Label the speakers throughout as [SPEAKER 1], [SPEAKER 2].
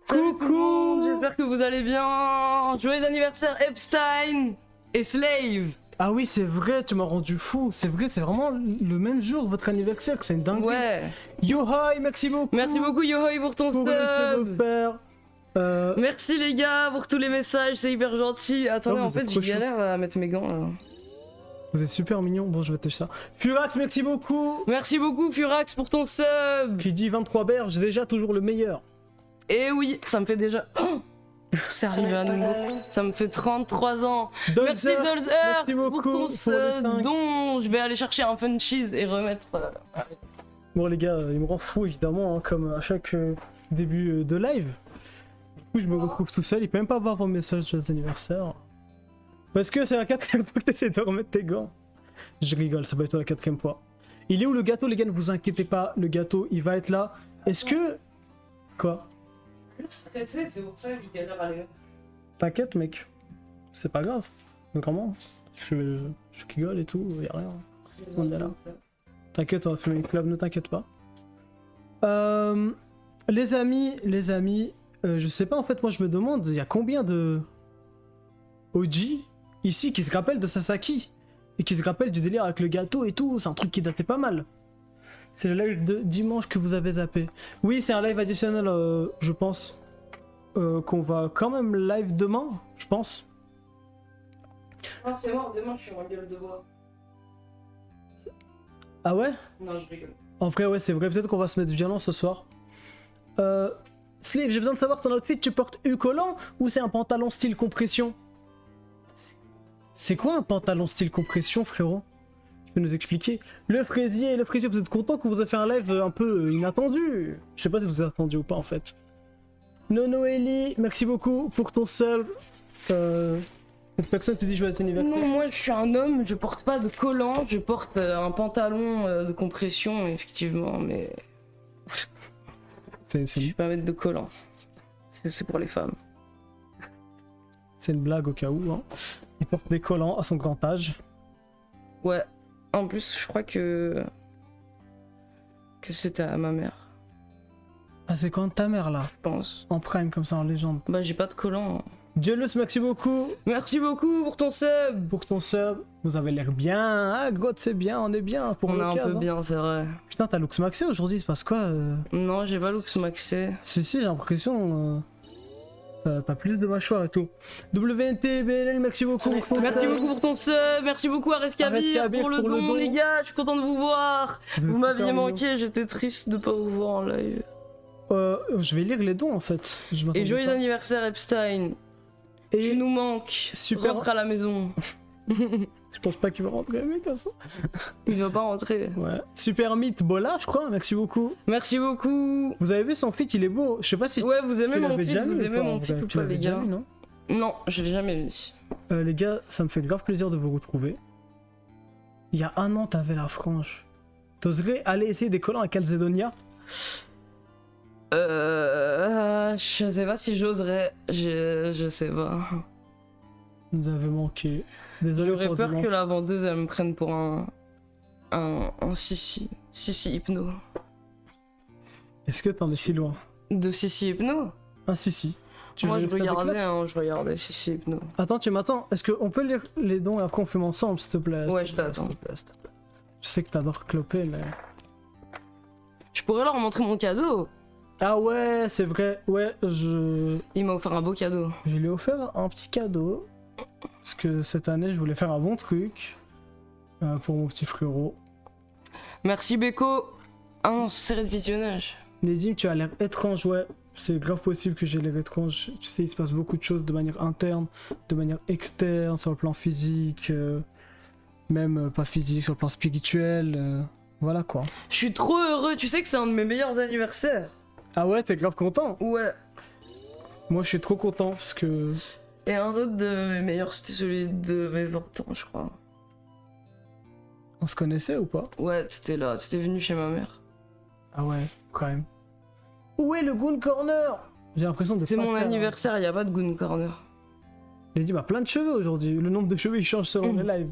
[SPEAKER 1] Salut tout le monde, j'espère que vous allez bien. Joyeux anniversaire Epstein et Slave.
[SPEAKER 2] Ah oui, c'est vrai, tu m'as rendu fou. C'est vrai, c'est vraiment le même jour, votre anniversaire, c'est une dinguerie.
[SPEAKER 1] Ouais.
[SPEAKER 2] Yohoi, merci beaucoup.
[SPEAKER 1] Merci beaucoup Yohoi pour ton sub. Merci les gars pour tous les messages, c'est hyper gentil. Attendez, en fait, j'ai galère à mettre mes gants là.
[SPEAKER 2] Vous êtes super mignon, bon je vais tâcher ça. Furax, merci beaucoup.
[SPEAKER 1] Merci beaucoup Furax pour ton sub.
[SPEAKER 2] Qui dit 23 berges, déjà toujours le meilleur.
[SPEAKER 1] Et oui, ça me fait déjà... Oh, c'est arrivé à nouveau. Ça me fait 33 ans. Merci Dolzer pour ton sub dont je vais aller chercher un fun cheese et remettre...
[SPEAKER 2] Bon les gars, il me rend fou évidemment, hein, comme à chaque début de live. Du coup je me retrouve tout seul, il peut même pas avoir vos messages d'anniversaire. Parce que c'est la 4ème fois que t'essaies de remettre tes gants. Je rigole, ça va être la 4ème fois. Il est où le gâteau les gars, ne vous inquiétez pas, le gâteau il va être là. Est-ce que... Quoi?
[SPEAKER 1] C'est pour ça que je galère à les mettre.
[SPEAKER 2] T'inquiète mec, c'est pas grave. Mais comment je rigole et tout, y'a rien. On est là. T'inquiète, on va fumer une club, ne t'inquiète pas. Les amis, je sais pas en fait, moi je me demande, il y a combien de OG ici qui se rappellent de Sasaki et qui se rappellent du délire avec le gâteau et tout, c'est un truc qui datait pas mal. C'est le live de dimanche que vous avez zappé. Oui, c'est un live additionnel, je pense. Qu'on va quand même live demain, je pense.
[SPEAKER 1] Ah, c'est mort, demain je suis en gueule de bois.
[SPEAKER 2] Ah ouais?
[SPEAKER 1] Non, je rigole.
[SPEAKER 2] En vrai, ouais, c'est vrai, peut-être qu'on va se mettre violent ce soir. Slave, j'ai besoin de savoir ton outfit, tu portes U collant ou c'est un pantalon style compression? C'est quoi un pantalon style compression, frérot? Tu peux nous expliquer? Le fraisier, vous êtes content qu'on vous ait fait un live un peu inattendu? Je sais pas si vous êtes attendu ou pas en fait. Nono Eli, merci beaucoup pour ton sub. Cette personne te dit joyeux anniversaire.
[SPEAKER 1] Non, moi je suis un homme, je porte pas de collant, je porte un pantalon de compression, effectivement, mais... Je vais pas mettre de collant. C'est pour les femmes.
[SPEAKER 2] C'est une blague au cas où, hein. Il porte des collants à son grand âge.
[SPEAKER 1] Ouais. En plus, je crois que c'était à ma mère.
[SPEAKER 2] Ah, c'est quand ta mère là?
[SPEAKER 1] Je pense.
[SPEAKER 2] En prime comme ça, en légende.
[SPEAKER 1] Bah, j'ai pas de collant.
[SPEAKER 2] Jealous, merci beaucoup.
[SPEAKER 1] Merci beaucoup pour ton sub.
[SPEAKER 2] Pour ton sub. Vous avez l'air bien. Ah, God, c'est bien, on est bien. Pour
[SPEAKER 1] on est un peu
[SPEAKER 2] hein.
[SPEAKER 1] bien, c'est vrai.
[SPEAKER 2] Putain, t'as Lux Maxé aujourd'hui, il se passe quoi
[SPEAKER 1] Non, j'ai pas Lux Maxé.
[SPEAKER 2] Si, j'ai l'impression. T'as plus de mâchoire et tout. WNT, BLL, merci beaucoup pour ton
[SPEAKER 1] Merci beaucoup pour ton sub. Merci beaucoup à Rescabir pour le don, les gars. Je suis content de vous voir. Vous m'aviez manqué, j'étais triste de pas vous voir en live.
[SPEAKER 2] Je vais lire les dons en fait.
[SPEAKER 1] Et joyeux anniversaire Epstein. Et tu nous manques.
[SPEAKER 2] Super.
[SPEAKER 1] Rentre à la maison.
[SPEAKER 2] Je pense pas qu'il va rentrer, mec, comme ça.
[SPEAKER 1] Il va pas rentrer.
[SPEAKER 2] Ouais. Super Meat Bola, je crois, merci beaucoup.
[SPEAKER 1] Merci beaucoup.
[SPEAKER 2] Vous avez vu son feat, il est beau. Je sais pas si
[SPEAKER 1] Ouais, vous aimez
[SPEAKER 2] tu
[SPEAKER 1] mon
[SPEAKER 2] l'avais
[SPEAKER 1] feat,
[SPEAKER 2] déjà
[SPEAKER 1] vous
[SPEAKER 2] vu
[SPEAKER 1] aimez mon
[SPEAKER 2] en
[SPEAKER 1] feat
[SPEAKER 2] vrai.
[SPEAKER 1] ou
[SPEAKER 2] Tu
[SPEAKER 1] pas,
[SPEAKER 2] l'avais
[SPEAKER 1] les
[SPEAKER 2] déjà
[SPEAKER 1] gars?
[SPEAKER 2] vu, non
[SPEAKER 1] Non, je l'ai jamais vu.
[SPEAKER 2] Les gars, ça me fait grave plaisir de vous retrouver. Il y a un an, t'avais la frange. T'oserais aller essayer des collants à Calzedonia?
[SPEAKER 1] Je sais pas si j'oserais. Je sais pas.
[SPEAKER 2] Vous avez manqué. Désolé
[SPEAKER 1] J'aurais
[SPEAKER 2] pour
[SPEAKER 1] peur
[SPEAKER 2] dimanche.
[SPEAKER 1] que la vendeuse elle me prenne pour un Sissi. Sissi hypno.
[SPEAKER 2] Est-ce que t'en es si loin?
[SPEAKER 1] De Sissi hypno?
[SPEAKER 2] Ah si si.
[SPEAKER 1] Moi
[SPEAKER 2] veux
[SPEAKER 1] je
[SPEAKER 2] que ça déclare?
[SPEAKER 1] regardais, hein, je regardais Sissi hypno.
[SPEAKER 2] Attends, tu m'attends. Est-ce qu'on peut lire les dons et après on fume ensemble, s'il te plaît?
[SPEAKER 1] Ouais,
[SPEAKER 2] S'il
[SPEAKER 1] je
[SPEAKER 2] te plaît,
[SPEAKER 1] t'attends.
[SPEAKER 2] s'il te plaît, s'il te plaît. Je sais que t'adores cloper, mais...
[SPEAKER 1] Je pourrais leur montrer mon cadeau.
[SPEAKER 2] Ah ouais, c'est vrai. Ouais,
[SPEAKER 1] Il m'a offert un beau cadeau.
[SPEAKER 2] je lui ai offert un petit cadeau. Parce que cette année, je voulais faire un bon truc. Pour mon petit frérot.
[SPEAKER 1] Merci Beko. Ah non, série de visionnage.
[SPEAKER 2] Nedim, tu as l'air étrange, ouais. C'est grave possible que j'ai l'air étrange. Tu sais, il se passe beaucoup de choses de manière interne, de manière externe, sur le plan physique, même pas physique, sur le plan spirituel. Voilà quoi.
[SPEAKER 1] Je suis trop heureux, tu sais que c'est un de mes meilleurs anniversaires.
[SPEAKER 2] Ah ouais, t'es grave content?
[SPEAKER 1] Ouais.
[SPEAKER 2] Moi, je suis trop content parce que.
[SPEAKER 1] Et un autre de mes meilleurs, c'était celui de mes 20 ans, je crois.
[SPEAKER 2] On se connaissait ou pas?
[SPEAKER 1] Ouais, t'étais là, t'étais venu chez ma mère.
[SPEAKER 2] Ah ouais, quand même. Où est le Goon Corner? J'ai l'impression de.
[SPEAKER 1] C'est
[SPEAKER 2] pas
[SPEAKER 1] mon
[SPEAKER 2] faire,
[SPEAKER 1] anniversaire, y a pas de Goon Corner.
[SPEAKER 2] Il dit, bah plein de cheveux aujourd'hui. Le nombre de cheveux, il change selon les lives.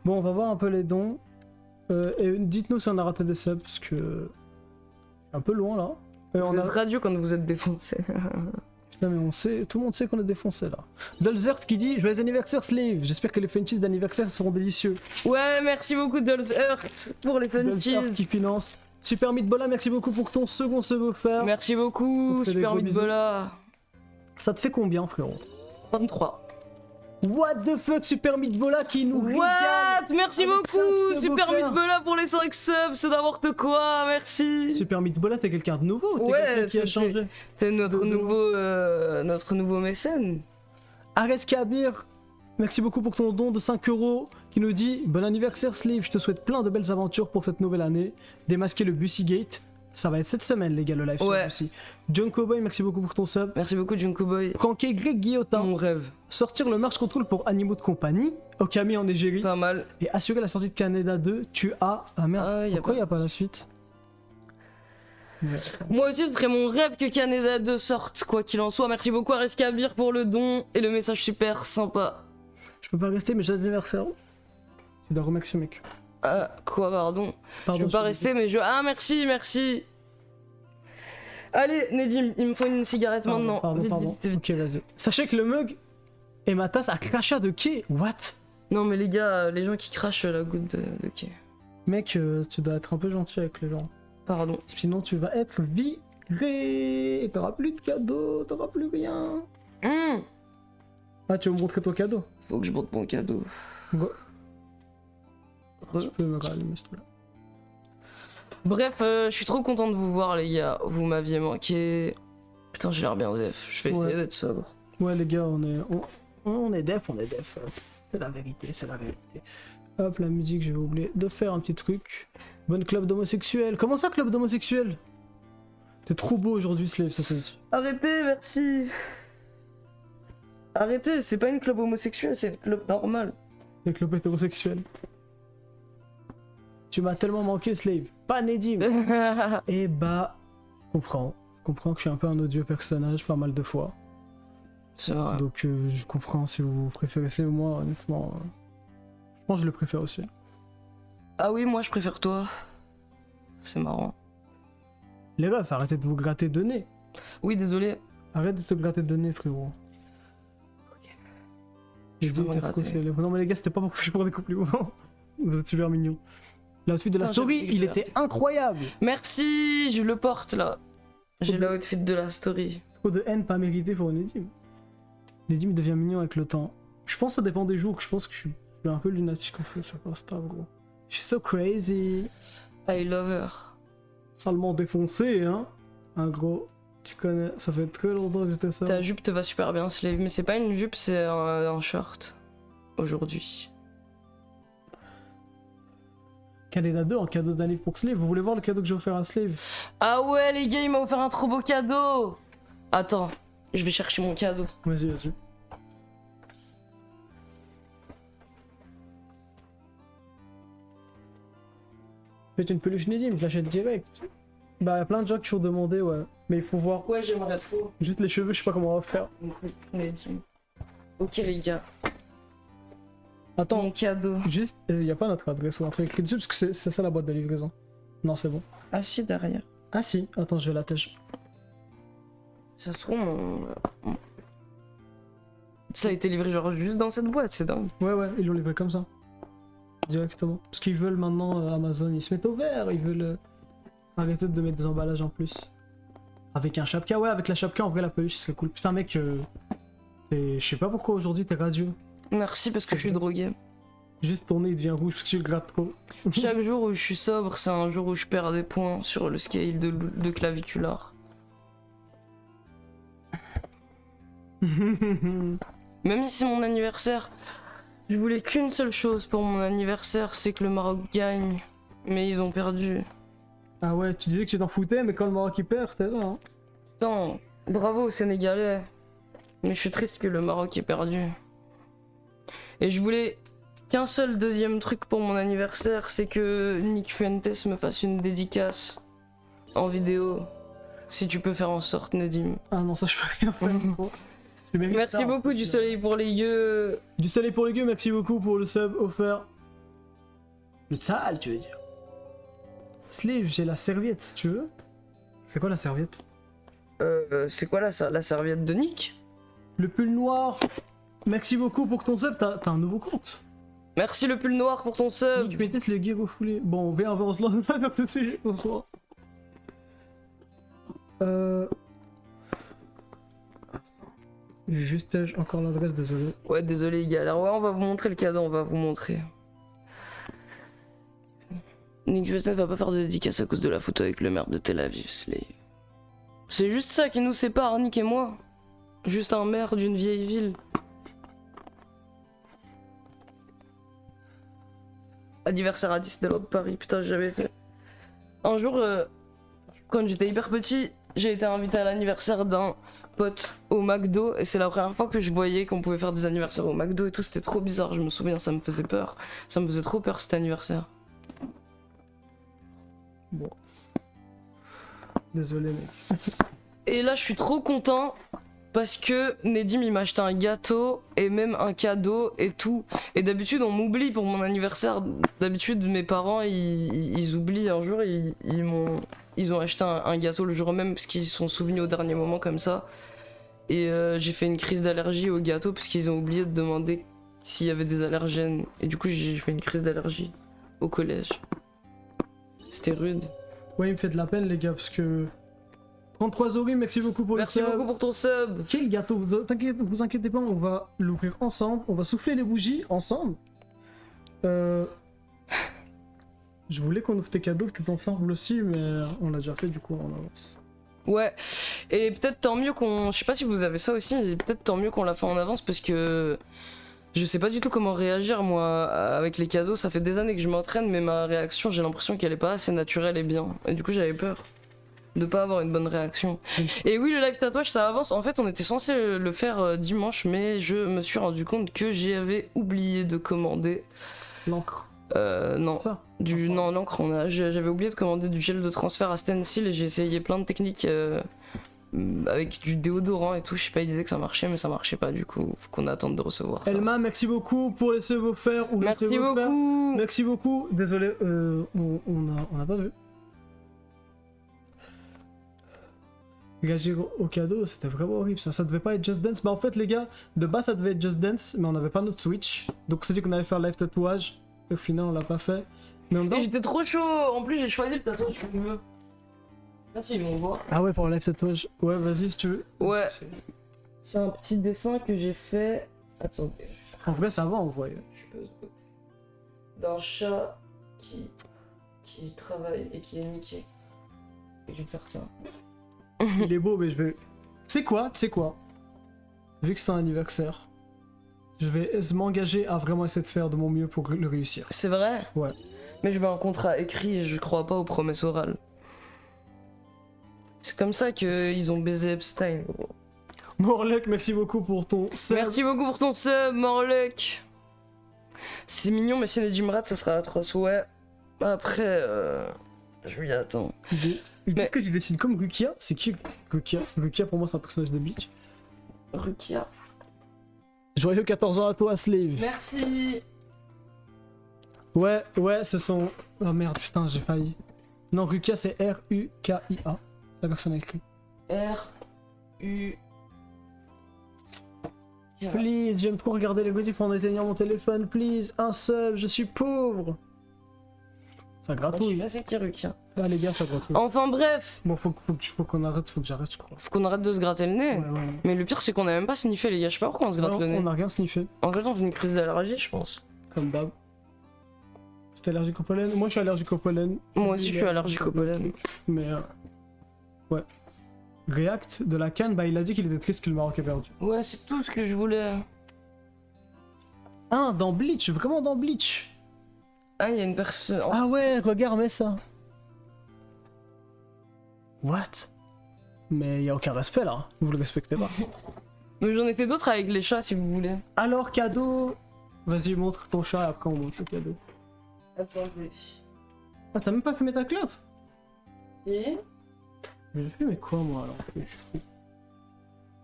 [SPEAKER 2] Bon, on va voir un peu les dons. Et dites-nous si on a raté des subs, parce que. C'est un peu loin là.
[SPEAKER 1] On a radio quand vous êtes défoncé.
[SPEAKER 2] Putain, mais on sait, tout le monde sait qu'on est défoncé là. Dolzert qui dit joyeux anniversaire Slave. J'espère que les funchies d'anniversaire seront délicieux.
[SPEAKER 1] Ouais, merci beaucoup Dolls Earth pour les
[SPEAKER 2] Dolzert
[SPEAKER 1] funchies.
[SPEAKER 2] qui finance. Super Meatbola, merci beaucoup pour ton second sub offert.
[SPEAKER 1] Merci
[SPEAKER 2] On
[SPEAKER 1] beaucoup,
[SPEAKER 2] te fait des
[SPEAKER 1] Super
[SPEAKER 2] gros
[SPEAKER 1] Meatbola.
[SPEAKER 2] Ça te fait combien, frérot?
[SPEAKER 1] 23.
[SPEAKER 2] What the fuck, Super Meatbola qui nous régale.
[SPEAKER 1] What? Merci
[SPEAKER 2] avec
[SPEAKER 1] beaucoup,
[SPEAKER 2] 5 subs
[SPEAKER 1] Super
[SPEAKER 2] offerts.
[SPEAKER 1] Meatbola pour les 5 subs, c'est n'importe quoi, merci.
[SPEAKER 2] Super Meatbola, t'es quelqu'un de nouveau? T'es
[SPEAKER 1] Ouais,
[SPEAKER 2] quelqu'un qui a
[SPEAKER 1] c'est-
[SPEAKER 2] changé?
[SPEAKER 1] C'est notre
[SPEAKER 2] De-
[SPEAKER 1] nouveau mécène.
[SPEAKER 2] Ares Kabir, merci beaucoup pour ton don de 5 € qui nous dit bon anniversaire Slave, je te souhaite plein de belles aventures pour cette nouvelle année. Démasquer le Bussy Gate, ça va être cette semaine les gars le live sur
[SPEAKER 1] Ouais.
[SPEAKER 2] Bussy. John Cowboy, merci beaucoup pour ton sub.
[SPEAKER 1] Merci beaucoup, Junko Boy.
[SPEAKER 2] Franquet Greg Guillotin,
[SPEAKER 1] Mon rêve.
[SPEAKER 2] sortir le March Control pour Animaux de compagnie, Okami en Égérie,
[SPEAKER 1] Pas mal.
[SPEAKER 2] et assurer la sortie de Canada 2, tu as... Ah merde,
[SPEAKER 1] Ah, y a
[SPEAKER 2] pourquoi
[SPEAKER 1] pas-
[SPEAKER 2] il n'y a pas la suite? Ouais.
[SPEAKER 1] Moi aussi, ce serait mon rêve que Canada 2 sorte, quoi qu'il en soit. Merci beaucoup à Reskabir pour le don et le message super sympa.
[SPEAKER 2] Je peux pas rester mais j'ai anniversaire. Tu dois remercier mec.
[SPEAKER 1] Ah, quoi, pardon.
[SPEAKER 2] Pardon,
[SPEAKER 1] Je peux pas
[SPEAKER 2] suis
[SPEAKER 1] rester, mais je. Ah, merci, merci. Allez, Nedim, il me faut une cigarette
[SPEAKER 2] Pardon,
[SPEAKER 1] maintenant.
[SPEAKER 2] Pardon,
[SPEAKER 1] Vite,
[SPEAKER 2] pardon.
[SPEAKER 1] vite, vite.
[SPEAKER 2] Ok, vas-y. Sachez que le mug et ma tasse a crachat de quai. What?
[SPEAKER 1] Non, mais les gars, les gens qui crachent la goutte de quai.
[SPEAKER 2] Mec, tu dois être un peu gentil avec les gens.
[SPEAKER 1] Pardon.
[SPEAKER 2] Sinon, tu vas être viré. T'auras plus de cadeaux, t'auras plus rien. Ah, tu veux me montrer ton cadeau?
[SPEAKER 1] Faut que je monte mon cadeau.
[SPEAKER 2] Tu peux me rallumer, s'il te plaît.
[SPEAKER 1] Bref, je suis trop content de vous voir, les gars. Vous m'aviez manqué. Putain, j'ai l'air bien def. Je vais essayer
[SPEAKER 2] Ouais.
[SPEAKER 1] d'être sobre.
[SPEAKER 2] Ouais, les gars, on est def, on est def. C'est la vérité, c'est la vérité. Hop, la musique, j'avais oublié de faire un petit truc. Bonne club d'homosexuels. Comment ça, club d'homosexuels? T'es trop beau aujourd'hui, Slave, ça se dit.
[SPEAKER 1] Arrêtez, merci. Arrêtez, c'est pas une club homosexuelle, c'est une club normale.
[SPEAKER 2] Le club hétérosexuel. Tu m'as tellement manqué, Slave. Pas Nedim. Et bah, je comprends que je suis un peu un odieux personnage pas mal de fois.
[SPEAKER 1] C'est vrai.
[SPEAKER 2] Donc je comprends si vous préférez Slave. Moi, honnêtement, je pense que je le préfère aussi.
[SPEAKER 1] Ah oui, moi je préfère toi. C'est marrant.
[SPEAKER 2] Les refs, arrêtez de vous gratter de nez.
[SPEAKER 1] Oui, désolé.
[SPEAKER 2] Arrête de te gratter de nez, frérot.
[SPEAKER 1] Ok.
[SPEAKER 2] Je
[SPEAKER 1] Je
[SPEAKER 2] dis
[SPEAKER 1] vais pas me
[SPEAKER 2] t'es trop
[SPEAKER 1] gratter.
[SPEAKER 2] célèbre. Non mais les gars, c'était pas pour que je prenne des compliments. Vous êtes super mignons. La suite de la
[SPEAKER 1] Putain,
[SPEAKER 2] story,
[SPEAKER 1] j'avais dit
[SPEAKER 2] il
[SPEAKER 1] que
[SPEAKER 2] était incroyable.
[SPEAKER 1] Merci, je le porte là. J'ai
[SPEAKER 2] Trop
[SPEAKER 1] la outfit de la story.
[SPEAKER 2] Trop de haine pas méritée pour Nedim. Nedim il devient mignon avec le temps. Je pense que ça dépend des jours. Je pense que je suis un peu lunatique en fait sur Insta, gros. Je suis so crazy.
[SPEAKER 1] I love her.
[SPEAKER 2] Salement défoncé, hein. Un gros. Tu connais, ça fait très longtemps que j'étais ça.
[SPEAKER 1] Ta jupe te va super bien, Slave. Mais c'est pas une jupe, c'est un short. Aujourd'hui.
[SPEAKER 2] Canada 2 en cadeau d'un livre pour Slave. Vous voulez voir le cadeau que j'ai offert à Slave?
[SPEAKER 1] Ah ouais, les gars, il m'a offert un trop beau cadeau. Attends, je vais chercher mon cadeau.
[SPEAKER 2] Vas-y, vas-y. Faites une peluche Nedim, je l'achète direct. Bah, y a plein de gens qui ont demandé, ouais. Mais il faut voir.
[SPEAKER 1] Ouais, j'aimerais trop.
[SPEAKER 2] Juste les cheveux, je sais pas comment on va faire.
[SPEAKER 1] Ok, les gars.
[SPEAKER 2] Attends,
[SPEAKER 1] Mon cadeau.
[SPEAKER 2] juste, y a pas notre adresse ou un truc écrit dessus parce que c'est ça la boîte de livraison. Non, c'est bon.
[SPEAKER 1] Ah si, derrière.
[SPEAKER 2] Ah si, attends, je vais la tâche.
[SPEAKER 1] Ça se trouve, ça a été livré genre juste dans cette boîte, c'est dingue.
[SPEAKER 2] Ouais, ouais, ils l'ont livré comme ça. Directement. Parce qu'ils veulent maintenant, Amazon, ils se mettent au vert, ils veulent arrêter de mettre des emballages en plus. Avec un chapka, ouais, avec la chapka, en vrai, la peluche, ce serait cool. Putain, mec, je sais pas pourquoi aujourd'hui t'es radieux.
[SPEAKER 1] Merci parce que je suis drogué.
[SPEAKER 2] Juste ton nez il devient rouge parce que tu le grattes trop.
[SPEAKER 1] Chaque jour où je suis sobre, c'est un jour où je perds des points sur le scale de claviculaire. Même si c'est mon anniversaire, je voulais qu'une seule chose pour mon anniversaire, c'est que le Maroc gagne. Mais ils ont perdu.
[SPEAKER 2] Ah ouais, tu disais que tu t'en foutais, mais quand le Maroc il perd, t'es là. Hein.
[SPEAKER 1] Putain, bravo aux Sénégalais. Mais je suis triste que le Maroc ait perdu. Et je voulais qu'un seul deuxième truc pour mon anniversaire, c'est que Nick Fuentes me fasse une dédicace en vidéo. Si tu peux faire en sorte, Nedim.
[SPEAKER 2] Ah non, ça je peux rien faire. Tu mérites
[SPEAKER 1] Merci
[SPEAKER 2] ça,
[SPEAKER 1] beaucoup du soleil pour les gueux.
[SPEAKER 2] Du soleil pour les gueux, merci beaucoup pour le sub offert. Le sale, tu veux dire. Slave, j'ai la serviette si tu veux. C'est quoi la serviette?
[SPEAKER 1] C'est quoi la serviette de Nick?
[SPEAKER 2] Le pull noir. Merci beaucoup pour ton sub, t'as un nouveau compte.
[SPEAKER 1] Merci le pull noir pour ton sub.
[SPEAKER 2] Tu mettais le gear refoulé. Bon, on se lance sur ce sujet ce soir. J'ai juste encore l'adresse, désolé.
[SPEAKER 1] Ouais, désolé les gars. Alors ouais, on va vous montrer le cadeau, on va vous montrer. Nick Fuentes va pas faire de dédicace à cause de la photo avec le maire de Tel Aviv, Slave. C'est juste ça qui nous sépare, Nick et moi. Juste un maire d'une vieille ville. Anniversaire à Disneyland Paris, putain, j'avais fait. Un jour, quand j'étais hyper petit, j'ai été invité à l'anniversaire d'un pote au McDo et c'est la première fois que je voyais qu'on pouvait faire des anniversaires au McDo et tout, c'était trop bizarre, je me souviens, ça me faisait peur. Ça me faisait trop peur cet anniversaire.
[SPEAKER 2] Bon. Désolé mec.
[SPEAKER 1] Et là je suis trop content parce que Nedim il m'a acheté un gâteau et même un cadeau et tout. Et d'habitude on m'oublie pour mon anniversaire. D'habitude mes parents ils oublient un jour, ils ont acheté un gâteau le jour même parce qu'ils se sont souvenus au dernier moment comme ça. Et j'ai fait une crise d'allergie au gâteau parce qu'ils ont oublié de demander s'il y avait des allergènes. Et du coup j'ai fait une crise d'allergie au collège. C'était rude.
[SPEAKER 2] Ouais, il me fait de la peine les gars parce que... 33 Zori, merci beaucoup pour
[SPEAKER 1] Merci
[SPEAKER 2] le sub.
[SPEAKER 1] beaucoup pour ton sub.
[SPEAKER 2] Quel gâteau, vous inquiétez pas, on va l'ouvrir ensemble, on va souffler les bougies ensemble. Je voulais qu'on ouvre tes cadeaux peut-être ensemble aussi, mais on l'a déjà fait du coup on avance.
[SPEAKER 1] Ouais, et peut-être tant mieux qu'on... Je sais pas si vous avez ça aussi, mais peut-être tant mieux qu'on l'a fait en avance parce que... Je sais pas du tout comment réagir moi avec les cadeaux, ça fait des années que je m'entraîne mais ma réaction j'ai l'impression qu'elle est pas assez naturelle et bien. Et du coup j'avais peur de pas avoir une bonne réaction. Et oui, le live tatouage ça avance, en fait on était censé le faire dimanche mais je me suis rendu compte que j'avais oublié de commander...
[SPEAKER 2] L'encre.
[SPEAKER 1] Non,
[SPEAKER 2] Ça.
[SPEAKER 1] non l'encre, j'avais oublié de commander du gel de transfert à stencil et j'ai essayé plein de techniques avec du déodorant et tout, je sais pas, ils disaient que ça marchait mais ça marchait pas du coup, faut qu'on attende de recevoir ça.
[SPEAKER 2] Elma, merci beaucoup pour les subs offerts ou les
[SPEAKER 1] Merci
[SPEAKER 2] subs offerts.
[SPEAKER 1] beaucoup.
[SPEAKER 2] Merci beaucoup, désolé, on a pas vu. Réagir au cadeau, c'était vraiment horrible ça devait pas être Just Dance, mais en fait les gars, de base ça devait être Just Dance, mais on avait pas notre Switch, donc on s'est dit qu'on allait faire live tatouage, et au final on l'a pas fait. Mais en même temps...
[SPEAKER 1] Et j'étais trop chaud, en plus j'ai choisi le tatouage que je veux. Merci, ils vont voir.
[SPEAKER 2] Ah ouais, pour le live tatouage, ouais vas-y si tu veux.
[SPEAKER 1] Ouais, c'est un petit dessin que j'ai fait, attendez,
[SPEAKER 2] En vrai ça va en vrai.
[SPEAKER 1] je peux se botter. D'un chat qui travaille et qui est niqué. Et je vais faire ça.
[SPEAKER 2] Il est beau, mais je vais... Tu sais quoi? Vu que c'est ton anniversaire, je vais m'engager à vraiment essayer de faire de mon mieux pour le réussir.
[SPEAKER 1] C'est vrai?
[SPEAKER 2] Ouais.
[SPEAKER 1] Mais je veux un contrat écrit et je crois pas aux promesses orales. C'est comme ça qu'ils ont baisé Epstein. Gros.
[SPEAKER 2] Morlec, merci beaucoup pour ton sub.
[SPEAKER 1] Merci beaucoup pour ton sub, Morlec. C'est mignon, mais si on est Jimrat, ça sera atroce. Ouais. Après, je m'y attends.
[SPEAKER 2] Qu'est-ce que tu dessines comme Rukia? C'est qui Rukia? Rukia pour moi c'est un personnage de Bleach.
[SPEAKER 1] Rukia.
[SPEAKER 2] Joyeux 14 ans à toi, Slave.
[SPEAKER 1] Merci.
[SPEAKER 2] Ouais, ce sont... Oh merde, putain, j'ai failli. Non, Rukia c'est R-U-K-I-A. La personne a écrit.
[SPEAKER 1] R-U...
[SPEAKER 2] Please, j'aime trop regarder les motifs en éteignant mon téléphone, please. Un sub, je suis pauvre. Ça gratouille.
[SPEAKER 1] C'est qui Rukia?
[SPEAKER 2] Ah les gars, ça gratouille.
[SPEAKER 1] Enfin bref.
[SPEAKER 2] Bon, faut qu'on arrête, faut que j'arrête, je crois.
[SPEAKER 1] Faut qu'on arrête de se gratter le nez.
[SPEAKER 2] Ouais.
[SPEAKER 1] Mais le pire, c'est qu'on a même pas sniffé, les gars. Je sais pas pourquoi on se gratte
[SPEAKER 2] Non,
[SPEAKER 1] le nez.
[SPEAKER 2] on a rien sniffé,
[SPEAKER 1] En fait, on fait une crise d'allergie, je pense.
[SPEAKER 2] comme d'hab. C'était allergique au pollen? Moi je suis allergique au pollen.
[SPEAKER 1] Moi aussi, je suis allergique au pollen.
[SPEAKER 2] Mais ouais. React de la canne, bah il a dit qu'il était triste que le Maroc ait perdu.
[SPEAKER 1] Ouais, c'est tout ce que je voulais.
[SPEAKER 2] Ah, dans Bleach, vraiment dans Bleach.
[SPEAKER 1] Ah, il y a une personne.
[SPEAKER 2] Ah ouais, regarde, mets ça. What? Mais y a aucun respect là, vous le respectez pas.
[SPEAKER 1] Mais j'en ai fait d'autres avec les chats si vous voulez.
[SPEAKER 2] Alors cadeau. Vas-y, montre ton chat et après on montre le cadeau.
[SPEAKER 1] Attendez.
[SPEAKER 2] Ah, t'as même pas fumé ta clope?
[SPEAKER 1] Et
[SPEAKER 2] Mais je fume quoi moi alors? Je suis fou.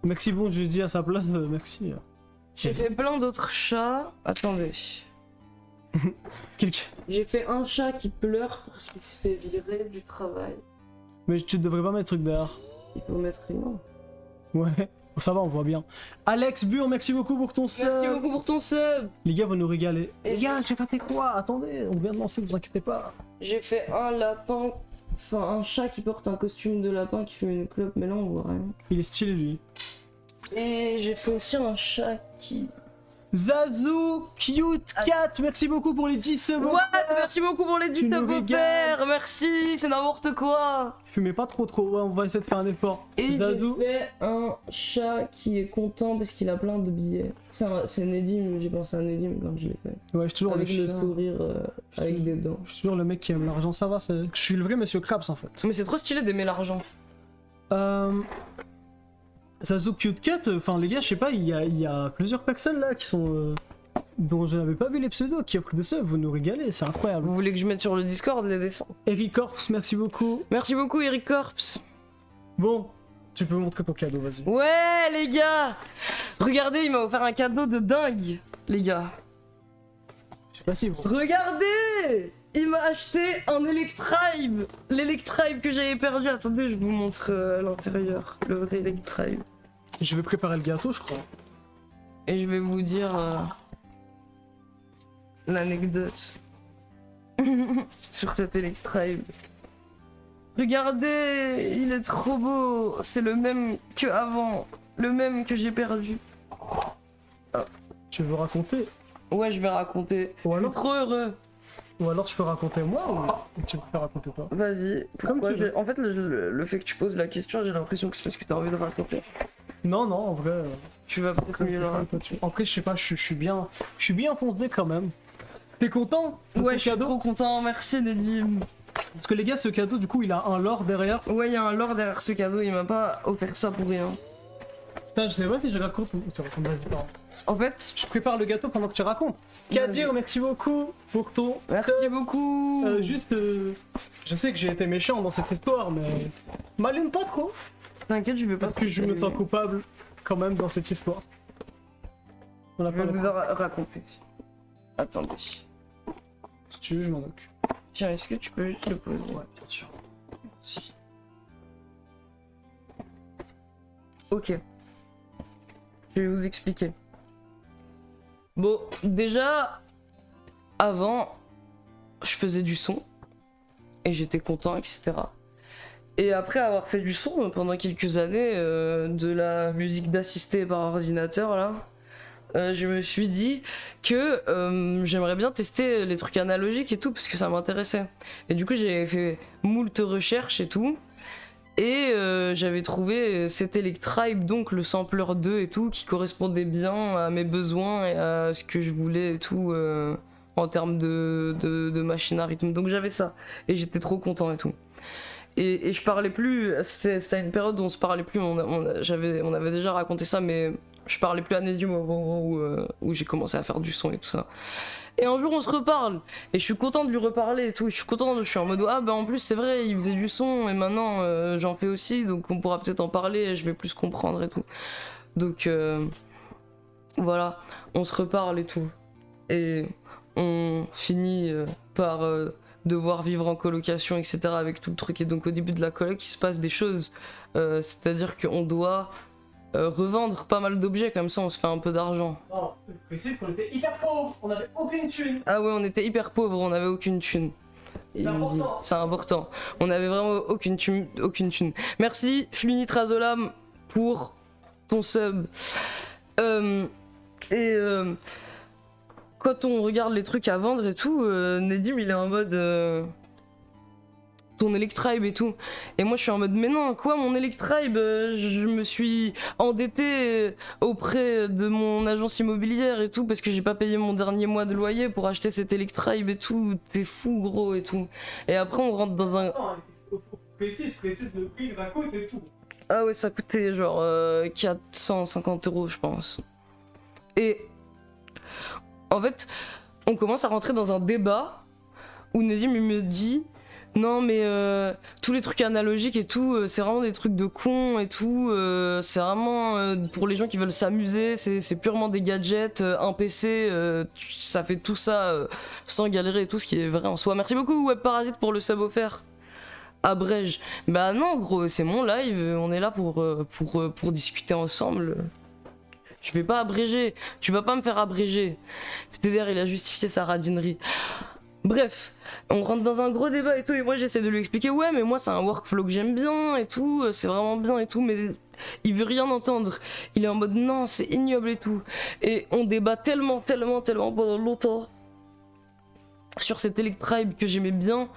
[SPEAKER 2] Merci bon, je dis à sa place, merci.
[SPEAKER 1] j'ai fait plein d'autres chats. Attendez. J'ai fait un chat qui pleure parce qu'il s'est fait virer du travail.
[SPEAKER 2] Mais tu devrais pas mettre truc derrière.
[SPEAKER 1] Il faut mettre rien.
[SPEAKER 2] Ouais, ça va, on voit bien. Alex Bur, merci beaucoup pour ton sub.
[SPEAKER 1] Merci beaucoup pour ton sub.
[SPEAKER 2] Les gars, vous nous régalez.
[SPEAKER 1] Et
[SPEAKER 2] Les gars, j'ai fait quoi? Attendez, on vient de lancer, vous inquiétez pas.
[SPEAKER 1] J'ai fait un lapin. Enfin, un chat qui porte un costume de lapin qui fume une clope, mais là on voit rien.
[SPEAKER 2] Il est stylé lui.
[SPEAKER 1] Et j'ai fait aussi un chat qui.
[SPEAKER 2] Zazu, cute cat, merci beaucoup pour les 10 subs.
[SPEAKER 1] What? Merci beaucoup pour les 10
[SPEAKER 2] Tu
[SPEAKER 1] de
[SPEAKER 2] nous
[SPEAKER 1] beau-père. Merci, c'est n'importe quoi.
[SPEAKER 2] Fumez pas trop, ouais, on va essayer de faire un effort.
[SPEAKER 1] Et
[SPEAKER 2] Zazu.
[SPEAKER 1] j'ai fait un chat qui est content parce qu'il a plein de billets. C'est Nedim, j'ai pensé à Nedim quand je l'ai fait.
[SPEAKER 2] Ouais, je suis toujours
[SPEAKER 1] Avec
[SPEAKER 2] le
[SPEAKER 1] le
[SPEAKER 2] chien.
[SPEAKER 1] sourire avec des dents.
[SPEAKER 2] Je suis toujours le mec qui aime l'argent, ça va, je suis le vrai monsieur Krabs en fait.
[SPEAKER 1] Mais c'est trop stylé d'aimer l'argent.
[SPEAKER 2] Zazu Cute Cat, enfin les gars, je sais pas, il y a plusieurs personnes là qui sont... dont je n'avais pas vu les pseudos, qui offrent des subs, vous nous régalez, c'est incroyable.
[SPEAKER 1] Vous voulez que je mette sur le Discord les dessins?
[SPEAKER 2] Eric Corps, merci beaucoup.
[SPEAKER 1] Merci beaucoup Eric Corps.
[SPEAKER 2] Bon, tu peux montrer ton cadeau, vas-y.
[SPEAKER 1] Ouais les gars. Regardez, il m'a offert un cadeau de dingue, les gars.
[SPEAKER 2] Je sais pas si vous...
[SPEAKER 1] Regardez, il m'a acheté un Electribe. L'Electribe que j'avais perdu. Attendez, je vous montre à l'intérieur. Le vrai Electribe.
[SPEAKER 2] Je vais préparer le gâteau, je crois.
[SPEAKER 1] Et je vais vous dire l'anecdote sur cet Electribe. Regardez, il est trop beau. C'est le même que avant. Le même que j'ai perdu.
[SPEAKER 2] Tu veux raconter?
[SPEAKER 1] Ouais, je vais raconter.
[SPEAKER 2] Ou
[SPEAKER 1] Je suis
[SPEAKER 2] alors,
[SPEAKER 1] trop heureux.
[SPEAKER 2] ou alors je peux raconter moi ou tu peux raconter toi?
[SPEAKER 1] Vas-y.
[SPEAKER 2] Comme
[SPEAKER 1] Pourquoi
[SPEAKER 2] tu veux.
[SPEAKER 1] En fait, le fait que tu poses la question, j'ai l'impression que c'est parce que t'as envie de raconter.
[SPEAKER 2] Non, en vrai...
[SPEAKER 1] Tu vas peut-être mieux le raconter.
[SPEAKER 2] Après, je sais pas, je suis bien foncé quand même. T'es content de
[SPEAKER 1] Ouais,
[SPEAKER 2] ton
[SPEAKER 1] je suis
[SPEAKER 2] cadeau?
[SPEAKER 1] trop content. Merci, Nedim.
[SPEAKER 2] Parce que les gars, ce cadeau, du coup, il a un lore derrière.
[SPEAKER 1] Ouais, il y a un lore derrière ce cadeau. Il m'a pas offert ça pour rien.
[SPEAKER 2] Putain, je sais pas si je raconte ou tu racontes, vas-y, pardon.
[SPEAKER 1] En fait,
[SPEAKER 2] Je prépare le gâteau pendant que tu racontes. Kadir, merci beaucoup pour ton...
[SPEAKER 1] merci beaucoup.
[SPEAKER 2] Je sais que j'ai été méchant dans cette histoire, mais... m'allume pas trop.
[SPEAKER 1] T'inquiète, je vais pas.
[SPEAKER 2] Parce que je me sens coupable quand même dans cette histoire. On a
[SPEAKER 1] Je vais
[SPEAKER 2] pas
[SPEAKER 1] vous en raconter. Attendez.
[SPEAKER 2] Si tu veux, je m'en occupe.
[SPEAKER 1] Tiens, est-ce que tu peux juste le poser?
[SPEAKER 2] Ouais, bien sûr.
[SPEAKER 1] Merci. Ok. Je vais vous expliquer. Bon, déjà, avant, je faisais du son. Et j'étais content, etc. Et après avoir fait du son pendant quelques années, de la musique d'assisté par ordinateur, là, je me suis dit que j'aimerais bien tester les trucs analogiques et tout, parce que ça m'intéressait. Et du coup, j'ai fait moult recherches et tout. Et j'avais trouvé cet Electribe, donc le sampler 2 et tout, qui correspondait bien à mes besoins et à ce que je voulais et tout en termes de machine à rythme. Donc j'avais ça et j'étais trop content et tout. Et je parlais plus, c'était une période où on se parlait plus, on avait déjà raconté ça, mais je parlais plus à Nedim au moment où j'ai commencé à faire du son et tout ça. Et un jour on se reparle, et je suis content de lui reparler et tout, je suis en mode ah bah en plus c'est vrai, il faisait du son, et maintenant j'en fais aussi, donc on pourra peut-être en parler, et je vais plus comprendre et tout. Donc voilà, on se reparle et tout. Et on finit par devoir vivre en colocation, etc. avec tout le truc. Et donc au début de la coloc, il se passe des choses. C'est-à-dire qu'on doit revendre pas mal d'objets, comme ça on se fait un peu d'argent.
[SPEAKER 2] Non, précise qu'on était hyper pauvres, on avait aucune thune.
[SPEAKER 1] Ah ouais, on était hyper pauvres, on avait aucune thune. C'est important. On avait vraiment aucune thune. Merci Flunitrazolam pour ton sub. Quand on regarde les trucs à vendre et tout, Nedim il est en mode ton Electribe et tout. Et moi je suis en mode mais non, quoi mon Electribe, je me suis endetté auprès de mon agence immobilière et tout parce que j'ai pas payé mon dernier mois de loyer pour acheter cet Electribe et tout. T'es fou gros et tout. Et après on rentre dans un...
[SPEAKER 2] Attends, précise le prix que ça coûte et tout.
[SPEAKER 1] Ah ouais, ça coûtait genre 450 € je pense. Et en fait, on commence à rentrer dans un débat où Nedim il me dit non mais tous les trucs analogiques et tout, c'est vraiment des trucs de cons et tout, c'est vraiment pour les gens qui veulent s'amuser, c'est purement des gadgets, un PC, ça fait tout ça sans galérer et tout, ce qui est vrai en soi. Merci beaucoup Web Parasite pour le sub offert. Abrège. Bah non gros, c'est mon live, on est là pour discuter ensemble. Je vais pas abréger, tu vas pas me faire abréger. FTDR il a justifié sa radinerie. Bref, on rentre dans un gros débat et tout, et moi j'essaie de lui expliquer ouais mais moi c'est un workflow que j'aime bien et tout, c'est vraiment bien et tout, mais il veut rien entendre. Il est en mode non c'est ignoble et tout. Et on débat tellement pendant longtemps sur cet Electribe que j'aimais bien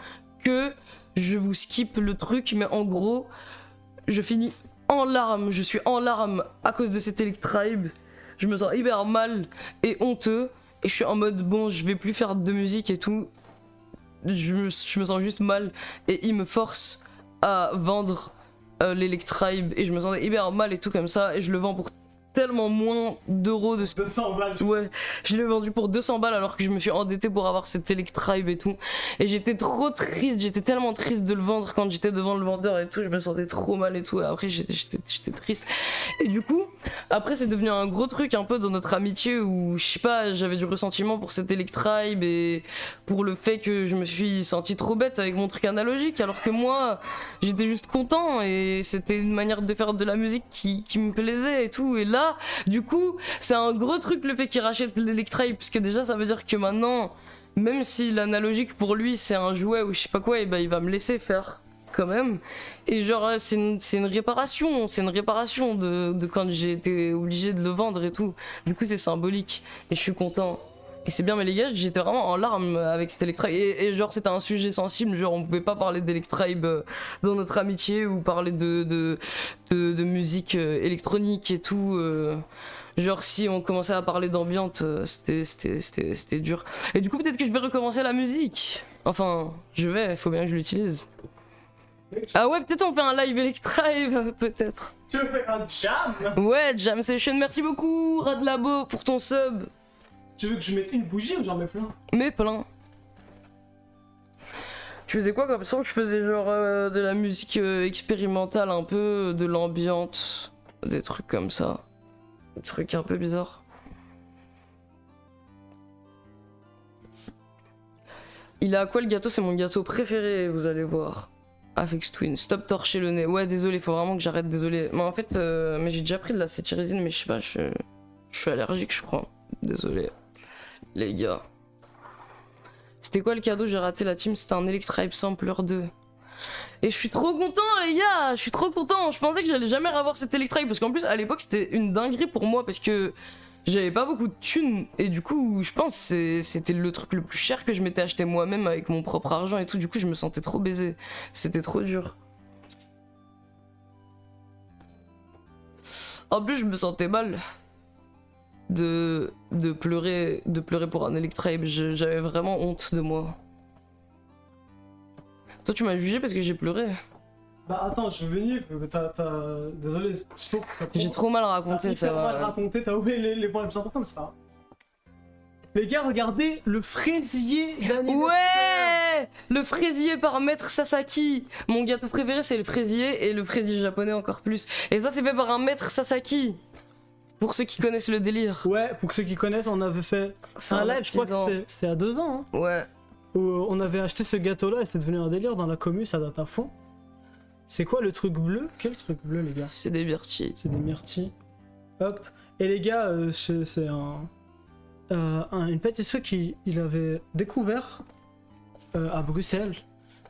[SPEAKER 1] que je vous skip le truc, mais en gros je finis en larmes, je suis en larmes à cause de cet Electribe. Je me sens hyper mal et honteux. Et je suis en mode bon, je vais plus faire de musique et tout. Je me sens juste mal. Et il me force à vendre l'Electribe. Et je me sentais hyper mal et tout comme ça. Et je le vends pour tellement moins d'euros de ce
[SPEAKER 2] 200 balles.
[SPEAKER 1] Ouais, je l'ai vendu pour 200 balles alors que je me suis endetté pour avoir cet Electribe et tout. Et j'étais trop triste, j'étais tellement triste de le vendre quand j'étais devant le vendeur et tout, je me sentais trop mal et tout. Et après j'étais triste. Et du coup, après c'est devenu un gros truc un peu dans notre amitié où je sais pas, j'avais du ressentiment pour cet Electribe et pour le fait que je me suis senti trop bête avec mon truc analogique alors que moi j'étais juste content et c'était une manière de faire de la musique qui me plaisait et tout. Et là du coup, c'est un gros truc le fait qu'il rachète l'Electribe, parce que déjà ça veut dire que maintenant, même si l'analogique pour lui c'est un jouet ou je sais pas quoi, et ben il va me laisser faire quand même. Et genre c'est une réparation, de quand j'ai été obligé de le vendre et tout. Du coup c'est symbolique et je suis content. Et c'est bien, mais les gars, j'étais vraiment en larmes avec cet Electribe. Et genre, c'était un sujet sensible, genre, on pouvait pas parler d'Electribe dans notre amitié ou parler de musique électronique et tout. Genre, si on commençait à parler d'ambiante, c'était dur. Et du coup, peut-être que je vais recommencer la musique. Enfin, faut bien que je l'utilise. Ah ouais, peut-être on fait un live Electribe, peut-être.
[SPEAKER 2] Tu veux faire un jam?
[SPEAKER 1] Ouais, jam session, merci beaucoup, Radlabo, pour ton sub.
[SPEAKER 2] Tu veux que je mette une bougie ou j'en mets plein?
[SPEAKER 1] Mais plein. Tu faisais quoi comme ça? Je faisais genre de la musique expérimentale, un peu de l'ambiance, des trucs comme ça. Des trucs un peu bizarres. Il a à quoi le gâteau? C'est mon gâteau préféré, vous allez voir. Afex Twin, stop torcher le nez. Ouais, désolé, faut vraiment que j'arrête, désolé. Mais en fait, mais j'ai déjà pris de la cétirizine, mais je sais pas, je suis allergique, je crois. Désolé. Les gars. C'était quoi le cadeau? J'ai raté la team, c'était un Electribe Sampler 2. Et je suis trop content les gars, je suis trop content. Je pensais que j'allais jamais avoir cet Electribe parce qu'en plus à l'époque c'était une dinguerie pour moi parce que j'avais pas beaucoup de thunes et du coup je pense que c'était le truc le plus cher que je m'étais acheté moi-même avec mon propre argent et tout. Du coup je me sentais trop baisé, c'était trop dur. En plus je me sentais mal. de pleurer pour un Electribe. J'avais vraiment honte de moi. Toi, tu m'as jugé parce que j'ai pleuré.
[SPEAKER 2] Bah attends, je vais venir, désolé, je trouve que
[SPEAKER 1] J'ai trop mal raconté, ça
[SPEAKER 2] mal
[SPEAKER 1] va.
[SPEAKER 2] raconté, t'as oublié les points les plus importants, mais c'est pas grave. Les gars, regardez le fraisier d'anniversaire.
[SPEAKER 1] Ouais, le fraisier par Maître Sasaki. Mon gâteau préféré, c'est le fraisier, et le fraisier japonais encore plus. Et ça, c'est fait par un Maître Sasaki. Pour ceux qui connaissent le délire.
[SPEAKER 2] Ouais, pour ceux qui connaissent, on avait fait
[SPEAKER 1] C'est
[SPEAKER 2] un
[SPEAKER 1] un
[SPEAKER 2] live, je crois
[SPEAKER 1] artisan.
[SPEAKER 2] que c'était à 2 ans, hein,
[SPEAKER 1] Ouais.
[SPEAKER 2] où on avait acheté ce gâteau-là et c'était devenu un délire dans la commu, ça date à fond. C'est quoi le truc bleu? Quel truc bleu, les gars?
[SPEAKER 1] C'est des myrtilles.
[SPEAKER 2] C'est des myrtilles. Hop. Et les gars, c'est une pâtisserie qu'il avait découvert à Bruxelles.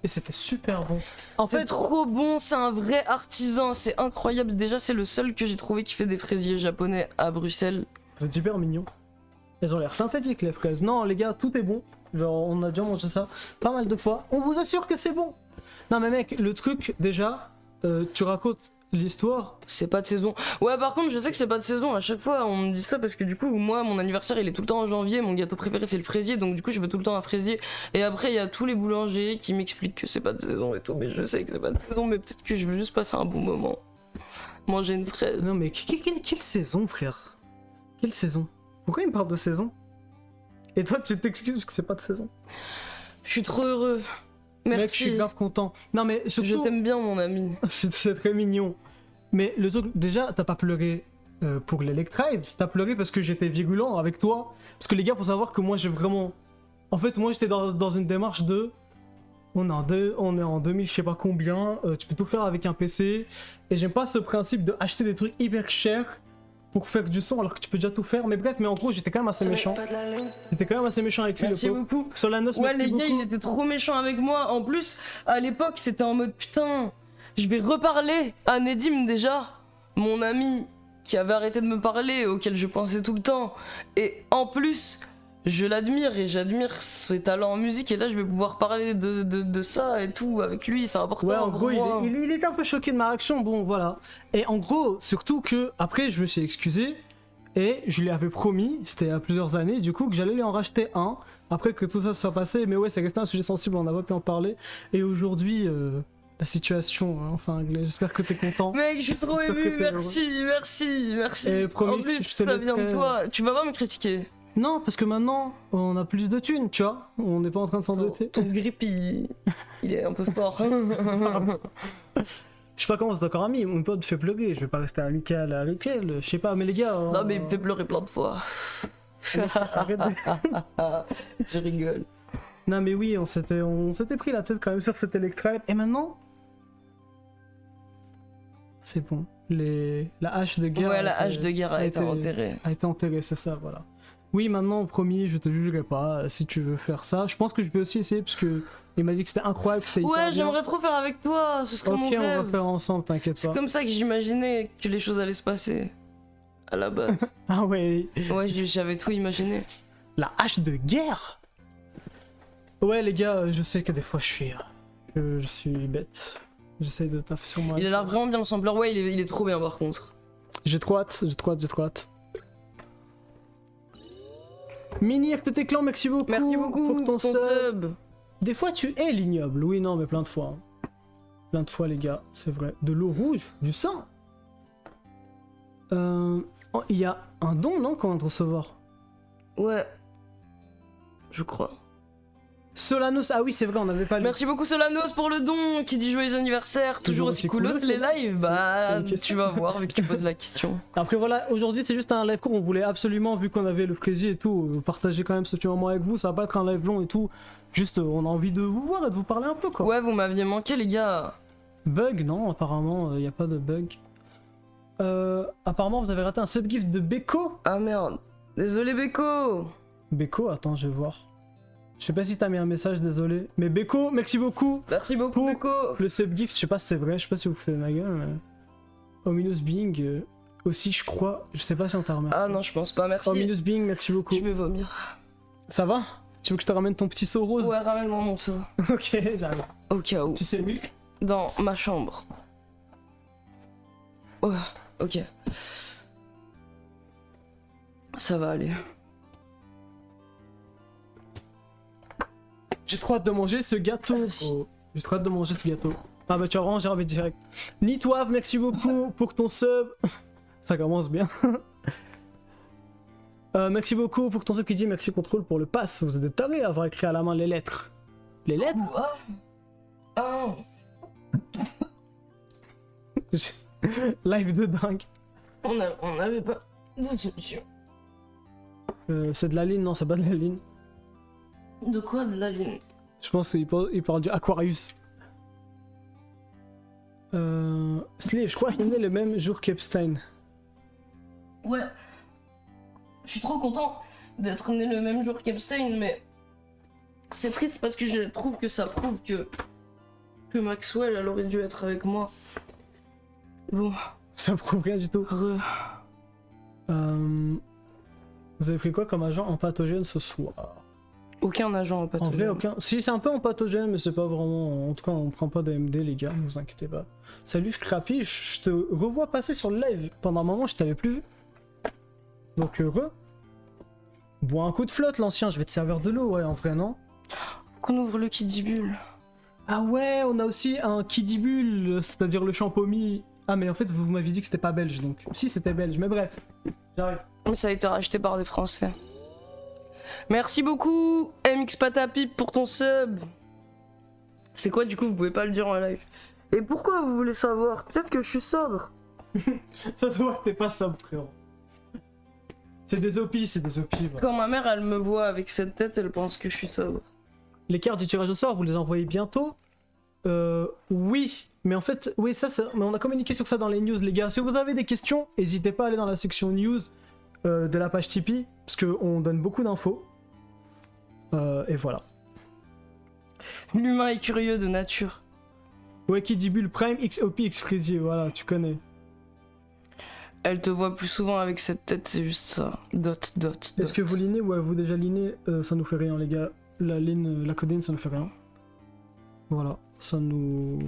[SPEAKER 2] Et c'était super bon. En
[SPEAKER 1] C'est
[SPEAKER 2] fait,
[SPEAKER 1] trop bon, c'est un vrai artisan, c'est incroyable. Déjà, c'est le seul que j'ai trouvé qui fait des fraisiers japonais à Bruxelles.
[SPEAKER 2] vous êtes hyper mignons. Elles ont l'air synthétiques, les fraises. Non, les gars, tout est bon. Genre, on a déjà mangé ça pas mal de fois. On vous assure que c'est bon. Non, mais mec, le truc, déjà, tu racontes l'histoire.
[SPEAKER 1] C'est pas de saison. Ouais, par contre, je sais que c'est pas de saison. À chaque fois, on me dit ça parce que du coup, moi, mon anniversaire, il est tout le temps en janvier. Mon gâteau préféré, c'est le fraisier. Donc, du coup, je veux tout le temps un fraisier. Et après, il y a tous les boulangers qui m'expliquent que c'est pas de saison et tout. Mais je sais que c'est pas de saison. Mais peut-être que je veux juste passer un bon moment. Manger une fraise.
[SPEAKER 2] Non, mais quelle saison, frère? Quelle saison? Pourquoi il me parle de saison? Et toi, tu t'excuses parce que c'est pas de saison.
[SPEAKER 1] Je suis trop heureux. Merci.
[SPEAKER 2] Mec, je suis grave content. Non, mais
[SPEAKER 1] Je
[SPEAKER 2] surtout,
[SPEAKER 1] t'aime bien, mon ami.
[SPEAKER 2] c'est très mignon. Mais le truc, déjà, t'as pas pleuré pour l'Electribe, t'as pleuré parce que j'étais virulent avec toi. Parce que les gars, faut savoir que moi, j'ai vraiment. En fait, moi, j'étais dans une démarche de. On est en 2000, je sais pas combien, tu peux tout faire avec un PC. Et j'aime pas ce principe de acheter des trucs hyper chers pour faire du son alors que tu peux déjà tout faire. Mais bref, mais en gros, j'étais quand même assez méchant. J'étais quand même assez méchant avec lui,
[SPEAKER 1] Merci
[SPEAKER 2] le pauvre.
[SPEAKER 1] beaucoup.
[SPEAKER 2] Solanos,
[SPEAKER 1] Ouais,
[SPEAKER 2] merci
[SPEAKER 1] les gars,
[SPEAKER 2] beaucoup.
[SPEAKER 1] il était trop méchant avec moi. En plus, à l'époque, c'était en mode putain, je vais reparler à Nedim déjà, mon ami qui avait arrêté de me parler, auquel je pensais tout le temps. Et en plus, je l'admire et j'admire ses talents en musique. Et là, je vais pouvoir parler de ça et tout avec lui. C'est important.
[SPEAKER 2] Ouais, en
[SPEAKER 1] pour
[SPEAKER 2] gros,
[SPEAKER 1] moi.
[SPEAKER 2] il était un peu choqué de ma réaction, bon, voilà. Et en gros, surtout que, après, je me suis excusé, et je lui avais promis, c'était il y a plusieurs années, du coup, que j'allais lui en racheter un, après que tout ça se soit passé, mais ouais, c'est resté un sujet sensible, on n'a pas pu en parler, et aujourd'hui, la situation, hein, enfin, j'espère que t'es content.
[SPEAKER 1] Mec, je suis trop
[SPEAKER 2] J'espère que
[SPEAKER 1] ému.
[SPEAKER 2] t'es
[SPEAKER 1] Merci.
[SPEAKER 2] Et promis,
[SPEAKER 1] en plus,
[SPEAKER 2] je te
[SPEAKER 1] ça vient de
[SPEAKER 2] laisserai-
[SPEAKER 1] toi. Tu vas pas me critiquer.
[SPEAKER 2] Non, parce que maintenant, on a plus de thunes, tu vois, on n'est pas en train de
[SPEAKER 1] Ton,
[SPEAKER 2] s'endetter.
[SPEAKER 1] ton grip, il est un peu fort.
[SPEAKER 2] Je sais pas comment c'est encore ami, mon pote me fait plugger, je vais pas rester amical avec elle, je sais pas, mais les gars...
[SPEAKER 1] Non, mais il me fait pleurer plein de fois.
[SPEAKER 2] arrête de-
[SPEAKER 1] Je rigole.
[SPEAKER 2] Non mais oui, on s'était pris la tête quand même sur cet Electribe. Et maintenant, c'est bon. La hache de guerre.
[SPEAKER 1] Ouais, la hache de guerre a été enterrée.
[SPEAKER 2] A été enterrée, c'est ça, voilà. Oui, maintenant, promis, je te jugerai pas si tu veux faire ça. Je pense que je vais aussi essayer parce que il m'a dit que c'était incroyable, que c'était hyper
[SPEAKER 1] Ouais,
[SPEAKER 2] bien.
[SPEAKER 1] j'aimerais trop faire avec toi. Ce serait
[SPEAKER 2] Ok,
[SPEAKER 1] mon
[SPEAKER 2] on va
[SPEAKER 1] rêve.
[SPEAKER 2] faire ensemble, t'inquiète
[SPEAKER 1] C'est
[SPEAKER 2] pas.
[SPEAKER 1] comme ça que j'imaginais que les choses allaient se passer. À la base.
[SPEAKER 2] Ah ouais,
[SPEAKER 1] Ouais, j'avais tout imaginé.
[SPEAKER 2] la hache de guerre. Ouais, les gars, je sais que des fois je suis bête. J'essaie de taffer sur moi.
[SPEAKER 1] Il a l'air vraiment bien le sampleur. Ouais, il est trop bien par contre.
[SPEAKER 2] J'ai trop hâte, j'ai trop hâte. Minir, t'étais clan, merci beaucoup.
[SPEAKER 1] Merci beaucoup
[SPEAKER 2] pour ton sub.
[SPEAKER 1] sub.
[SPEAKER 2] Des fois tu es l'ignoble, oui, non, mais plein de fois. Hein. Plein de fois, les gars, c'est vrai. De l'eau rouge, du sang. Oh, il y a un don, non, qu'on vient de recevoir.
[SPEAKER 1] Ouais. Je crois.
[SPEAKER 2] Solanos, ah oui, c'est vrai, on n'avait pas lu.
[SPEAKER 1] Merci beaucoup Solanos pour le don qui dit joyeux anniversaire. Toujours aussi coolos les lives.
[SPEAKER 2] c'est
[SPEAKER 1] Bah,
[SPEAKER 2] une question.
[SPEAKER 1] tu vas voir vu que tu poses la question.
[SPEAKER 2] Après voilà, aujourd'hui c'est juste un live court, on voulait absolument, vu qu'on avait le fraisier et tout, partager quand même ce petit moment avec vous, ça va pas être un live long et tout, juste on a envie de vous voir et de vous parler un peu quoi.
[SPEAKER 1] Ouais, vous m'aviez manqué les gars.
[SPEAKER 2] Bug, non, apparemment il y a pas de bug. Apparemment vous avez raté un subgift de Beko.
[SPEAKER 1] Ah merde. Désolé Beko.
[SPEAKER 2] Beko, attends, je vais voir. Je sais pas si t'as mis un message, désolé. Mais Beko, merci beaucoup
[SPEAKER 1] Merci beaucoup
[SPEAKER 2] Pour-
[SPEAKER 1] Beko.
[SPEAKER 2] le subgift, je sais pas si c'est vrai, je sais pas si vous foutez de ma gueule, mais... Ominous Being, aussi je crois, je sais pas si on t'a remercié.
[SPEAKER 1] Ah non, je pense pas, merci.
[SPEAKER 2] Ominous Being, merci beaucoup.
[SPEAKER 1] Je vais vomir.
[SPEAKER 2] Ça va? Tu veux que je te ramène ton petit seau rose?
[SPEAKER 1] Ouais, ramène-moi mon seau.
[SPEAKER 2] Ok, j'arrive.
[SPEAKER 1] Au cas où.
[SPEAKER 2] Tu sais où?
[SPEAKER 1] Dans ma chambre. Oh, ok. Ça va aller.
[SPEAKER 2] J'ai trop hâte de manger ce gâteau.
[SPEAKER 1] Merci.
[SPEAKER 2] Oh, j'ai trop hâte de manger ce gâteau. Ah bah tu vas vraiment, j'ai envie direct. Nitoave, merci beaucoup pour ton sub. Ça commence bien. Merci beaucoup pour ton sub qui dit merci contrôle pour le pass. Vous êtes des tarés à avoir écrit à la main les lettres. Les lettres?
[SPEAKER 1] Quoi? Ah.
[SPEAKER 2] Live de dingue.
[SPEAKER 1] On avait pas de solution.
[SPEAKER 2] C'est de la ligne, non, c'est pas de la ligne.
[SPEAKER 1] De quoi de la ligne?
[SPEAKER 2] Je pense qu'il parle du Aquarius. Slave, je crois qu'il est né le même jour qu'Epstein.
[SPEAKER 1] Ouais. Je suis trop content d'être né le même jour qu'Epstein, mais c'est triste parce que je trouve que ça prouve que Maxwell, elle aurait dû être avec moi. Bon,
[SPEAKER 2] Ça prouve rien du tout. Vous avez pris quoi comme agent en pathogène ce soir?
[SPEAKER 1] Aucun agent en
[SPEAKER 2] En
[SPEAKER 1] pathogène.
[SPEAKER 2] vrai, aucun. Si, c'est un peu en pathogène, mais c'est pas vraiment. En tout cas, on prend pas d'AMD, les gars, ne vous inquiétez pas. Salut, Scrappy, je te revois passer sur le live. Pendant un moment, je t'avais plus vu. Donc, heureux. Bois un coup de flotte, l'ancien, je vais te servir de l'eau, ouais, en vrai, non?
[SPEAKER 1] Qu'on ouvre le kidibule.
[SPEAKER 2] Ah ouais, on a aussi un kidibule, c'est-à-dire le champomis. Ah, mais en fait, vous m'aviez dit que c'était pas belge, donc. Si, c'était belge, mais bref. J'arrive.
[SPEAKER 1] Mais ça a été racheté par des Français. Merci beaucoup, MX Patapip, pour ton sub. C'est quoi, du coup, vous pouvez pas le dire en live. Et pourquoi vous voulez savoir? Peut-être que je suis sobre.
[SPEAKER 2] Ça se voit que t'es pas sobre, frérot. C'est des OP, c'est des OP. Voilà.
[SPEAKER 1] Quand ma mère, elle me voit avec cette tête, elle pense que je suis sobre.
[SPEAKER 2] Les cartes du tirage au sort, vous les envoyez bientôt? Oui, mais en fait, oui, mais on a communiqué sur ça dans les news, les gars. Si vous avez des questions, n'hésitez pas à aller dans la section news de la page Tipeee, parce qu'on donne beaucoup d'infos. Et voilà.
[SPEAKER 1] L'humain est curieux de nature.
[SPEAKER 2] Ouais, qui dit Bull Prime, XOP, X Frisier, voilà, tu connais.
[SPEAKER 1] Elle te voit plus souvent avec cette tête, c'est juste ça. Dot, dot, dot.
[SPEAKER 2] Est-ce que vous linez? Ouais, vous déjà liné, ça nous fait rien, les gars. La ligne, la codine, ça nous fait rien. Voilà, ça nous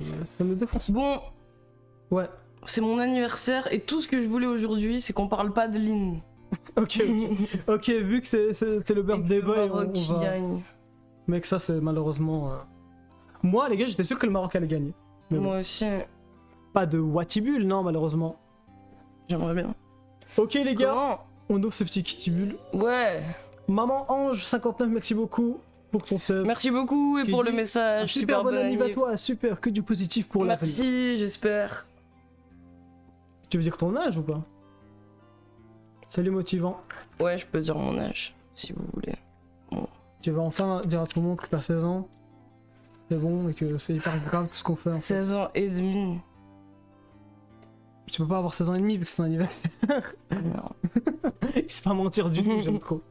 [SPEAKER 2] défonce.
[SPEAKER 1] Bon,
[SPEAKER 2] Ouais,
[SPEAKER 1] c'est mon anniversaire et tout ce que je voulais aujourd'hui, c'est qu'on parle pas de Lynn.
[SPEAKER 2] ok. Ok, vu que c'est le birthday
[SPEAKER 1] Et que le
[SPEAKER 2] boy,
[SPEAKER 1] Maroc qui gagne.
[SPEAKER 2] Mec, ça c'est malheureusement. Moi, les gars, j'étais sûr que le Maroc allait gagner. Mais bon.
[SPEAKER 1] Moi aussi,
[SPEAKER 2] Pas de Watibule, non, malheureusement.
[SPEAKER 1] j'aimerais bien.
[SPEAKER 2] Ok, les gars,
[SPEAKER 1] Comment?
[SPEAKER 2] on ouvre ce petit kitibule.
[SPEAKER 1] Ouais.
[SPEAKER 2] Maman Ange 59, merci beaucoup pour ton sub.
[SPEAKER 1] Merci beaucoup et
[SPEAKER 2] Qui
[SPEAKER 1] pour
[SPEAKER 2] dit
[SPEAKER 1] le message.
[SPEAKER 2] Super bonne année à
[SPEAKER 1] anniv.
[SPEAKER 2] toi, super, que du positif pour l'avenir.
[SPEAKER 1] Merci, j'espère.
[SPEAKER 2] Tu veux dire ton âge ou pas? Salut motivant.
[SPEAKER 1] Ouais, je peux dire mon âge, si vous voulez.
[SPEAKER 2] Tu vas enfin dire à tout le monde que t'as 16 ans. C'est bon et que c'est hyper grave tout ce qu'on fait. En fait.
[SPEAKER 1] 16 ans et demi.
[SPEAKER 2] Tu peux pas avoir 16 ans et demi vu que c'est ton anniversaire.
[SPEAKER 1] Merde.
[SPEAKER 2] Il sait pas mentir du tout, j'aime trop.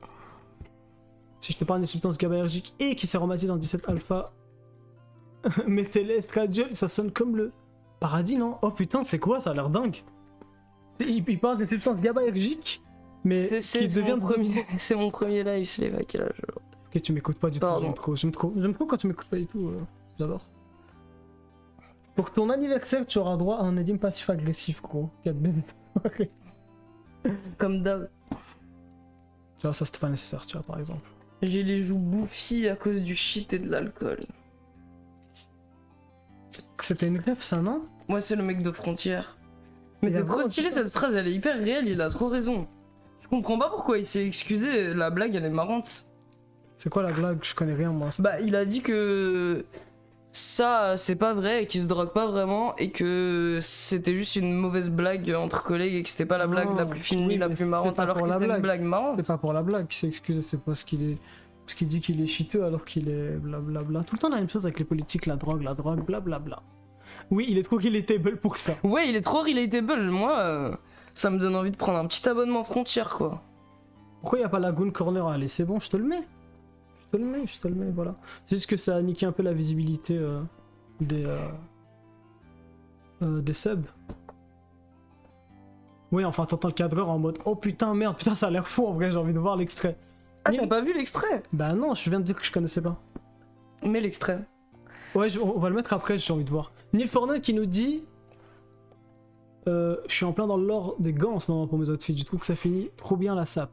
[SPEAKER 2] Si je te parle d'une substance GABAergique et qui s'est rematée dans 17 alpha, mettez-les estradiol, ça sonne comme le paradis, non? Oh putain, c'est quoi? Ça a l'air dingue. Il parle d'une substance GABAergique, mais qui
[SPEAKER 1] C'est
[SPEAKER 2] devient
[SPEAKER 1] mon premier, c'est mon premier live, c'est les quel âge?
[SPEAKER 2] Ok, tu m'écoutes pas du
[SPEAKER 1] Pardon.
[SPEAKER 2] tout, j'aime trop quand tu m'écoutes pas du tout, j'adore. Pour ton anniversaire, tu auras droit à un édime passif agressif, gros. 4 baisers de soirée.
[SPEAKER 1] Comme d'hab.
[SPEAKER 2] Tu vois, ça c'était pas nécessaire, tu vois, par exemple.
[SPEAKER 1] J'ai les joues bouffies à cause du shit et de l'alcool.
[SPEAKER 2] C'était une rêve, ça, non?
[SPEAKER 1] Moi, c'est le mec de Frontière. Mais
[SPEAKER 2] Il a
[SPEAKER 1] c'est trop
[SPEAKER 2] vraiment
[SPEAKER 1] stylé
[SPEAKER 2] dit ça.
[SPEAKER 1] cette phrase, elle est hyper réelle, il a trop raison. Je comprends pas pourquoi il s'est excusé, la blague elle est marrante.
[SPEAKER 2] C'est quoi la blague? Je connais rien, moi.
[SPEAKER 1] Bah, il a dit que ça c'est pas vrai et qu'il se drogue pas vraiment et que c'était juste une mauvaise blague entre collègues et que c'était pas la blague la plus fine
[SPEAKER 2] oui,
[SPEAKER 1] la
[SPEAKER 2] mais
[SPEAKER 1] plus
[SPEAKER 2] c'était
[SPEAKER 1] marrante
[SPEAKER 2] pas
[SPEAKER 1] alors
[SPEAKER 2] pour
[SPEAKER 1] que
[SPEAKER 2] la
[SPEAKER 1] c'était une
[SPEAKER 2] blague.
[SPEAKER 1] blague marrante.
[SPEAKER 2] C'est pas pour la blague qu'il s'est excusé, c'est parce qu'il est. Parce qu'il dit qu'il est chiteux alors qu'il est blablabla. Tout le temps la même chose avec les politiques, la drogue, blablabla. Oui, il est trop relatable pour ça.
[SPEAKER 1] Ouais, il est trop relatable, moi ça me donne envie de prendre un petit abonnement Frontière quoi.
[SPEAKER 2] Pourquoi il y a pas Lagoon Corner? Allez, c'est bon, je te le mets. Je te le mets, voilà. C'est juste que ça a niqué un peu la visibilité des subs. Oui, enfin, t'entends le cadreur en mode oh putain, merde, putain, ça a l'air fou en vrai, j'ai envie de voir l'extrait.
[SPEAKER 1] Ah, t'as pas vu l'extrait?
[SPEAKER 2] Bah non, je viens de dire que je connaissais pas.
[SPEAKER 1] Mais l'extrait.
[SPEAKER 2] Ouais, on va le mettre après, j'ai envie de voir. Neil Forneux qui nous dit je suis en plein dans le lore des gants en ce moment pour mes outfits, je trouve que ça finit trop bien la sape.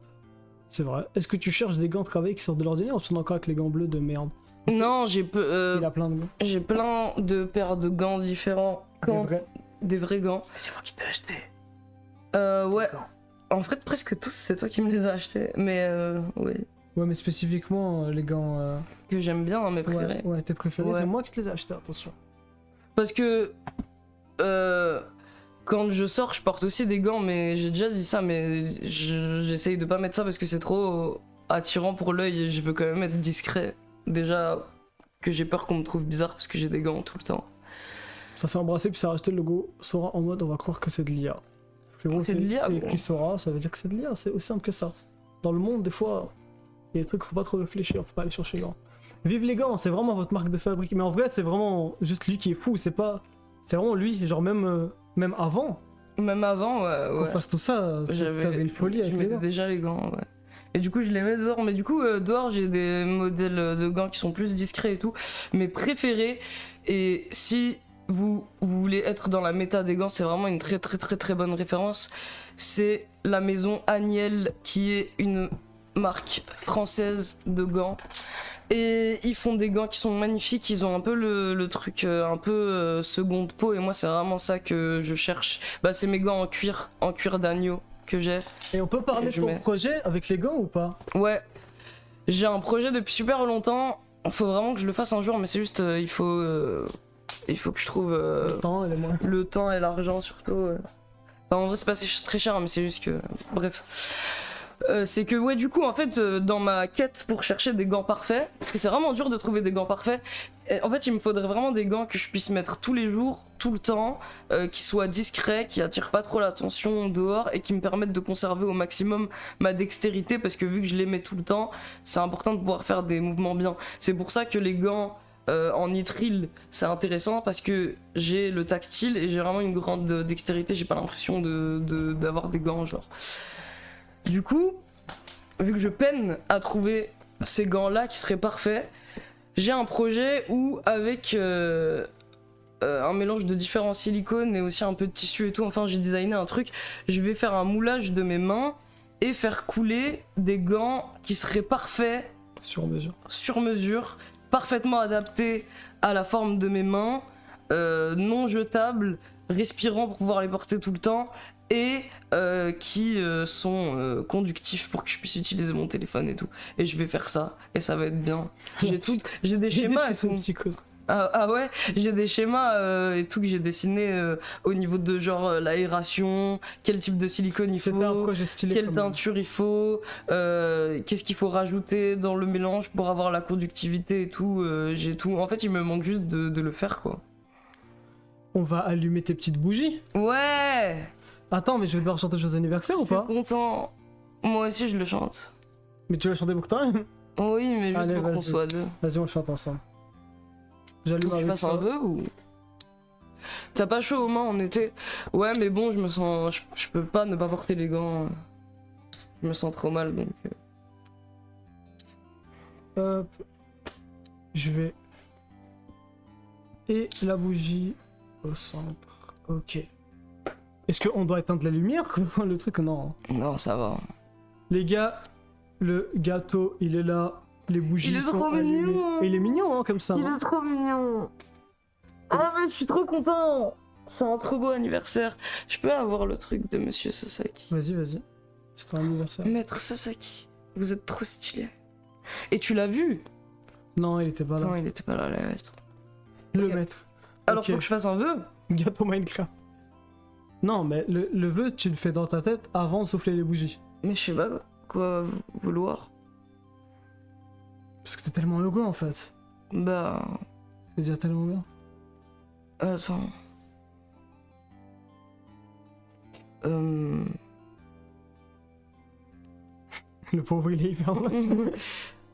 [SPEAKER 2] C'est vrai. Est-ce que tu cherches des gants de travail qui sortent de l'ordinaire ou tu es encore avec les gants bleus de merde?
[SPEAKER 1] Non,
[SPEAKER 2] Il a plein de gants.
[SPEAKER 1] j'ai plein de paires de gants différents. Des vrais gants.
[SPEAKER 2] C'est moi qui t'ai acheté.
[SPEAKER 1] Ouais.
[SPEAKER 2] Gants.
[SPEAKER 1] En fait, presque tous, c'est toi qui me les as achetés. Mais ouais.
[SPEAKER 2] Ouais, mais spécifiquement les gants.
[SPEAKER 1] Que j'aime bien, hein, mes préférés.
[SPEAKER 2] Ouais, tes préférés.
[SPEAKER 1] Ouais.
[SPEAKER 2] C'est moi qui te les ai achetés, attention.
[SPEAKER 1] Parce que quand je sors, je porte aussi des gants, mais j'ai déjà dit ça, mais j'essaye de pas mettre ça parce que c'est trop attirant pour l'œil et je veux quand même être discret. Déjà que j'ai peur qu'on me trouve bizarre parce que j'ai des gants tout le temps.
[SPEAKER 2] Ça s'est embrassé, puis ça a rajouté le logo Sora en mode on va croire que c'est de l'IA. Frérot,
[SPEAKER 1] C'est de l'IA,
[SPEAKER 2] c'est
[SPEAKER 1] gros.
[SPEAKER 2] écrit Sora, ça veut dire que c'est de l'IA, c'est aussi simple que ça. Dans le monde, des fois, il y a des trucs, faut pas trop réfléchir, faut pas aller chercher loin. Vive les gants, c'est vraiment votre marque de fabrique. Mais en vrai, c'est vraiment juste lui qui est fou, c'est pas. C'est vraiment lui, genre même avant,
[SPEAKER 1] Même avant,
[SPEAKER 2] qu'on
[SPEAKER 1] ouais.
[SPEAKER 2] fasse tout ça, t'avais une folie avec
[SPEAKER 1] je
[SPEAKER 2] les
[SPEAKER 1] mettais
[SPEAKER 2] gants.
[SPEAKER 1] déjà les gants, ouais. Et du coup, je les mets dehors. Mais du coup, dehors, j'ai des modèles de gants qui sont plus discrets et tout. Mes préférés. Et si vous voulez être dans la méta des gants, c'est vraiment une très très très très bonne référence. C'est la maison Agnel, qui est une marque française de gants. Et ils font des gants qui sont magnifiques, ils ont un peu le truc un peu seconde peau et moi c'est vraiment ça que je cherche. Bah c'est mes gants en cuir d'agneau que j'ai.
[SPEAKER 2] Et on peut parler de
[SPEAKER 1] Je
[SPEAKER 2] ton
[SPEAKER 1] mets.
[SPEAKER 2] projet avec les gants ou pas?
[SPEAKER 1] Ouais, j'ai un projet depuis super longtemps, faut vraiment que je le fasse un jour mais c'est juste il faut que je trouve
[SPEAKER 2] Le temps et les moyens.
[SPEAKER 1] le temps et l'argent surtout. Enfin, en vrai c'est pas très cher mais c'est juste que... Bref. C'est que ouais du coup en fait dans ma quête pour chercher des gants parfaits, parce que c'est vraiment dur de trouver des gants parfaits, en fait il me faudrait vraiment des gants que je puisse mettre tous les jours, tout le temps, qui soient discrets, qui attirent pas trop l'attention dehors et qui me permettent de conserver au maximum ma dextérité parce que vu que je les mets tout le temps, c'est important de pouvoir faire des mouvements bien. C'est pour ça que les gants en nitrile c'est intéressant parce que j'ai le tactile et j'ai vraiment une grande dextérité, j'ai pas l'impression d'avoir des gants genre. Du coup, vu que je peine à trouver ces gants-là qui seraient parfaits, j'ai un projet où, avec un mélange de différents silicones et aussi un peu de tissu et tout, enfin j'ai designé un truc, je vais faire un moulage de mes mains et faire couler des gants qui seraient parfaits,
[SPEAKER 2] Sur mesure.
[SPEAKER 1] sur mesure, parfaitement adaptés à la forme de mes mains, non jetables, respirants pour pouvoir les porter tout le temps et qui sont conductifs pour que je puisse utiliser mon téléphone et tout. Et je vais faire ça et ça va être bien. J'ai des schémas.
[SPEAKER 2] C'est une psychose.
[SPEAKER 1] Ah ouais, j'ai des schémas et tout que j'ai dessiné au niveau de genre l'aération, quel type de silicone il
[SPEAKER 2] C'était un
[SPEAKER 1] faut,
[SPEAKER 2] projet stylé.
[SPEAKER 1] quelle
[SPEAKER 2] quand même.
[SPEAKER 1] teinture il faut, qu'est-ce qu'il faut rajouter dans le mélange pour avoir la conductivité et tout. J'ai tout. En fait, il me manque juste de le faire quoi.
[SPEAKER 2] On va allumer tes petites bougies.
[SPEAKER 1] Ouais.
[SPEAKER 2] Attends, mais je vais devoir chanter joyeux anniversaire ou
[SPEAKER 1] Je suis
[SPEAKER 2] pas?
[SPEAKER 1] content. Moi aussi, je le chante.
[SPEAKER 2] Mais tu vas chanter pour toi?
[SPEAKER 1] Oui, mais juste
[SPEAKER 2] Allez,
[SPEAKER 1] pour qu'on
[SPEAKER 2] vas-y.
[SPEAKER 1] soit deux.
[SPEAKER 2] Vas-y, on chante ensemble. J'allume
[SPEAKER 1] Faut que je
[SPEAKER 2] avec
[SPEAKER 1] passe
[SPEAKER 2] ça.
[SPEAKER 1] un vœu ou... T'as pas chaud aux mains en été? Ouais, mais bon, je me sens... Je peux pas ne pas porter les gants. Je me sens trop mal, donc...
[SPEAKER 2] Hop. Je vais... Et la bougie au centre. Ok. Est-ce qu'on doit éteindre la lumière? Le truc, non.
[SPEAKER 1] Non, ça va.
[SPEAKER 2] Les gars, le gâteau, il est là. Les bougies
[SPEAKER 1] Il est
[SPEAKER 2] sont
[SPEAKER 1] trop
[SPEAKER 2] allumées.
[SPEAKER 1] mignon.
[SPEAKER 2] Et il est mignon, hein, comme ça. hein.
[SPEAKER 1] est trop mignon. Ah mais je suis trop content. C'est un trop beau anniversaire. Je peux avoir le truc de Monsieur Sasaki.
[SPEAKER 2] Vas-y, vas-y. C'est ton anniversaire.
[SPEAKER 1] Maître Sasaki, vous êtes trop stylé. Et tu l'as vu?
[SPEAKER 2] Non, il était pas là.
[SPEAKER 1] Non, il était pas là, la lettre.
[SPEAKER 2] Le
[SPEAKER 1] Ok.
[SPEAKER 2] maître.
[SPEAKER 1] Alors
[SPEAKER 2] Ok.
[SPEAKER 1] faut que je fasse un vœu?
[SPEAKER 2] Gâteau Minecraft. Non, mais le vœu, tu le fais dans ta tête avant de souffler les bougies.
[SPEAKER 1] Mais je sais pas quoi vouloir.
[SPEAKER 2] Parce que t'es tellement heureux, en fait.
[SPEAKER 1] Bah...
[SPEAKER 2] C'est déjà tellement bien.
[SPEAKER 1] Attends. Euh...
[SPEAKER 2] Le pauvre, il est hyper mal.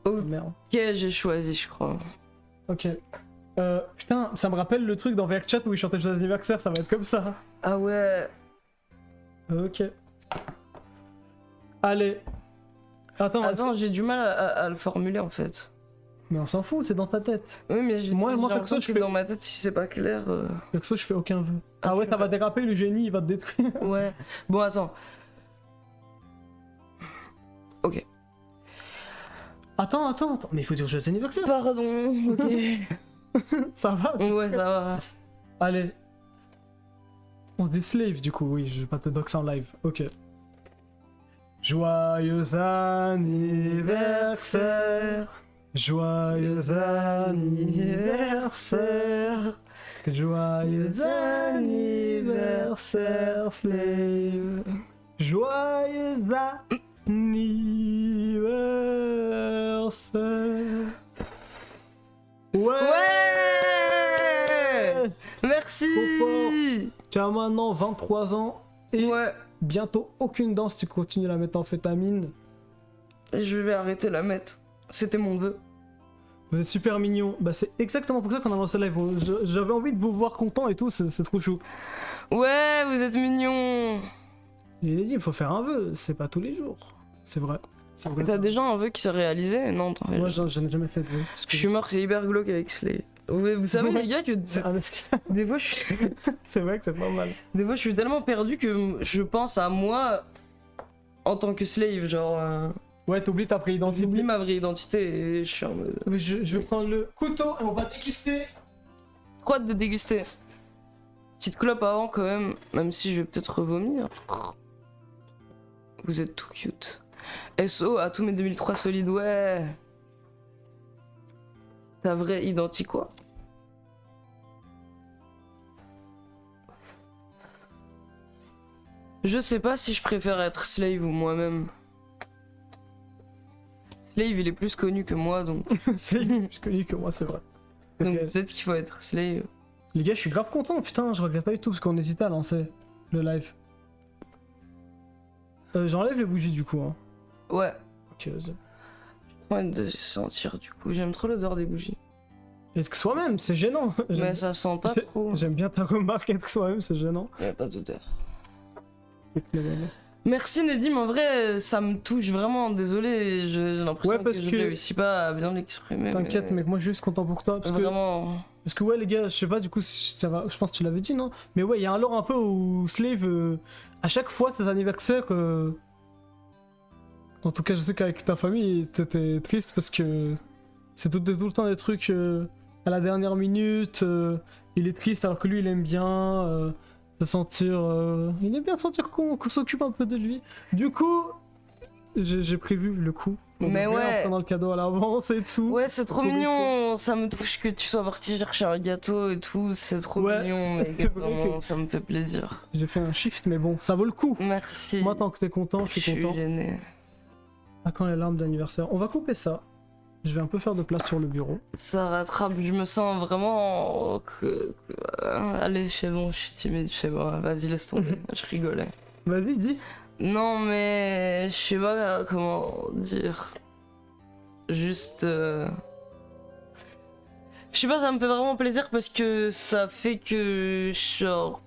[SPEAKER 1] Ok,
[SPEAKER 2] Merde.
[SPEAKER 1] j'ai choisi, je crois.
[SPEAKER 2] Ok. Putain, ça me rappelle le truc dans VRChat où il chantait joyeux anniversaire, ça va être comme ça.
[SPEAKER 1] Ah ouais.
[SPEAKER 2] Ok. Allez. Attends,
[SPEAKER 1] Attends, j'ai du mal à le formuler en fait.
[SPEAKER 2] mais on s'en fout, c'est dans ta tête.
[SPEAKER 1] Oui, mais
[SPEAKER 2] Moi,
[SPEAKER 1] j'ai
[SPEAKER 2] perso,
[SPEAKER 1] l'impression
[SPEAKER 2] je
[SPEAKER 1] que
[SPEAKER 2] fais-
[SPEAKER 1] dans ma tête, si c'est pas clair.
[SPEAKER 2] Perso, je fais aucun vœu.
[SPEAKER 1] Ah,
[SPEAKER 2] Ah ouais,
[SPEAKER 1] tu
[SPEAKER 2] ça
[SPEAKER 1] vas-
[SPEAKER 2] va déraper, le génie, il va te détruire.
[SPEAKER 1] Ouais. Bon, attends. Ok.
[SPEAKER 2] Attends. Mais il faut dire joyeux anniversaire.
[SPEAKER 1] Pardon, ok.
[SPEAKER 2] Ça va?
[SPEAKER 1] Ouais, ça va.
[SPEAKER 2] Allez. On dit slave du coup, oui, je vais pas te dox en live. Ok. Joyeux anniversaire. Joyeux anniversaire. Joyeux anniversaire, slave. Joyeux anniversaire.
[SPEAKER 1] Ouais. Merci.
[SPEAKER 2] Tu as maintenant 23 ans et
[SPEAKER 1] Ouais.
[SPEAKER 2] bientôt aucune danse si tu continues la méthamphétamine.
[SPEAKER 1] Je vais arrêter la mettre. C'était mon vœu.
[SPEAKER 2] Vous êtes super mignons. Bah c'est exactement pour ça qu'on a lancé le live. J'avais envie de vous voir content et tout, c'est trop chou.
[SPEAKER 1] Ouais, vous êtes mignons.
[SPEAKER 2] Il est dit, il faut faire un vœu, c'est pas tous les jours. C'est vrai. C'est vrai.
[SPEAKER 1] T'as déjà un vœu qui s'est réalisé? Non, t'en fais
[SPEAKER 2] Moi
[SPEAKER 1] jamais.
[SPEAKER 2] j'en ai jamais fait de vœu.
[SPEAKER 1] Je suis mort, c'est hyper glauque avec Slay. Vous savez les gars que
[SPEAKER 2] C'est un esclave.
[SPEAKER 1] des fois je suis...
[SPEAKER 2] C'est vrai que c'est pas mal.
[SPEAKER 1] des fois je suis tellement perdu que je pense à moi en tant que slave, genre
[SPEAKER 2] Ouais, t'oublies ta vraie identité.
[SPEAKER 1] j'oublie ma vraie identité et je suis en mode...
[SPEAKER 2] Mais je vais prendre le couteau et on va déguster.
[SPEAKER 1] Trop hâte de déguster. Petite clope avant quand même si je vais peut-être revomir. Vous êtes tout cute. SO à tous mes 2003 solides, ouais. Ta vraie identité quoi. Je sais pas si je préfère être slave ou moi-même. Slave il est plus connu que moi donc.
[SPEAKER 2] C'est plus connu que moi, c'est vrai.
[SPEAKER 1] Donc
[SPEAKER 2] Ok.
[SPEAKER 1] peut-être qu'il faut être slave.
[SPEAKER 2] Les gars, je suis grave content, putain, je regrette pas du tout parce qu'on hésitait à lancer le live. J'enlève les bougies du coup, hein.
[SPEAKER 1] Ouais.
[SPEAKER 2] Ok, vas-y.
[SPEAKER 1] Ouais, de sentir du coup. J'aime trop l'odeur des bougies.
[SPEAKER 2] Être soi-même, c'est gênant.
[SPEAKER 1] Mais ça sent pas trop.
[SPEAKER 2] J'aime bien ta remarque, être soi-même, c'est gênant.
[SPEAKER 1] Y'a pas d'odeur. Merci Nedim, en vrai ça me touche vraiment, désolé, j'ai l'impression
[SPEAKER 2] Ouais, parce
[SPEAKER 1] que je
[SPEAKER 2] que-
[SPEAKER 1] réussis pas à bien l'exprimer.
[SPEAKER 2] T'inquiète, mec, moi je suis juste content pour toi.
[SPEAKER 1] Vraiment.
[SPEAKER 2] Parce que ouais, les gars, je sais pas du coup, si je pense que tu l'avais dit, non? Mais ouais, il y a un lore un peu où Slave, à chaque fois ses anniversaires, en tout cas, je sais qu'avec ta famille, t'étais triste parce que c'est tout le temps des trucs à la dernière minute. Il est triste alors que lui, il aime bien se sentir. Il aime bien sentir qu'on s'occupe un peu de lui. Du coup, j'ai prévu le coup.
[SPEAKER 1] Mais ouais.
[SPEAKER 2] En prenant le cadeau à l'avance et tout.
[SPEAKER 1] Ouais, c'est trop
[SPEAKER 2] Pour une
[SPEAKER 1] mignon, ça me touche que tu sois parti chercher un gâteau et tout, c'est trop
[SPEAKER 2] Ouais.
[SPEAKER 1] mignon, mais
[SPEAKER 2] C'est vrai
[SPEAKER 1] vraiment,
[SPEAKER 2] que-
[SPEAKER 1] ça me fait plaisir.
[SPEAKER 2] J'ai fait un shift, mais bon, ça vaut le coup.
[SPEAKER 1] Merci.
[SPEAKER 2] Moi, tant que t'es content, je
[SPEAKER 1] je
[SPEAKER 2] suis
[SPEAKER 1] suis
[SPEAKER 2] content.
[SPEAKER 1] gêné.
[SPEAKER 2] À quand les larmes d'anniversaire? On va couper ça. Je vais un peu faire de place sur le bureau.
[SPEAKER 1] Ça rattrape, je me sens vraiment allez, c'est bon, je suis timide, c'est bon, vas-y, laisse tomber, je rigolais.
[SPEAKER 2] Vas-y, dis.
[SPEAKER 1] Non, mais je sais pas comment dire. Juste. Je sais pas, ça me fait vraiment plaisir parce que ça fait que. Genre.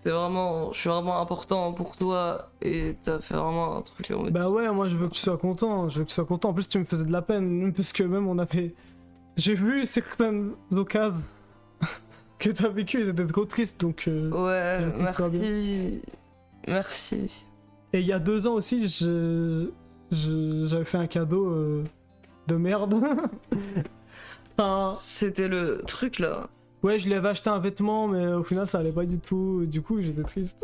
[SPEAKER 1] C'est vraiment. Je suis vraiment important pour toi et t'as fait vraiment un truc en mode.
[SPEAKER 2] Bah ouais, moi je veux que tu sois content. Je veux que tu sois content. En plus, tu me faisais de la peine. Parce que même on avait. J'ai vu certaines occasions que t'as vécu et t'étais trop triste. Donc.
[SPEAKER 1] Ouais,
[SPEAKER 2] tout va bien.
[SPEAKER 1] merci. Merci.
[SPEAKER 2] Et il y a 2 ans aussi, j'avais fait un cadeau de merde. Enfin.
[SPEAKER 1] C'était le truc là.
[SPEAKER 2] Ouais, je lui avais acheté un vêtement, mais au final ça allait pas du tout. Du coup, j'étais triste.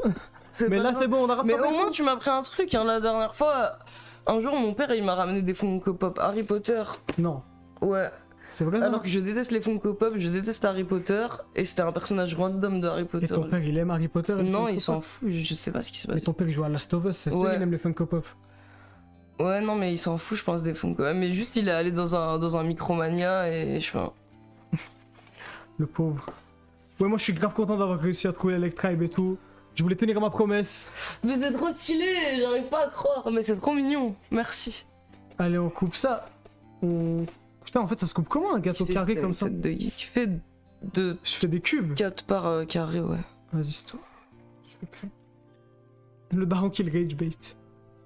[SPEAKER 1] C'est
[SPEAKER 2] Mais
[SPEAKER 1] pas
[SPEAKER 2] là,
[SPEAKER 1] grave.
[SPEAKER 2] c'est bon, on a rattrapé.
[SPEAKER 1] Mais au
[SPEAKER 2] le
[SPEAKER 1] moins
[SPEAKER 2] coup.
[SPEAKER 1] tu m'as pris un truc, hein, la dernière fois. Un jour, mon père il m'a ramené des Funko Pop Harry Potter.
[SPEAKER 2] Non.
[SPEAKER 1] Ouais.
[SPEAKER 2] C'est vrai ça?
[SPEAKER 1] Alors que je déteste les Funko Pop, je déteste Harry Potter, et c'était un personnage random de Harry
[SPEAKER 2] Et
[SPEAKER 1] Potter.
[SPEAKER 2] ton père, il aime Harry Potter et les
[SPEAKER 1] Non,
[SPEAKER 2] Funko
[SPEAKER 1] il s'en
[SPEAKER 2] Pop
[SPEAKER 1] fout, je sais pas ce qui se
[SPEAKER 2] Mais
[SPEAKER 1] passe.
[SPEAKER 2] ton père, il joue à Last of Us, c'est ça
[SPEAKER 1] Ouais.
[SPEAKER 2] qu'il aime les Funko Pop.
[SPEAKER 1] Ouais, non, mais il s'en fout, je pense, des Funko. Mais juste, il est allé dans un Micromania, et je sais pas.
[SPEAKER 2] Le pauvre. Ouais, moi je suis grave content d'avoir réussi à trouver l'Electribe et tout. Je voulais tenir ma promesse.
[SPEAKER 1] Mais c'est trop stylé, j'arrive pas à croire, mais c'est trop mignon. Merci.
[SPEAKER 2] Allez, on coupe ça. Putain, en fait, ça se coupe comment un gâteau
[SPEAKER 1] C'était
[SPEAKER 2] carré
[SPEAKER 1] une
[SPEAKER 2] comme ça?
[SPEAKER 1] tête de geek. Fait de
[SPEAKER 2] Je fais des cubes.
[SPEAKER 1] 4 par carré, ouais.
[SPEAKER 2] Vas-y, c'est toi. Je fais que ça. Le daron qui le rage bait.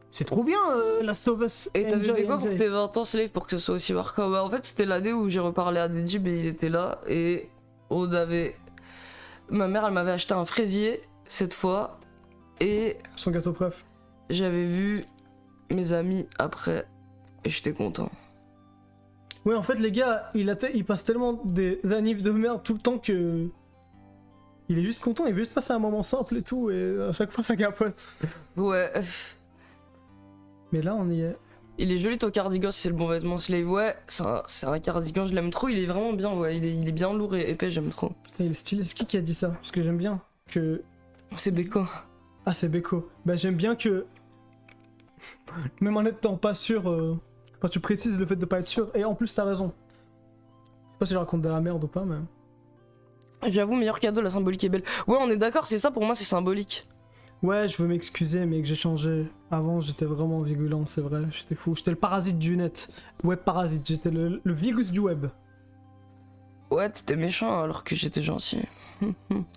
[SPEAKER 2] C'est trop bien, Last of Us.
[SPEAKER 1] Et t'avais
[SPEAKER 2] Enjoy,
[SPEAKER 1] fait quoi pour
[SPEAKER 2] enjoy.
[SPEAKER 1] tes 20 ans, Slave, pour que ce soit aussi marquant? Bah, en fait, c'était l'année où j'ai reparlé à Nedjib et il était là, et on avait. Ma mère, elle m'avait acheté un fraisier, cette fois, et
[SPEAKER 2] Son gâteau pref.
[SPEAKER 1] j'avais vu mes amis après et j'étais content.
[SPEAKER 2] Ouais, en fait, les gars, il passe tellement des annives de merde tout le temps que. Il est juste content, il veut juste passer un moment simple et tout, et à chaque fois ça capote.
[SPEAKER 1] Ouais.
[SPEAKER 2] Mais là, on y est.
[SPEAKER 1] Il est joli ton cardigan, c'est le bon vêtement Slave. Ouais, c'est un cardigan, je l'aime trop, il est vraiment bien, ouais. Il est bien lourd et épais, j'aime trop.
[SPEAKER 2] Putain, il est stylé. C'est qui a dit ça? Parce que j'aime bien que.
[SPEAKER 1] C'est Beko.
[SPEAKER 2] Ah, c'est Beko. Bah, j'aime bien que. Même en étant pas sûr. Quand tu précises le fait de pas être sûr, et en plus, t'as raison. Je sais pas si je raconte de la merde ou pas, mais.
[SPEAKER 1] J'avoue, meilleur cadeau, la symbolique est belle. Ouais, on est d'accord, c'est ça pour moi, c'est symbolique.
[SPEAKER 2] Ouais, je veux m'excuser, mais que j'ai changé. Avant, j'étais vraiment virulent, c'est vrai. J'étais fou. J'étais le parasite du net. Web parasite. J'étais le virus du web.
[SPEAKER 1] Ouais, t'étais méchant alors que j'étais gentil.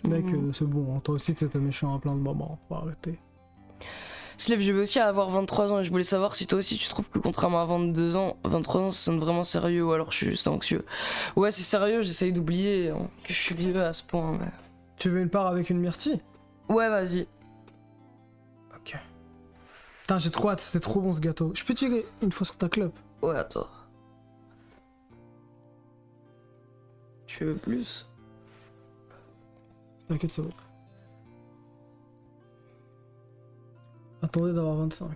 [SPEAKER 2] Mec, c'est bon. Toi aussi, t'étais méchant à plein de moments. Faut arrêter.
[SPEAKER 1] Slave, je vais aussi avoir 23 ans et je voulais savoir si toi aussi tu trouves que contrairement à 22 ans, 23 ans ça sonne vraiment sérieux ou alors je suis juste anxieux. Ouais, c'est sérieux, j'essaye d'oublier hein, que je suis vieux à ce point. Mais...
[SPEAKER 2] Tu veux une part avec une myrtille?
[SPEAKER 1] Ouais, vas-y.
[SPEAKER 2] Ok. Putain, j'ai trop hâte, c'était trop bon ce gâteau. Je peux tirer une fois sur ta clope?
[SPEAKER 1] Ouais, attends. Tu veux plus?
[SPEAKER 2] T'inquiète, c'est bon. Attendez d'avoir 25.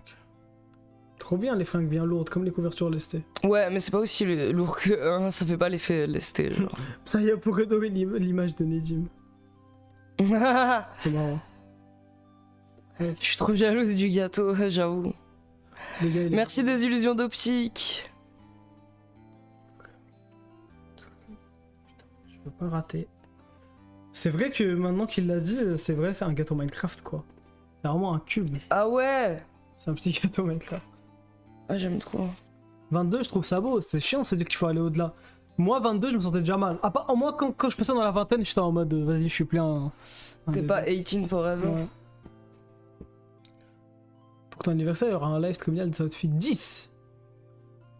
[SPEAKER 2] Trop bien les fringues bien lourdes, comme les couvertures lestées.
[SPEAKER 1] Ouais, mais c'est pas aussi lourd que hein, ça fait pas l'effet lesté, genre.
[SPEAKER 2] Ça y est, pour redorer l'image de Nedim. C'est marrant.
[SPEAKER 1] Je suis trop jalouse du gâteau, j'avoue.
[SPEAKER 2] Les gars,
[SPEAKER 1] Merci des illusions d'optique.
[SPEAKER 2] Je peux pas rater. C'est vrai que maintenant qu'il l'a dit, c'est vrai, c'est un gâteau Minecraft quoi. C'est vraiment un cube.
[SPEAKER 1] Ah ouais.
[SPEAKER 2] C'est un petit gâteau Minecraft.
[SPEAKER 1] Ah, j'aime trop.
[SPEAKER 2] 22, je trouve ça beau. C'est chiant de se dire qu'il faut aller au-delà. Moi, 22, je me sentais déjà mal. Moi, quand je passais dans la vingtaine, j'étais en mode vas-y, je suis plus un
[SPEAKER 1] T'es
[SPEAKER 2] bébé.
[SPEAKER 1] pas 18 forever.
[SPEAKER 2] Ouais. Pour ton anniversaire, il y aura un live tribunal des outfits 10.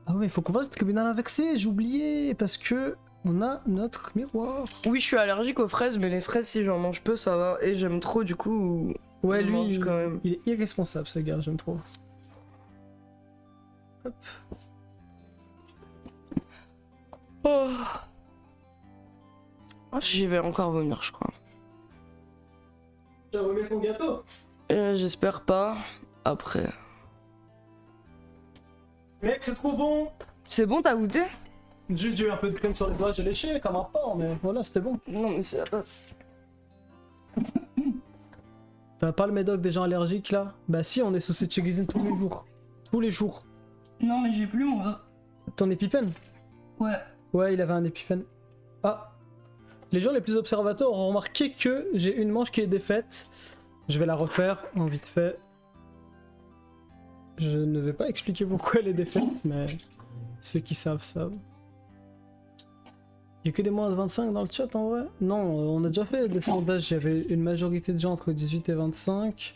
[SPEAKER 2] Ah ouais, il faut qu'on fasse le tribunal inversé, j'ai oublié, parce que on a notre miroir.
[SPEAKER 1] Oui, je suis allergique aux fraises, mais les fraises, si j'en mange peu, ça va. Et j'aime trop, du coup.
[SPEAKER 2] Ouais,
[SPEAKER 1] je
[SPEAKER 2] lui,
[SPEAKER 1] mange quand même.
[SPEAKER 2] il est irresponsable, ce gars, j'aime trop. Hop.
[SPEAKER 1] Oh. Ah, j'y vais encore vomir, je crois.
[SPEAKER 2] Tu as remis ton gâteau?
[SPEAKER 1] J'espère pas. Après.
[SPEAKER 2] Mec, c'est trop bon!
[SPEAKER 1] C'est bon, t'as goûté?
[SPEAKER 2] Juste, j'ai eu un peu de crème sur les doigts, j'ai léché comme un porc, mais voilà, c'était bon.
[SPEAKER 1] Non, mais c'est la passe.
[SPEAKER 2] T'as pas le médoc des gens allergiques là? Bah si, on est sous cette cuisine tous les jours. Tous les jours.
[SPEAKER 1] Non, mais j'ai plus, moi.
[SPEAKER 2] Ton épipène?
[SPEAKER 1] Ouais.
[SPEAKER 2] Ouais, il avait un épipène. Ah. Les gens les plus observateurs ont remarqué que j'ai une manche qui est défaite. Je vais la refaire en vite fait. Je ne vais pas expliquer pourquoi elle est défaite, mais ceux qui savent savent. Il y a que des moins de 25 dans le chat en vrai? Non, on a déjà fait des sondages, il y avait une majorité de gens entre 18 et 25.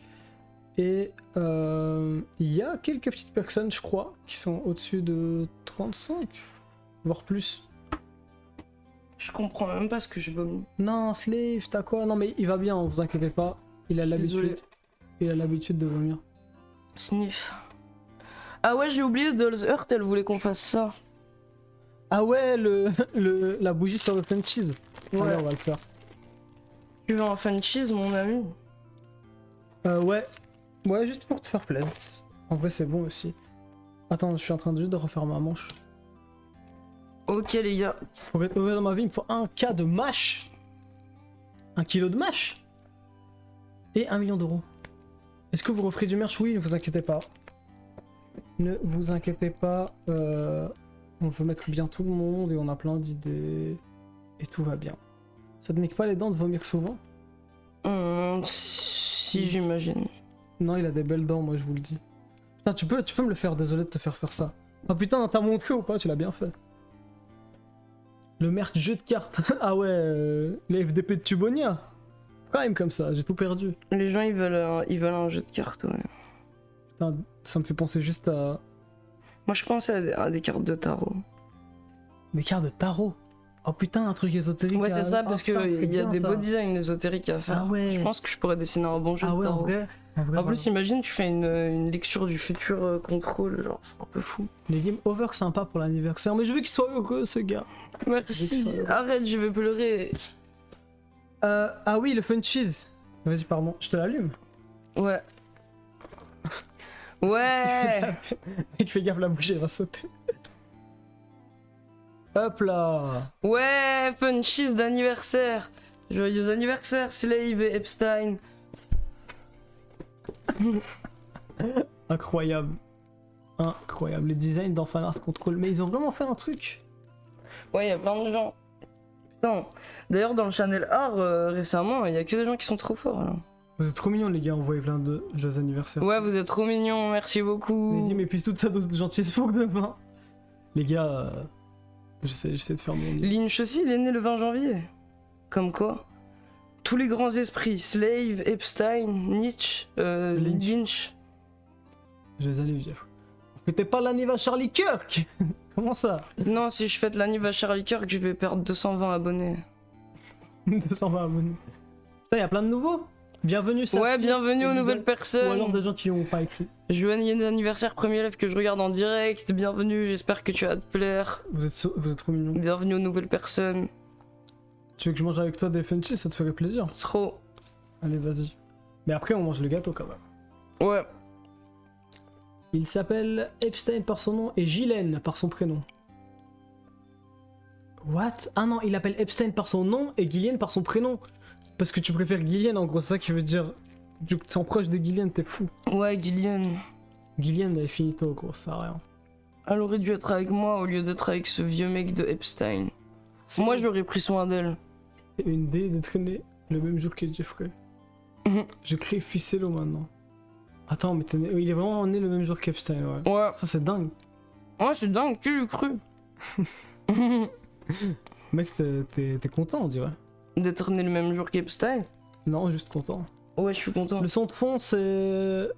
[SPEAKER 2] Et il y a quelques petites personnes, je crois, qui sont au-dessus de 35, voire plus.
[SPEAKER 1] Je comprends même pas ce que je vomis.
[SPEAKER 2] Non, Slave, t'as quoi? Non mais il va bien, vous inquiétez pas. Il a
[SPEAKER 1] Désolé.
[SPEAKER 2] l'habitude. Il a l'habitude de vomir.
[SPEAKER 1] Sniff. Ah ouais, j'ai oublié, Dolls Heart, elle voulait qu'on fasse ça.
[SPEAKER 2] Ah ouais, la bougie sur le fun cheese. Ouais, on va le faire.
[SPEAKER 1] Tu veux un fun cheese, mon ami?
[SPEAKER 2] Ouais. Ouais, juste pour te faire plaisir. En vrai, c'est bon aussi. Attends, je suis en train de juste de refaire ma manche.
[SPEAKER 1] Ok, les gars.
[SPEAKER 2] Pour être heureux dans ma vie, il me faut 1K de mâche. 1 kilo de mâche. Et 1 million d'euros. Est-ce que vous referez du merch? Oui, ne vous inquiétez pas. Ne vous inquiétez pas. On veut mettre bien tout le monde et on a plein d'idées. Et tout va bien. Ça te nique pas les dents de vomir souvent?
[SPEAKER 1] Si, j'imagine.
[SPEAKER 2] Non, il a des belles dents, moi je vous le dis. Putain, tu peux me le faire, désolé de te faire ça. Oh putain, t'as montré ou pas? Tu l'as bien fait. Le merch jeu de cartes. Ah ouais, les FDP de Tubonia. Prime comme ça, j'ai tout perdu.
[SPEAKER 1] Les gens, ils veulent un jeu de cartes, ouais.
[SPEAKER 2] Putain, ça me fait penser juste à...
[SPEAKER 1] Moi, je pensais à des cartes de tarot.
[SPEAKER 2] Des cartes de tarot. Oh putain, un truc ésotérique.
[SPEAKER 1] Ouais, c'est ça, parce
[SPEAKER 2] putain,
[SPEAKER 1] qu'il y a
[SPEAKER 2] bien,
[SPEAKER 1] des
[SPEAKER 2] ça.
[SPEAKER 1] beaux designs ésotériques à faire.
[SPEAKER 2] Ah ouais.
[SPEAKER 1] Je pense que je pourrais dessiner un bon jeu
[SPEAKER 2] Ah
[SPEAKER 1] de
[SPEAKER 2] ouais, en
[SPEAKER 1] tarot.
[SPEAKER 2] vrai.
[SPEAKER 1] En plus, imagine, tu fais une lecture du futur contrôle, genre, c'est un peu fou.
[SPEAKER 2] Les game over sympa pour l'anniversaire, mais je veux qu'il soit heureux ce gars.
[SPEAKER 1] Merci, arrête, je vais pleurer.
[SPEAKER 2] Ah oui, le fun cheese. Vas-y, pardon, je te l'allume.
[SPEAKER 1] Ouais. Ouais.
[SPEAKER 2] Mec, fais gaffe, la bouche elle va sauter. Hop là.
[SPEAKER 1] Ouais, fun cheese d'anniversaire. Joyeux anniversaire, Slave et Epstein.
[SPEAKER 2] Incroyable. Incroyable. Les designs dans Fan Art Control. Mais ils ont vraiment fait un truc.
[SPEAKER 1] Ouais, il y a plein de gens. Putain. D'ailleurs, dans le Channel Art, récemment, il y a que des gens qui sont trop forts, là.
[SPEAKER 2] Vous êtes trop mignons, les gars. Envoyez plein de joyeux anniversaires.
[SPEAKER 1] Ouais, vous êtes trop mignons, merci beaucoup.
[SPEAKER 2] Mais puis toute sa dose de gentillesse pour demain. Les gars, j'essaie de faire mon lit.
[SPEAKER 1] Lynch aussi, il est né le 20 janvier. Comme quoi. Tous les grands esprits, Slave, Epstein, Nietzsche, Lynch.
[SPEAKER 2] Joyeux anniversaire. Fêtez pas l'anniversaire Charlie Kirk. Comment ça?
[SPEAKER 1] Non, si je fête l'anniversaire Charlie Kirk, je vais perdre 220 abonnés.
[SPEAKER 2] 220 abonnés. Putain, y a plein de nouveaux. Bienvenue, ça.
[SPEAKER 1] Ouais, bienvenue aux nouvelles
[SPEAKER 2] Ou
[SPEAKER 1] personnes.
[SPEAKER 2] alors des gens qui ont pas écrit.
[SPEAKER 1] Joyeux anniversaire, premier live que je regarde en direct. Bienvenue, j'espère que tu vas te plaire.
[SPEAKER 2] Vous êtes trop mignons.
[SPEAKER 1] Bienvenue aux nouvelles personnes.
[SPEAKER 2] Tu veux que je mange avec toi des Funchies, ça te ferait plaisir.
[SPEAKER 1] Trop.
[SPEAKER 2] Allez, vas-y. Mais après, on mange le gâteau quand même.
[SPEAKER 1] Ouais.
[SPEAKER 2] Il s'appelle Epstein par son nom et Ghislaine par son prénom. What? Ah non, il appelle Epstein par son nom et Ghislaine par son prénom. Parce que tu préfères Ghislaine, en gros, c'est ça qui veut dire. Tu te sens proche de Ghislaine, t'es fou.
[SPEAKER 1] Ouais, Gillian.
[SPEAKER 2] Ghislaine, elle est finito, gros, ça sert à rien.
[SPEAKER 1] Elle aurait dû être avec moi au lieu d'être avec ce vieux mec de Epstein. Moi, j'aurais pris soin d'elle.
[SPEAKER 2] C'est une idée de traîner le même jour que Jeffrey. Je crée Ficello maintenant. Attends, mais il est vraiment né le même jour qu'Epstein, ouais.
[SPEAKER 1] Ouais.
[SPEAKER 2] Ça, c'est dingue.
[SPEAKER 1] Ouais, c'est dingue, qui l'eût cru?
[SPEAKER 2] Mec, t'es content, on dirait.
[SPEAKER 1] D'être né le même jour qu'Epstein?
[SPEAKER 2] Non, juste content.
[SPEAKER 1] Ouais, je suis content.
[SPEAKER 2] Le son de fond, c'est.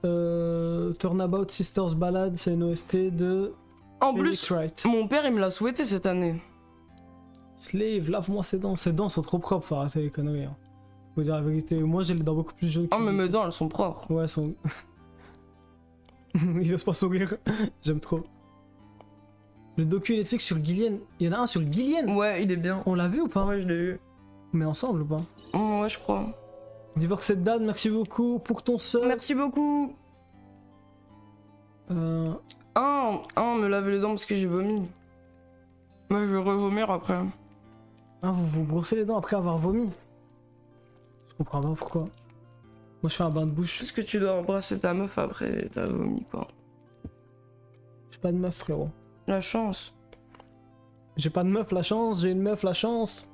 [SPEAKER 2] Turnabout Sisters Ballad, c'est une OST de.
[SPEAKER 1] En
[SPEAKER 2] Phoenix
[SPEAKER 1] plus,
[SPEAKER 2] Wright.
[SPEAKER 1] mon père, il me l'a souhaité cette année.
[SPEAKER 2] Slave, lave-moi ses dents. Ses dents sont trop propres, faut arrêter les conneries. Hein. Faut dire la vérité. Moi, j'ai les dents beaucoup plus jaunes que
[SPEAKER 1] Ah, mais
[SPEAKER 2] lui.
[SPEAKER 1] mes dents, elles sont propres.
[SPEAKER 2] Ouais, elles sont. Il ose pas sourire. J'aime trop. Le docu Netflix sur Gillian. Il y en a un sur Gillian.
[SPEAKER 1] Ouais, il est bien.
[SPEAKER 2] On l'a vu ou pas?
[SPEAKER 1] Ouais, je l'ai eu.
[SPEAKER 2] Mais ensemble ou pas?
[SPEAKER 1] Ouais, je crois.
[SPEAKER 2] Divorcé de Dan, merci beaucoup pour ton sub.
[SPEAKER 1] Merci beaucoup. Me laver les dents parce que j'ai vomi. Mais je vais revomir après.
[SPEAKER 2] Ah, vous vous brossez les dents après avoir vomi? Je comprends pas pourquoi. Moi, je fais un bain de bouche.
[SPEAKER 1] Est-ce que tu dois embrasser ta meuf après t'as vomi, quoi?
[SPEAKER 2] J'ai pas de meuf, frérot.
[SPEAKER 1] La chance.
[SPEAKER 2] J'ai pas de meuf, la chance. J'ai une meuf, la chance.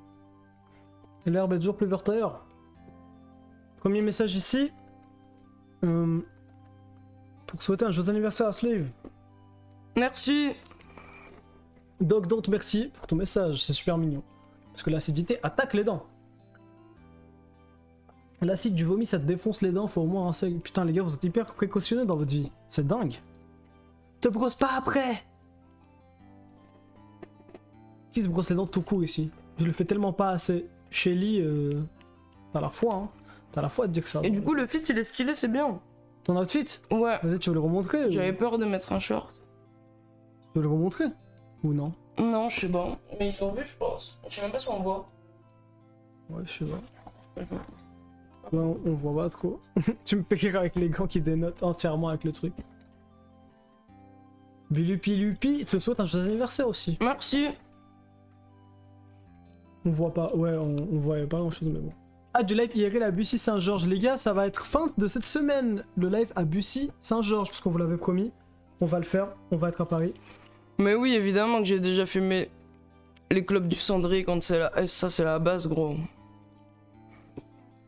[SPEAKER 2] Et l'herbe est toujours plus verte ailleurs. Premier message ici. Pour souhaiter un joyeux anniversaire à Slave.
[SPEAKER 1] Merci.
[SPEAKER 2] Dog Don't, merci pour ton message. C'est super mignon. Parce que l'acidité attaque les dents. L'acide du vomi, ça te défonce les dents. Faut au moins un seul. Putain, les gars, vous êtes hyper précautionneux dans votre vie. C'est dingue. Te brosse pas après. Qui se brosse les dents tout court ici? Je le fais tellement pas assez. Shelly, t'as la foi, hein. T'as la foi de dire que ça.
[SPEAKER 1] Et du coup, le fit, il est stylé, c'est bien.
[SPEAKER 2] Ton outfit?
[SPEAKER 1] Ouais.
[SPEAKER 2] Vas-y, tu veux le remontrer?
[SPEAKER 1] J'avais peur de mettre un short.
[SPEAKER 2] Tu veux le remontrer? Ou non?
[SPEAKER 1] Non, je sais pas. Mais ils ont vu, je pense. Je sais même pas si on voit.
[SPEAKER 2] Ouais, je sais pas.
[SPEAKER 1] Je vois.
[SPEAKER 2] Ouais, on voit pas trop. Tu me fais rire avec les gants qui dénotent entièrement avec le truc. Bilupi Lupi, te souhaite un joyeux anniversaire aussi.
[SPEAKER 1] Merci.
[SPEAKER 2] On voit pas, ouais, on voyait pas grand chose, mais bon. Ah, du live IRL à Bussy-Saint-Georges, les gars, ça va être fin de cette semaine. Le live à Bussy-Saint-Georges, parce qu'on vous l'avait promis. On va le faire, on va être à Paris.
[SPEAKER 1] Mais oui, évidemment que j'ai déjà fumé les clubs du cendrier quand c'est ça, c'est la base, gros.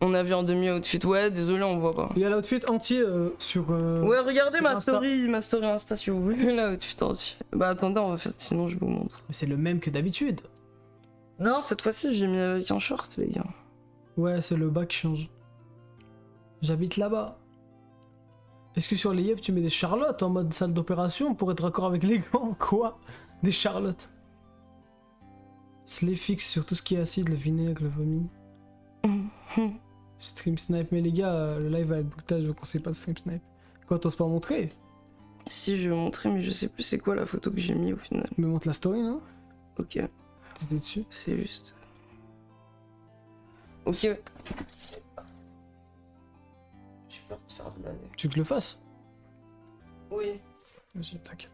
[SPEAKER 1] On a vu en demi-outfit. Ouais, désolé, on voit pas.
[SPEAKER 2] Il y a l'outfit entier sur.
[SPEAKER 1] Ouais, regardez
[SPEAKER 2] sur
[SPEAKER 1] ma
[SPEAKER 2] Insta.
[SPEAKER 1] story Insta si vous voulez, l'outfit entier. Bah attendez, on va faire, sinon je vous montre.
[SPEAKER 2] Mais c'est le même que d'habitude.
[SPEAKER 1] Non, cette fois-ci, j'ai mis avec un short, les gars.
[SPEAKER 2] Ouais, c'est le bas qui change. J'habite là-bas. Est-ce que sur les yep tu mets des charlottes en mode salle d'opération pour être raccord avec les gants? Quoi? Des charlottes. Se les fixe sur tout ce qui est acide, le vinaigre, le vomi. Stream snipe, mais les gars, le live va être brutal, je vous conseille pas de stream snipe. Quoi, t'oses pas montrer?
[SPEAKER 1] Si, je vais montrer, mais je sais plus c'est quoi la photo que j'ai mis au final.
[SPEAKER 2] Mais montre la story, non?
[SPEAKER 1] Ok,
[SPEAKER 2] T'étais dessus?
[SPEAKER 1] c'est juste. Ok. J'ai peur de faire de l'année.
[SPEAKER 2] Tu veux que je le fasse?
[SPEAKER 1] Oui.
[SPEAKER 2] Vas-y, t'inquiète.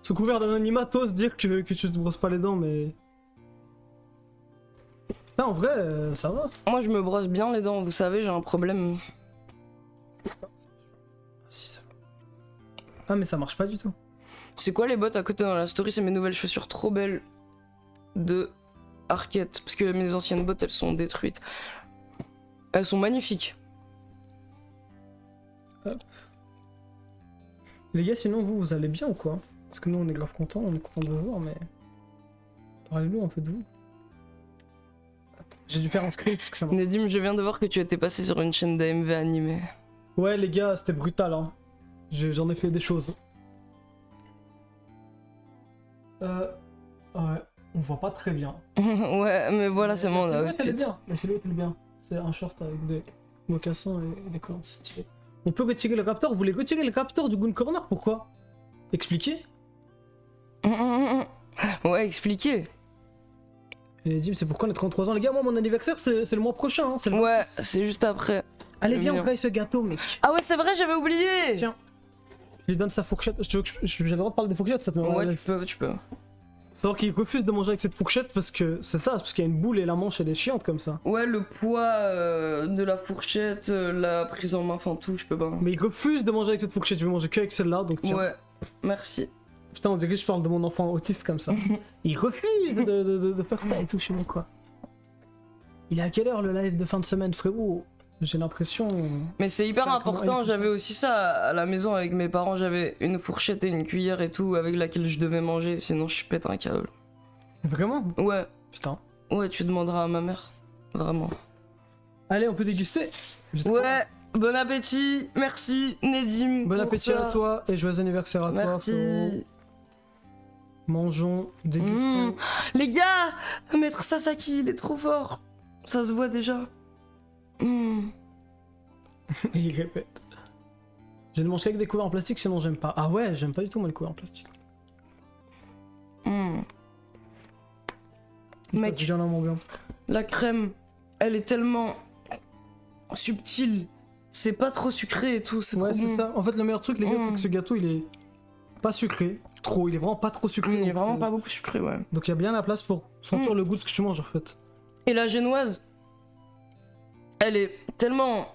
[SPEAKER 2] Sous couvert d'anonymat, t'oses dire que tu te brosses pas les dents, mais... Putain, en vrai, ça va.
[SPEAKER 1] Moi, je me brosse bien les dents, vous savez, j'ai un problème.
[SPEAKER 2] Ah, si, ça va. Ah, mais ça marche pas du tout.
[SPEAKER 1] C'est quoi les bottes à côté dans la story? C'est mes nouvelles chaussures trop belles de Arquette. Parce que mes anciennes bottes, elles sont détruites. Elles sont magnifiques.
[SPEAKER 2] Les gars, sinon, vous allez bien ou quoi? Parce que nous, on est grave contents, on est contents de vous voir, mais... Parlez-nous un peu de vous. J'ai dû faire un script parce que ça m'a...
[SPEAKER 1] Nedim, je viens de voir que tu étais passé sur une chaîne d'AMV animée.
[SPEAKER 2] Ouais, les gars, c'était brutal, hein. J'en ai fait des choses. Ouais, on voit pas très bien.
[SPEAKER 1] Ouais, mais voilà, c'est mon
[SPEAKER 2] La silhouette, elle est
[SPEAKER 1] outfit.
[SPEAKER 2] bien. La silhouette, elle est bien. C'est un short avec des mocassins et des collants stylés. On peut retirer le Raptor. Vous voulez retirer le Raptor du Goon Corner? Pourquoi? Expliquez.
[SPEAKER 1] Ouais, expliquez.
[SPEAKER 2] Et les Dim, c'est pourquoi on a 33 ans. Les gars, moi, mon anniversaire, c'est le mois prochain. Hein, c'est le
[SPEAKER 1] Ouais,
[SPEAKER 2] 26.
[SPEAKER 1] c'est juste après.
[SPEAKER 2] Allez,
[SPEAKER 1] le
[SPEAKER 2] viens, on
[SPEAKER 1] mien.
[SPEAKER 2] graille ce gâteau, mec.
[SPEAKER 1] Ah ouais, c'est vrai, j'avais oublié.
[SPEAKER 2] Tiens. Je lui donne sa fourchette. J'ai le droit de parler des fourchettes, ça peut
[SPEAKER 1] Ouais, tu peux.
[SPEAKER 2] Savoir qu'il refuse de manger avec cette fourchette parce que c'est ça, c'est parce qu'il y a une boule et la manche elle est chiante comme ça.
[SPEAKER 1] Ouais, le poids de la fourchette, la prise en main, enfin tout, je peux pas.
[SPEAKER 2] Mais il refuse de manger avec cette fourchette, il veut manger que avec celle-là, donc tiens.
[SPEAKER 1] Ouais, merci.
[SPEAKER 2] Putain, on dirait que je parle de mon enfant autiste comme ça. Il refuse de faire ça et tout, je sais pas quoi. Il est à quelle heure le live de fin de semaine, frérot? J'ai l'impression...
[SPEAKER 1] Mais c'est hyper
[SPEAKER 2] Comment
[SPEAKER 1] important,
[SPEAKER 2] elle
[SPEAKER 1] j'avais
[SPEAKER 2] fait
[SPEAKER 1] aussi ça à la maison avec mes parents, j'avais une fourchette et une cuillère et tout avec laquelle je devais manger, sinon je pète un câble.
[SPEAKER 2] Vraiment?
[SPEAKER 1] Ouais,
[SPEAKER 2] Putain.
[SPEAKER 1] ouais, tu demanderas à ma mère. Vraiment.
[SPEAKER 2] Allez, on peut déguster.
[SPEAKER 1] Ouais, bon appétit, merci Nedim.
[SPEAKER 2] Bon
[SPEAKER 1] pour
[SPEAKER 2] appétit
[SPEAKER 1] ça.
[SPEAKER 2] à toi et joyeux anniversaire à toi, frérot.
[SPEAKER 1] Merci.
[SPEAKER 2] Mangeons, dégustons.
[SPEAKER 1] Mmh. Les gars, Maître Sasaki, il est trop fort. Ça se voit déjà. Mmh.
[SPEAKER 2] Et il répète. Je ne mange qu'avec des couverts en plastique, sinon j'aime pas. Ah ouais, j'aime pas du tout moi les couverts en plastique.
[SPEAKER 1] Mmh. Mec,
[SPEAKER 2] Bien dans mon bien.
[SPEAKER 1] la crème, elle est tellement subtile. C'est pas trop sucré et tout, c'est
[SPEAKER 2] Ouais,
[SPEAKER 1] trop
[SPEAKER 2] c'est
[SPEAKER 1] bon.
[SPEAKER 2] ça. En fait, le meilleur truc, les gars, c'est
[SPEAKER 1] Mm.
[SPEAKER 2] que ce gâteau, il est pas sucré. Trop, il est vraiment pas trop sucré.
[SPEAKER 1] Il est
[SPEAKER 2] donc,
[SPEAKER 1] vraiment pas beaucoup sucré, ouais.
[SPEAKER 2] Donc il y a bien la place pour sentir
[SPEAKER 1] Mm.
[SPEAKER 2] le goût de ce que tu manges en fait.
[SPEAKER 1] Et la génoise, elle est tellement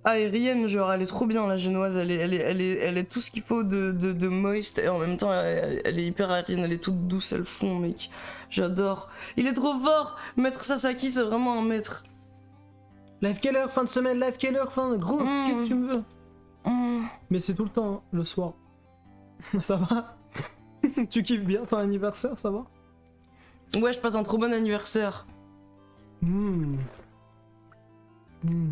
[SPEAKER 1] aérienne, genre elle est trop bien la génoise, elle est tout ce qu'il faut de moist et en même temps elle est hyper aérienne, elle est toute douce, elle fond mec. J'adore. Il est trop fort. Maître Sasaki c'est vraiment un maître.
[SPEAKER 2] Live quelle heure, fin de semaine, live quelle heure, fin. Gros, qu'est-ce que tu me veux? Mais c'est tout le temps, hein, le soir. Ça va? Tu kiffes bien ton anniversaire, ça va?
[SPEAKER 1] Ouais, je passe un trop bon anniversaire.
[SPEAKER 2] Mmh. Mmh.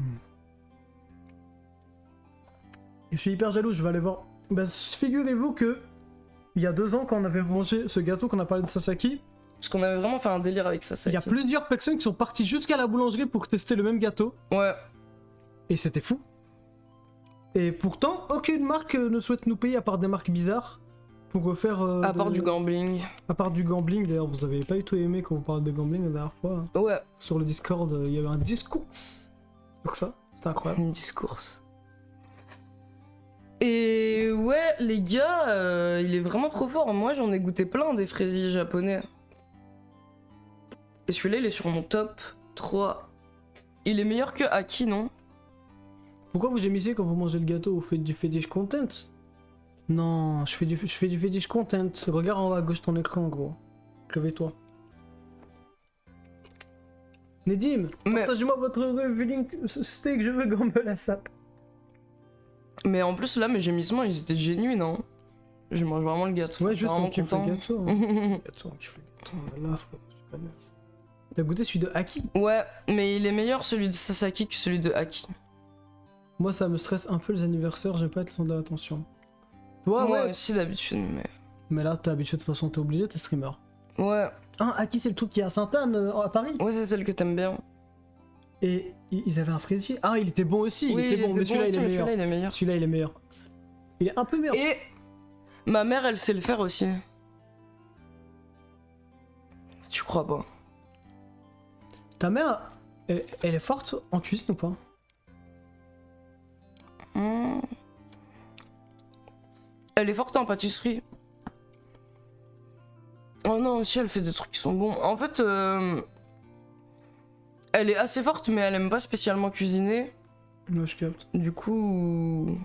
[SPEAKER 2] Et je suis hyper jaloux, je vais aller voir. Bah, figurez-vous que il y a 2 ans, quand on avait mangé ce gâteau qu'on a parlé de Sasaki,
[SPEAKER 1] Parce qu'on avait vraiment fait un délire avec Sasaki.
[SPEAKER 2] il y a plusieurs personnes qui sont parties jusqu'à la boulangerie pour tester le même gâteau.
[SPEAKER 1] Ouais.
[SPEAKER 2] Et c'était fou. Et pourtant, aucune marque ne souhaite nous payer à part des marques bizarres pour refaire.
[SPEAKER 1] À part du gambling.
[SPEAKER 2] À part du gambling, d'ailleurs, vous avez pas du tout aimé quand on parle de gambling la dernière fois. Hein.
[SPEAKER 1] Ouais.
[SPEAKER 2] Sur le Discord, il y avait un discours sur ça. C'était incroyable.
[SPEAKER 1] Une discours. Et ouais, les gars, il est vraiment trop fort. Moi, j'en ai goûté plein des fraisiers japonais. Et celui-là, il est sur mon top 3. Il est meilleur que Aki, non?
[SPEAKER 2] Pourquoi vous gémissez quand vous mangez le gâteau? Vous faites du fetish content? Non, je fais du fetish content. Regarde en haut à gauche ton écran, gros. Réveille-toi. Nedim,
[SPEAKER 1] Mais-
[SPEAKER 2] partagez-moi votre revealing steak, je veux gamble à ça.
[SPEAKER 1] Mais en plus, là, mes gémissements, ils étaient genuines, hein. Je mange vraiment le gâteau.
[SPEAKER 2] Ouais,
[SPEAKER 1] Je suis
[SPEAKER 2] juste
[SPEAKER 1] vraiment
[SPEAKER 2] quand tu fais le
[SPEAKER 1] content.
[SPEAKER 2] gâteau. Hein. Gâteau, tu fais le gâteau, là, frère, je connais. T'as goûté celui de Aki?
[SPEAKER 1] Ouais, mais il est meilleur celui de Sasaki que celui de Aki.
[SPEAKER 2] Moi, ça me stresse un peu les anniversaires, j'aime pas être centre d'attention. Toi,
[SPEAKER 1] Moi
[SPEAKER 2] ouais.
[SPEAKER 1] aussi d'habitude, mais...
[SPEAKER 2] Mais là, t'es habitué de toute façon, t'es obligé, t'es streamer.
[SPEAKER 1] Ouais,
[SPEAKER 2] Ah, Aki, c'est le truc qui est à Sainte-Anne, à Paris?
[SPEAKER 1] ouais, c'est celle que t'aimes bien.
[SPEAKER 2] Et ils avaient un fraisier. Ah, il était bon aussi,
[SPEAKER 1] Oui,
[SPEAKER 2] il était bon, mais celui-là, il est
[SPEAKER 1] aussi, mais
[SPEAKER 2] meilleur.
[SPEAKER 1] celui-là, il est meilleur.
[SPEAKER 2] Celui-là, il est meilleur. Il est un peu meilleur.
[SPEAKER 1] Et ma mère, elle sait le faire aussi. Tu crois pas?
[SPEAKER 2] Ta mère, elle est forte en cuisine ou pas?
[SPEAKER 1] Hmm. Elle est forte en pâtisserie. Oh non, aussi, elle fait des trucs qui sont bons. En fait, elle est assez forte, mais elle aime pas spécialement cuisiner.
[SPEAKER 2] Ouais, je capte.
[SPEAKER 1] Du coup,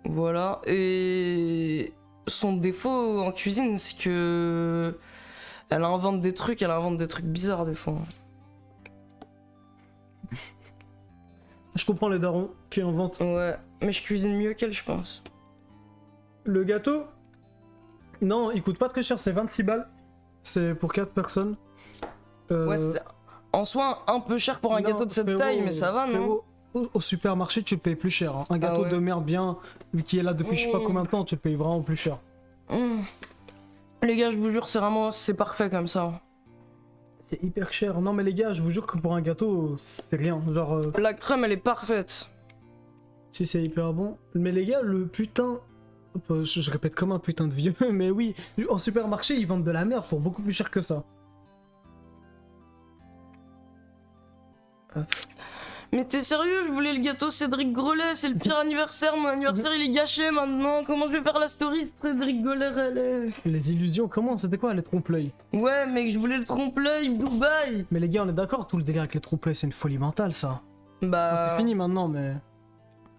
[SPEAKER 1] voilà. Et son défaut en cuisine, c'est que elle invente des trucs bizarres des fois.
[SPEAKER 2] Je comprends les darons qui inventent.
[SPEAKER 1] Ouais, mais je cuisine mieux qu'elle, je pense.
[SPEAKER 2] Le gâteau? Non, il coûte pas très cher, c'est 26 balles. C'est pour 4 personnes.
[SPEAKER 1] Ouais, c'est en soi un peu cher pour un
[SPEAKER 2] non,
[SPEAKER 1] gâteau de cette
[SPEAKER 2] frérot,
[SPEAKER 1] taille, mais ça va, non?
[SPEAKER 2] frérot, au supermarché, tu le payes plus cher. Hein. Un gâteau
[SPEAKER 1] ouais.
[SPEAKER 2] de merde bien, qui est là depuis je sais pas combien de temps, tu le payes vraiment plus cher.
[SPEAKER 1] Les gars, je vous jure, c'est parfait comme ça.
[SPEAKER 2] C'est hyper cher. Non mais les gars, je vous jure que pour un gâteau, c'est rien. Genre,
[SPEAKER 1] La crème, elle est parfaite.
[SPEAKER 2] si c'est hyper bon. Mais les gars, le putain... Je répète comme un putain de vieux, mais oui, en supermarché, ils vendent de la merde pour beaucoup plus cher que ça.
[SPEAKER 1] Mais t'es sérieux, je voulais le gâteau Cédric Grolet, c'est le pire anniversaire, mon anniversaire il est gâché maintenant, comment je vais faire la story Cédric Grolet elle est...
[SPEAKER 2] Les illusions, comment? C'était quoi les trompe-l'œil?
[SPEAKER 1] Ouais mec, je voulais le trompe-l'œil, Dubaï.
[SPEAKER 2] Mais les gars, on est d'accord, tout le délire avec les trompe-l'œil, c'est une folie mentale ça. Enfin,
[SPEAKER 1] Bah...
[SPEAKER 2] c'est fini maintenant, mais...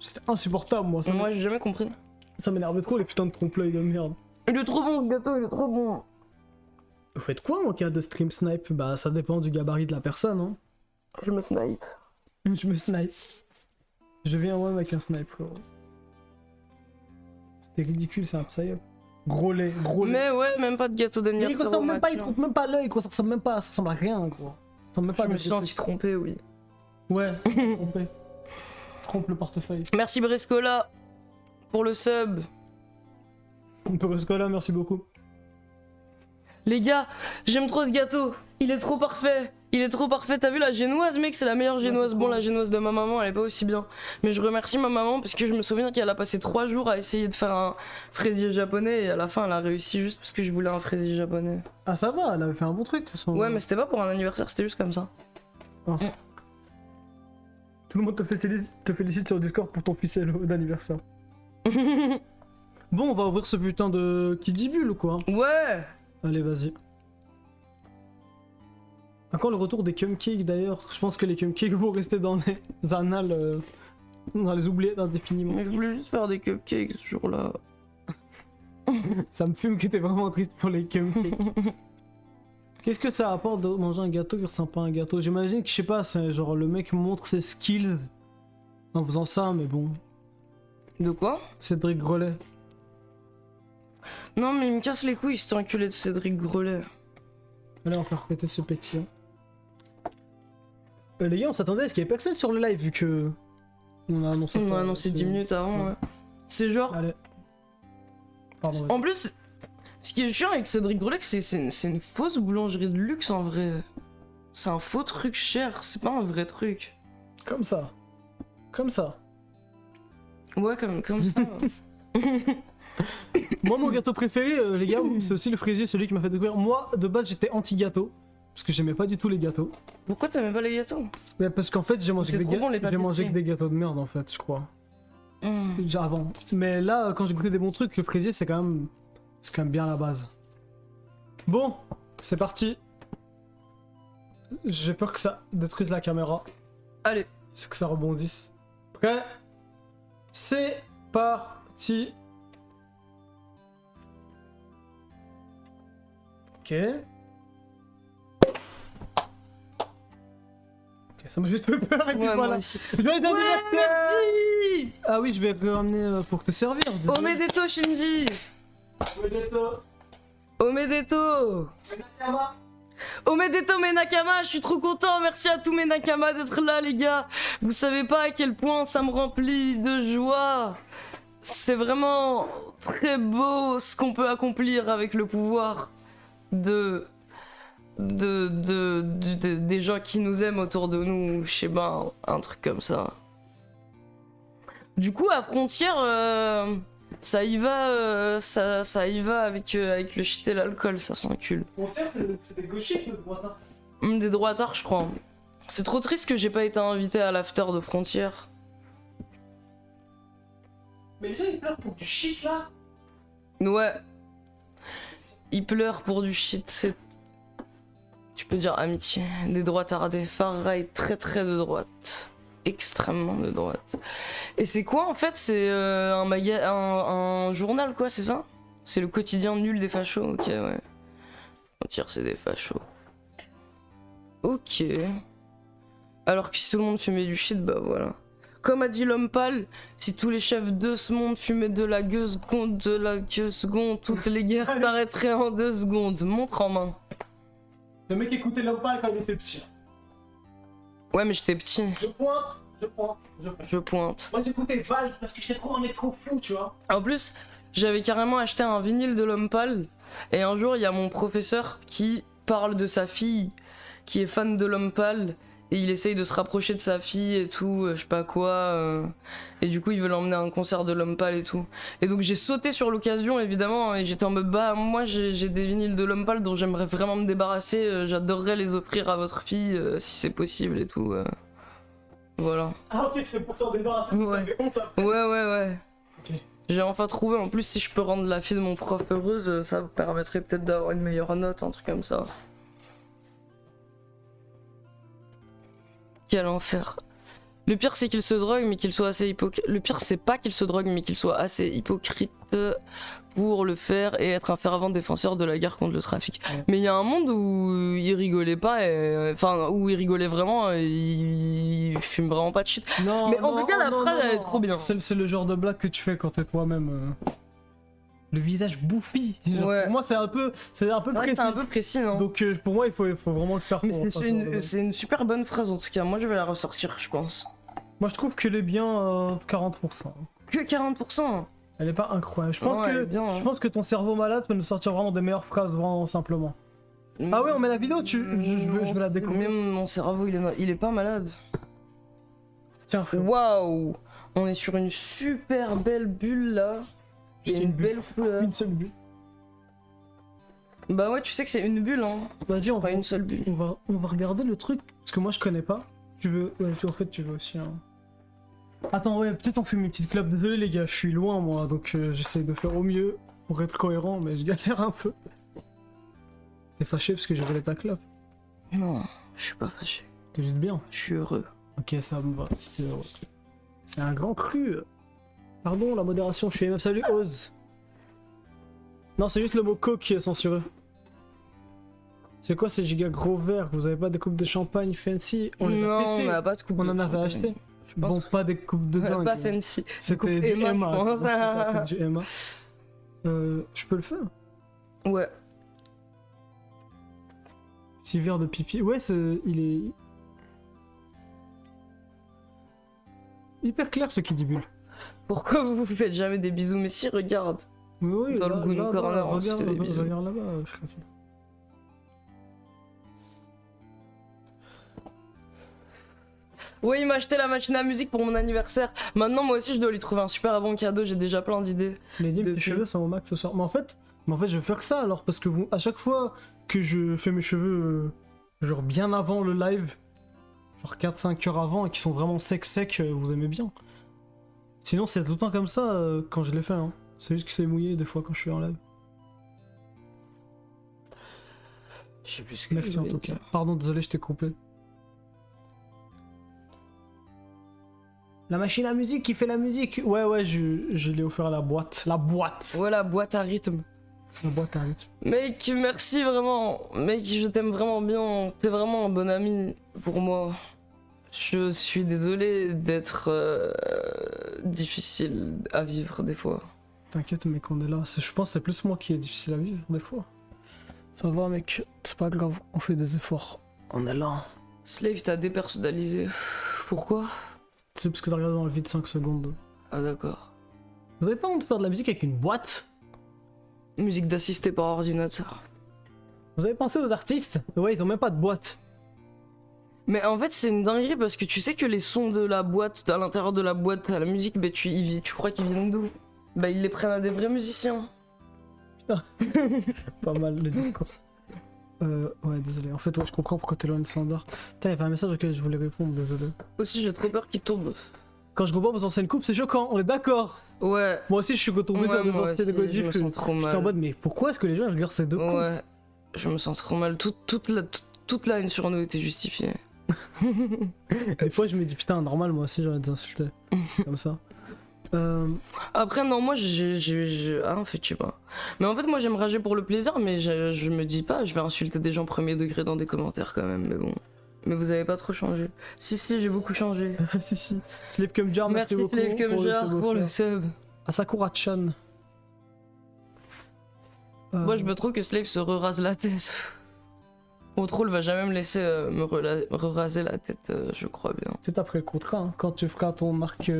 [SPEAKER 2] C'était insupportable, moi.
[SPEAKER 1] Moi j'ai jamais compris.
[SPEAKER 2] Ça m'énervait trop, les putains de trompe-l'œil de merde.
[SPEAKER 1] Il est trop bon ce gâteau, il est trop bon.
[SPEAKER 2] Vous faites quoi en cas de stream snipe? Bah, ça dépend du gabarit de la personne, hein.
[SPEAKER 1] Je me snipe.
[SPEAKER 2] Je me snipe. Je viens moi avec un snipe, frérot. C'est ridicule, c'est un psyop. Gros lait, gros lait.
[SPEAKER 1] Mais ouais, même pas de gâteau
[SPEAKER 2] Mais il
[SPEAKER 1] d'anniversaire.
[SPEAKER 2] ressemble même pas, il
[SPEAKER 1] mature.
[SPEAKER 2] trompe même pas l'œil, gros. Ça ressemble même pas, ça ressemble à rien, gros. Ça ressemble même pas
[SPEAKER 1] Je
[SPEAKER 2] à
[SPEAKER 1] me
[SPEAKER 2] des
[SPEAKER 1] suis
[SPEAKER 2] trucs.
[SPEAKER 1] senti trompé, oui.
[SPEAKER 2] Ouais, trompé. Trompe le portefeuille.
[SPEAKER 1] Merci Brescola pour le sub.
[SPEAKER 2] Pour ce cas-là, merci beaucoup.
[SPEAKER 1] Les gars, j'aime trop ce gâteau. Il est trop parfait. Il est trop parfait. T'as vu la génoise, mec? C'est la meilleure génoise.
[SPEAKER 2] c'est
[SPEAKER 1] Bon,
[SPEAKER 2] trop
[SPEAKER 1] la génoise de ma maman, elle est pas aussi bien. Mais je remercie ma maman parce que je me souviens qu'elle a passé 3 jours à essayer de faire un fraisier japonais et à la fin, elle a réussi juste parce que je voulais un fraisier japonais.
[SPEAKER 2] Ah, ça va, elle avait fait un bon truc.
[SPEAKER 1] Ouais, mais c'était pas pour un anniversaire, c'était juste comme ça.
[SPEAKER 2] Tout le monde te félicite sur Discord pour ton ficelle d'anniversaire. Bon, on va ouvrir ce putain de Kidibule ou quoi?
[SPEAKER 1] Ouais.
[SPEAKER 2] Allez, vas-y. À quand le retour des cupcakes d'ailleurs? Je pense que les cupcakes vont rester dans les annales. On va les oublier indéfiniment.
[SPEAKER 1] Mais je voulais juste faire des cupcakes ce jour-là.
[SPEAKER 2] Ça me fume que t'es vraiment triste pour les cupcakes. Qu'est-ce que ça apporte de manger un gâteau qui ressemble pas à un gâteau? J'imagine que, je sais pas, c'est genre le mec montre ses skills en faisant ça, mais bon.
[SPEAKER 1] De quoi?
[SPEAKER 2] Cédric Grolet.
[SPEAKER 1] Non, mais il me casse les couilles, cet enculé de Cédric Grolet.
[SPEAKER 2] Allez, on va faire péter ce pétillant. Les gars, on s'attendait à ce qu'il y ait personne sur le live vu que. On a annoncé.
[SPEAKER 1] On
[SPEAKER 2] ça,
[SPEAKER 1] a annoncé 10 minutes avant, ouais. C'est genre.
[SPEAKER 2] Allez. Pardon.
[SPEAKER 1] En plus, ce qui est chiant avec Cédric Grolet, c'est une fausse boulangerie de luxe en vrai. C'est un faux truc cher, c'est pas un vrai truc.
[SPEAKER 2] Comme ça. Comme ça.
[SPEAKER 1] Ouais, comme ça.
[SPEAKER 2] Moi, mon gâteau préféré, les gars, c'est aussi le fraisier, celui qui m'a fait découvrir. Moi, de base, j'étais anti-gâteau. Parce que j'aimais pas du tout les gâteaux.
[SPEAKER 1] Pourquoi t'aimais pas les gâteaux?
[SPEAKER 2] Mais parce qu'en fait, j'ai mangé,
[SPEAKER 1] C'est
[SPEAKER 2] que
[SPEAKER 1] trop bon, les
[SPEAKER 2] j'ai mangé que
[SPEAKER 1] pâtisseries.
[SPEAKER 2] des gâteaux de merde, en fait, je crois.
[SPEAKER 1] Hmm.
[SPEAKER 2] Déjà avant. Mais là, quand j'ai goûté des bons trucs, le fraisier, c'est quand même bien la base. Bon, c'est parti. J'ai peur que ça détruise la caméra.
[SPEAKER 1] Allez.
[SPEAKER 2] C'est que ça rebondisse. Prêt? C'est parti. Ok. Ok, ça m'a juste fait peur et puis
[SPEAKER 1] Ouais,
[SPEAKER 2] voilà.
[SPEAKER 1] moi aussi.
[SPEAKER 2] Joyeux
[SPEAKER 1] Ouais,
[SPEAKER 2] anniversaire!
[SPEAKER 1] merci!
[SPEAKER 2] Ah oui, je vais ramener pour te servir. désolé.
[SPEAKER 1] Omedeto Shinji!
[SPEAKER 2] Omedeto.
[SPEAKER 1] Omedeto!
[SPEAKER 2] Menakama.
[SPEAKER 1] Omedeto mes Nakama, je suis trop content, merci à tous mes Nakama d'être là les gars. Vous savez pas à quel point ça me remplit de joie. C'est vraiment très beau ce qu'on peut accomplir avec le pouvoir de des gens qui nous aiment autour de nous, je sais pas, un truc comme ça. Du coup, à Frontière, ça y va, ça y va avec le shit et l'alcool, ça s'encule.
[SPEAKER 2] Frontière, c'est des gauchistes ou des droitards?
[SPEAKER 1] Des droitards, je crois. C'est trop triste que j'ai pas été invité à l'after de Frontière.
[SPEAKER 2] Mais les gens ils pleurent pour du shit là.
[SPEAKER 1] Ouais. Ils pleurent pour du shit, c'est... Tu peux dire amitié. Des droitards, des far right très très de droite. Extrêmement de droite. Et c'est quoi en fait? C'est un journal quoi, c'est ça? C'est le quotidien nul des fachos, ok ouais. Frontière c'est des fachos. Ok. Alors que si tout le monde fumait du shit, bah voilà. Comme a dit l'homme pâle, si tous les chefs de ce monde fumaient de la gueule seconde, toutes les guerres s'arrêteraient en 2 secondes. Montre en main.
[SPEAKER 2] Le mec écoutait l'homme pâle quand il était petit.
[SPEAKER 1] Ouais mais j'étais petit.
[SPEAKER 2] Je pointe. Moi j'écoutais Vald parce que j'étais trop un mec trop fou, tu vois.
[SPEAKER 1] En plus, j'avais carrément acheté un vinyle de l'homme pâle. Et un jour, il y a mon professeur qui parle de sa fille qui est fan de l'homme pâle. Et il essaye de se rapprocher de sa fille et tout, je sais pas quoi. Et du coup, il veut l'emmener à un concert de l'homme pâle et tout. Et donc, j'ai sauté sur l'occasion, évidemment. Et j'étais en mode, bah, moi, j'ai des vinyles de l'homme pâle dont j'aimerais vraiment me débarrasser. J'adorerais les offrir à votre fille, si c'est possible et tout. Voilà.
[SPEAKER 2] Ah, ok, c'est pour s'en débarrasser.
[SPEAKER 1] Ouais.
[SPEAKER 2] Honte, après.
[SPEAKER 1] Ouais.
[SPEAKER 2] Ok.
[SPEAKER 1] J'ai enfin trouvé, en plus, si je peux rendre la fille de mon prof heureuse, ça me permettrait peut-être d'avoir une meilleure note, un truc comme ça. Quel enfer. Le pire c'est qu'il se drogue mais qu'il soit assez hypocrite. Le pire c'est pas qu'il se drogue mais qu'il soit assez hypocrite pour le faire et être un fervent défenseur de la guerre contre le trafic. Ouais. Mais il y a un monde où il rigolait pas, enfin où il rigolait vraiment, il fume vraiment pas de shit.
[SPEAKER 2] Non,
[SPEAKER 1] mais en tout cas la phrase elle est trop bien.
[SPEAKER 2] C'est le genre de blague que tu fais quand t'es toi-même. Le visage bouffi. Genre, ouais. Pour moi, c'est un peu précis.
[SPEAKER 1] C'est un peu précis, non?
[SPEAKER 2] Donc pour moi, il faut vraiment le faire.
[SPEAKER 1] Mais c'est une super bonne phrase en tout cas. Moi, je vais la ressortir, je pense.
[SPEAKER 2] Moi, je trouve qu'elle est bien 40%.
[SPEAKER 1] Que 40%?
[SPEAKER 2] Elle est pas incroyable. Je pense que ton cerveau malade peut nous sortir vraiment des meilleures phrases, vraiment simplement. Ah ouais, on met la vidéo. Je vais la découvrir.
[SPEAKER 1] Même mon cerveau, il est pas malade.
[SPEAKER 2] Tiens.
[SPEAKER 1] Waouh! On est sur une super belle bulle là. C'est une belle couleur.
[SPEAKER 2] Une seule bulle.
[SPEAKER 1] Bah ouais, tu sais que c'est une bulle, hein.
[SPEAKER 2] Vas-y, on va
[SPEAKER 1] une seule bulle.
[SPEAKER 2] On va regarder le truc, parce que moi je connais pas. Tu veux... Ouais, en fait, tu veux aussi un... Attends, ouais, peut-être on fume une petite clope. Désolé les gars, je suis loin moi, donc j'essaye de faire au mieux pour être cohérent, mais je galère un peu. T'es fâché parce que j'ai volé ta clope?
[SPEAKER 1] Non, je suis pas fâché.
[SPEAKER 2] T'es juste bien?
[SPEAKER 1] Je suis heureux.
[SPEAKER 2] Ok, ça me va, si t'es heureux. C'est un grand cru. Pardon, la modération, je suis même. Salut, Oz. Non, c'est juste le mot coke qui est censuré. C'est quoi ces giga gros verres? Vous avez pas des coupes de champagne fancy? On les a pétés.
[SPEAKER 1] On n'a pas de coupe.
[SPEAKER 2] On en avait acheté. Bon, pas des coupes de dingue.
[SPEAKER 1] Pas fancy.
[SPEAKER 2] C'était du Emma. Du Emma. Je peux le faire?
[SPEAKER 1] Ouais.
[SPEAKER 2] 6 verres de pipi. Ouais, il est... hyper clair ce qui dit bulle.
[SPEAKER 1] Pourquoi vous vous faites jamais des bisous? Mais si, regarde.
[SPEAKER 2] Oui,
[SPEAKER 1] dans le Goon Corner, on se fait des bisous.
[SPEAKER 2] Regarde là-bas, je crois.
[SPEAKER 1] Oui, il m'a acheté la machine à musique pour mon anniversaire. Maintenant, moi aussi, je dois lui trouver un super bon cadeau. J'ai déjà plein d'idées.
[SPEAKER 2] Mais dis, tes cheveux sont au max ce soir. Mais en fait, je vais faire ça alors, parce que à chaque fois que je fais mes cheveux, genre bien avant le live, genre 4-5 heures avant, et qui sont vraiment secs, vous aimez bien. Sinon, c'est tout le temps comme ça quand je les fais. Hein. C'est juste que c'est mouillé des fois quand je suis en live.
[SPEAKER 1] Je sais plus ce que
[SPEAKER 2] merci en tout cas. Pardon, désolé, je t'ai coupé. La machine à musique qui fait la musique. Ouais, je l'ai offert à la boîte. La boîte.
[SPEAKER 1] Ouais, la boîte à rythme.
[SPEAKER 2] La boîte à rythme.
[SPEAKER 1] Mec, merci vraiment. Mec, je t'aime vraiment bien. T'es vraiment un bon ami pour moi. Je suis désolé d'être difficile à vivre des fois.
[SPEAKER 2] T'inquiète mec, on est là. Je pense que c'est plus moi qui est difficile à vivre des fois. Ça va mec, c'est pas grave, on fait des efforts. On est là.
[SPEAKER 1] Slave t'a dépersonnalisé. Pourquoi?
[SPEAKER 2] C'est parce que t'as regardé dans le vide 5 secondes.
[SPEAKER 1] Ah d'accord.
[SPEAKER 2] Vous avez pas honte de faire de la musique avec une boîte?
[SPEAKER 1] Musique d'assister par ordinateur.
[SPEAKER 2] Vous avez pensé aux artistes? Ouais, ils ont même pas de boîte.
[SPEAKER 1] Mais en fait, c'est une dinguerie parce que tu sais que les sons de la boîte, à l'intérieur de la boîte, à la musique, bah, tu crois qu'ils viennent d'où? Bah, ils les prennent à des vrais musiciens.
[SPEAKER 2] Pas mal le discours. Ouais, désolé. En fait, ouais, je comprends pourquoi t'es loin de Sandor. Putain, il y avait un message auquel je voulais répondre, désolé.
[SPEAKER 1] Aussi, j'ai trop peur qu'ils tombent.
[SPEAKER 2] Quand je revois vos anciennes coupes, c'est choquant, on est d'accord.
[SPEAKER 1] Ouais.
[SPEAKER 2] Moi aussi, je suis retombé sur des
[SPEAKER 1] moi
[SPEAKER 2] anciennes
[SPEAKER 1] aussi,
[SPEAKER 2] coupes.
[SPEAKER 1] je me sens trop
[SPEAKER 2] J'étais en
[SPEAKER 1] mal.
[SPEAKER 2] mode, mais pourquoi est-ce que les gens regardent ces deux coupes?
[SPEAKER 1] Ouais. Je me sens trop mal. Toute la haine sur nous était justifiée.
[SPEAKER 2] Des fois, je me dis, putain, normal, moi aussi, j'aurais des insultés. C'est comme ça.
[SPEAKER 1] Après, non, moi, Ah, en fait, je sais pas. Mais en fait, moi, j'aime rager pour le plaisir, mais je me dis pas, je vais insulter des gens premier degré dans des commentaires quand même, mais bon. Mais vous avez pas trop changé. Si, j'ai beaucoup changé.
[SPEAKER 2] si. Slave comme Jar, merci beaucoup.
[SPEAKER 1] Slave comme Jar pour le sub.
[SPEAKER 2] Asakura-chan.
[SPEAKER 1] Moi, je me trouve que Slave se rase la tête. Contrôle va jamais me laisser me raser la tête, je crois bien.
[SPEAKER 2] C'est après le contrat, hein. Quand tu feras ton arc,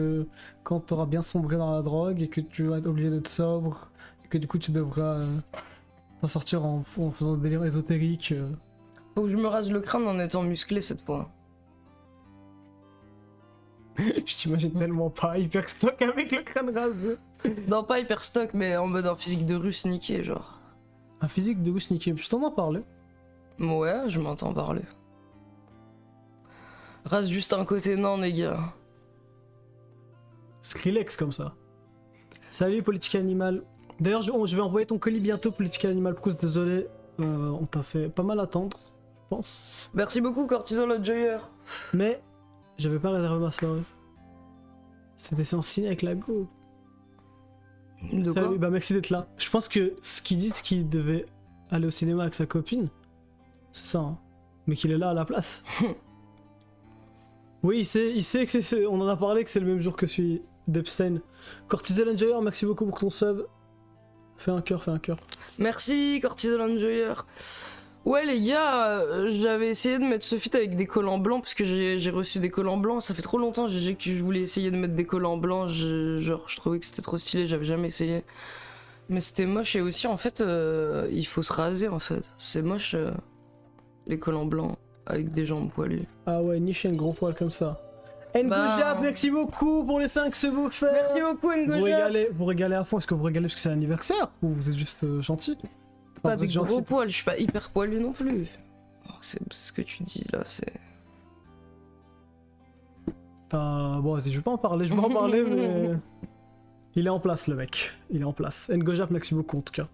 [SPEAKER 2] quand tu auras bien sombré dans la drogue et que tu vas être obligé d'être sobre, et que du coup tu devras t'en sortir en faisant des délires ésotériques.
[SPEAKER 1] Faut que je me rase le crâne en étant musclé cette fois.
[SPEAKER 2] Je t'imagine tellement pas hyper stock avec le crâne rasé.
[SPEAKER 1] Non, pas hyper stock, mais en mode en physique de russe niqué, genre.
[SPEAKER 2] Un physique de Gus Nicky, je t'en en parler.
[SPEAKER 1] Ouais, je m'entends parler. Rase juste un côté, non, les gars.
[SPEAKER 2] Skrillex comme ça. Salut Politique Animal. D'ailleurs, je vais envoyer ton colis bientôt, Politique Animal. Pouce, désolé, on t'a fait pas mal attendre, je pense.
[SPEAKER 1] Merci beaucoup, Cortisol Enjoyer.
[SPEAKER 2] Mais j'avais pas réservé ma soirée. C'était en ciné avec la go.
[SPEAKER 1] De quoi?
[SPEAKER 2] Salut, bah merci d'être là. Je pense que ce qu'il dit, c'est qu'il devait aller au cinéma avec sa copine. C'est ça, hein. Mais qu'il est là à la place. Oui, il sait que on en a parlé, que c'est le même jour que celui d'Epstein. Cortisol Enjoyer, merci beaucoup pour ton sub. Fais un cœur.
[SPEAKER 1] Merci, Cortisol Enjoyer. Ouais, les gars, j'avais essayé de mettre ce feat avec des collants blancs parce que j'ai reçu des collants blancs. Ça fait trop longtemps que je voulais essayer de mettre des collants blancs. Je trouvais que c'était trop stylé, j'avais jamais essayé. Mais c'était moche et aussi, en fait, il faut se raser, en fait. C'est moche, les collants blancs avec des jambes poilues.
[SPEAKER 2] Ah ouais, niche un gros poil comme ça. Ngojab, merci beaucoup pour les 5 subs offerts.
[SPEAKER 1] Merci beaucoup, Ngojab.
[SPEAKER 2] Vous régalez à fond. Est-ce que vous régalez parce que c'est l'anniversaire ou vous êtes juste gentil?
[SPEAKER 1] Pas
[SPEAKER 2] vous
[SPEAKER 1] des
[SPEAKER 2] êtes gentil.
[SPEAKER 1] gros poils, je suis pas hyper poilu non plus. C'est ce que tu dis là, c'est...
[SPEAKER 2] Bon, vas-y, je vais pas en parler, mais... Il est en place, le mec. Il est en place. Ngojab, merci beaucoup, en tout cas.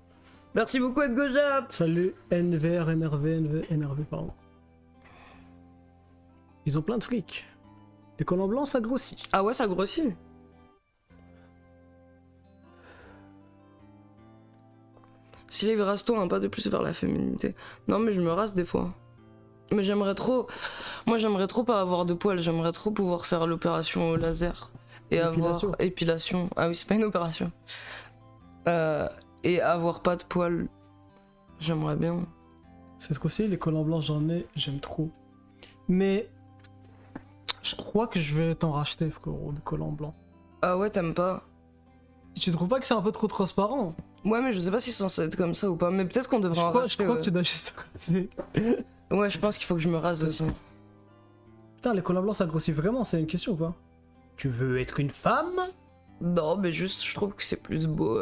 [SPEAKER 1] Merci beaucoup, Ngojab.
[SPEAKER 2] Salut, NVR, NRV, pardon. Ils ont plein de fric. Les collants blancs, ça grossit.
[SPEAKER 1] Ah ouais, ça grossit. Si les rase-toi un pas de plus vers la féminité. Non, mais je me rase des fois. Mais j'aimerais trop... Moi, j'aimerais trop pas avoir de poils. J'aimerais trop pouvoir faire l'opération au laser. Et
[SPEAKER 2] L'épilation.
[SPEAKER 1] avoir... Épilation. Ah oui, c'est pas une opération. Et avoir pas de poils. J'aimerais bien.
[SPEAKER 2] C'est trop stylé, les collants blancs, j'aime trop. Mais... Je crois que je vais t'en racheter, frérot, des collants blancs.
[SPEAKER 1] Ah ouais, t'aimes pas?
[SPEAKER 2] Tu trouves pas que c'est un peu trop transparent?
[SPEAKER 1] Ouais, mais je sais pas si c'est censé être comme ça ou pas. Mais peut-être qu'on devrait
[SPEAKER 2] Je
[SPEAKER 1] en
[SPEAKER 2] crois
[SPEAKER 1] racheter.
[SPEAKER 2] que tu dois juste te raser.
[SPEAKER 1] Ouais, je pense qu'il faut que je me rase aussi.
[SPEAKER 2] Putain, les collants blancs, ça grossit vraiment, c'est une question ou pas? Tu veux être une femme?
[SPEAKER 1] Non, mais juste, je trouve que c'est plus beau.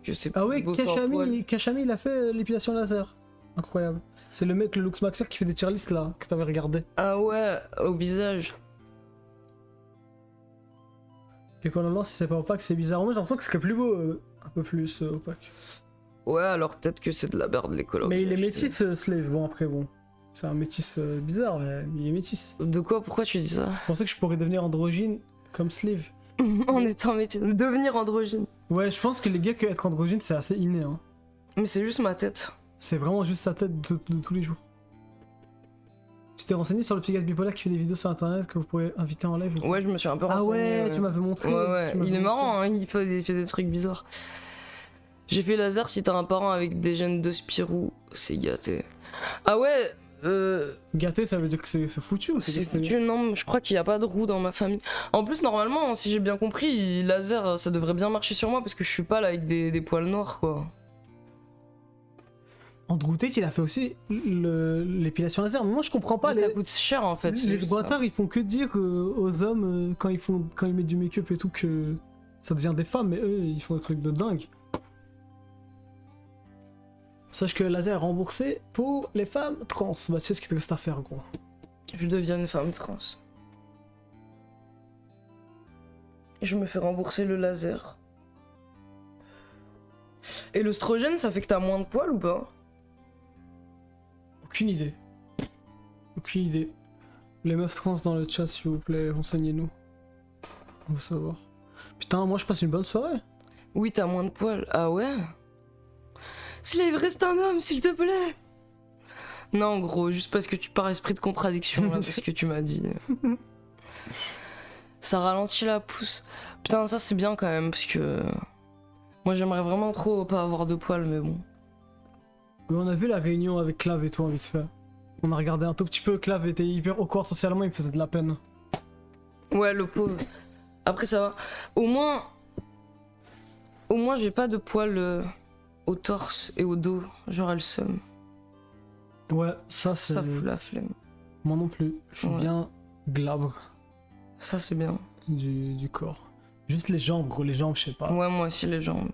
[SPEAKER 1] Que c'est
[SPEAKER 2] Ah
[SPEAKER 1] plus
[SPEAKER 2] oui,
[SPEAKER 1] beau sans poil.
[SPEAKER 2] Kashami, il a fait l'épilation laser. Incroyable. C'est le mec, le Lux Maxer, qui fait des tier lists là, que t'avais regardé.
[SPEAKER 1] Ah ouais, au visage.
[SPEAKER 2] Les collants blancs, si c'est pas opaque, c'est bizarre. Moi, j'ai l'impression que ce serait plus beau, un peu plus opaque.
[SPEAKER 1] Ouais, alors peut-être que c'est de la merde les collants.
[SPEAKER 2] Mais il est métis, Slave. Bon, après, bon. C'est un métis bizarre, mais il est métis.
[SPEAKER 1] De quoi? Pourquoi tu dis ça?
[SPEAKER 2] Je pensais que je pourrais devenir androgyne comme Slave.
[SPEAKER 1] En étant métier. Devenir androgyne.
[SPEAKER 2] Ouais, je pense que les gars, que être androgyne, c'est assez inné. Hein.
[SPEAKER 1] Mais c'est juste ma tête.
[SPEAKER 2] C'est vraiment juste sa tête de tous les jours. Tu t'es renseigné sur le psychiatre bipolaire qui fait des vidéos sur internet que vous pourrez inviter en live ou...
[SPEAKER 1] Ouais, je me suis un peu
[SPEAKER 2] Ah
[SPEAKER 1] renseigné,
[SPEAKER 2] ouais, tu m'avais montré.
[SPEAKER 1] Ouais, il est marrant, hein, il fait des trucs bizarres. J'ai fait laser si t'as un parent avec des gènes de Spirou, c'est gâté. Ah ouais,
[SPEAKER 2] Gâté, ça veut dire que c'est foutu ou
[SPEAKER 1] c'est foutu, non, je crois qu'il n'y a pas de roux dans ma famille. En plus, normalement, si j'ai bien compris, laser, ça devrait bien marcher sur moi parce que je suis pas là avec des poils noirs, quoi.
[SPEAKER 2] Andrew Tate, il a fait aussi l'épilation laser. Mais moi, je comprends pas.
[SPEAKER 1] Mais ça coûte cher en fait. c'est
[SPEAKER 2] Les
[SPEAKER 1] juste ça.
[SPEAKER 2] droitards, ils font que dire aux hommes quand ils mettent du make-up et tout que ça devient des femmes, mais eux, ils font des trucs de dingue. Sache que le laser est remboursé pour les femmes trans. Bah, tu sais ce qu'il te reste à faire, gros.
[SPEAKER 1] Je deviens une femme trans. Je me fais rembourser le laser. Et l'œstrogène, ça fait que t'as moins de poils ou pas?
[SPEAKER 2] Aucune idée. Aucune idée. Les meufs trans dans le chat, s'il vous plaît, renseignez-nous. On veut savoir. Putain, moi je passe une bonne soirée.
[SPEAKER 1] Oui, t'as moins de poils. Ah ouais? Slave, reste un homme, s'il te plaît! Non, gros, juste parce que tu pars esprit de contradiction, là, parce que tu m'as dit. Ça ralentit la pousse. Putain, ça c'est bien quand même, parce que... Moi j'aimerais vraiment trop pas avoir de poils, mais bon.
[SPEAKER 2] On a vu la réunion avec Clav et toi, vite fait. On a regardé un tout petit peu, Clav était hyper awkward socialement, il me faisait de la peine.
[SPEAKER 1] Ouais, le pauvre. Après ça va. Au moins j'ai pas de poils au torse et au dos. J'aurais le seum.
[SPEAKER 2] Ouais, ça c'est...
[SPEAKER 1] Ça fout la flemme.
[SPEAKER 2] Moi non plus, je suis
[SPEAKER 1] Ouais.
[SPEAKER 2] bien glabre
[SPEAKER 1] Ça c'est bien.
[SPEAKER 2] du corps. Juste les jambes, gros, les jambes, je sais pas.
[SPEAKER 1] Ouais, moi aussi les jambes.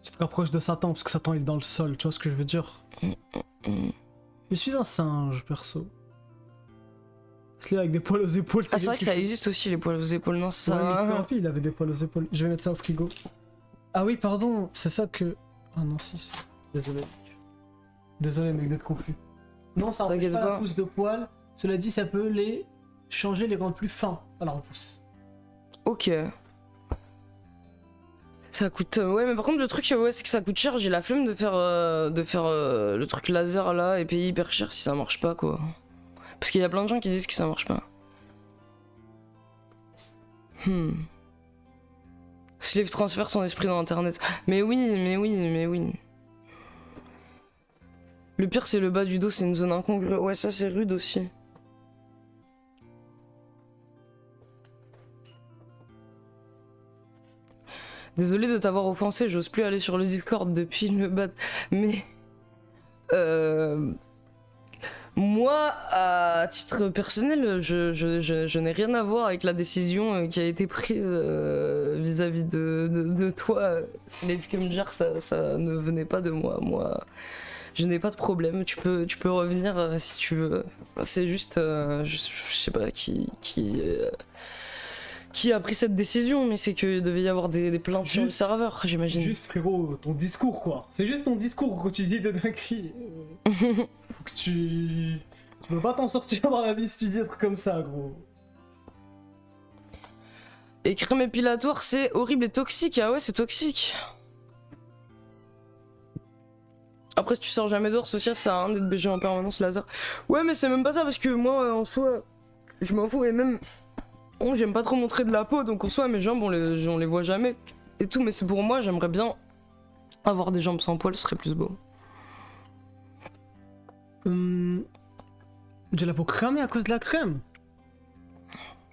[SPEAKER 2] Tu te rapproches de Satan parce que Satan il est dans le sol, tu vois ce que je veux dire?
[SPEAKER 1] Mm.
[SPEAKER 2] Je suis un singe, perso. Se avec des poils aux épaules,
[SPEAKER 1] Ah c'est vrai que ça
[SPEAKER 2] quelque chose.
[SPEAKER 1] existe aussi les poils aux épaules, non c'est
[SPEAKER 2] Ouais,
[SPEAKER 1] ça?
[SPEAKER 2] Mister Amphi, il avait des poils aux épaules. Je vais mettre ça au frigo. Ah oui, pardon, c'est ça que... Ah non, si. Désolé. Désolé, mec, d'être confus. Non, ça empêche
[SPEAKER 1] T'inquiète
[SPEAKER 2] pas la
[SPEAKER 1] pas.
[SPEAKER 2] pousse de poils. Cela dit, ça peut les changer, les rendre plus fins à la repousse.
[SPEAKER 1] Ok. Ça coûte... ouais, mais par contre, le truc, ouais, c'est que ça coûte cher. J'ai la flemme de faire le truc laser là et payer hyper cher si ça marche pas, quoi. Parce qu'il y a plein de gens qui disent que ça marche pas. Slave transfère son esprit dans internet. Mais oui, mais oui, mais oui. Le pire, c'est le bas du dos, c'est une zone incongrue. Ouais, ça, c'est rude aussi. Désolé de t'avoir offensé, j'ose plus aller sur le Discord depuis le bas. Mais. Moi, à titre personnel, je n'ai rien à voir avec la décision qui a été prise vis-à-vis de toi. Slave Kemjar, ça ne venait pas de moi. Moi, je n'ai pas de problème. Tu peux revenir si tu veux. C'est juste, je sais pas qui a pris cette décision, mais c'est qu'il devait y avoir des plaintes sur le
[SPEAKER 2] Juste-
[SPEAKER 1] serveur, j'imagine.
[SPEAKER 2] Juste, frérot, ton discours, quoi. C'est juste ton discours quand tu dis de dingueries. Faut que tu... Tu peux pas t'en sortir dans la vie si tu dis un truc comme ça, gros.
[SPEAKER 1] Et crème épilatoire, c'est horrible et toxique. Ah ouais, c'est toxique. Après, si tu sors jamais dehors, social, ça sert à rien d'être BG en permanence, laser. Ouais, mais c'est même pas ça, parce que moi, en soi, je m'en fous, et même... Bon, j'aime pas trop montrer de la peau, donc en soi, mes jambes, on les voit jamais, et tout, mais c'est pour moi, j'aimerais bien avoir des jambes sans poils, ce serait plus beau.
[SPEAKER 2] J'ai la peau cramée à cause de la crème.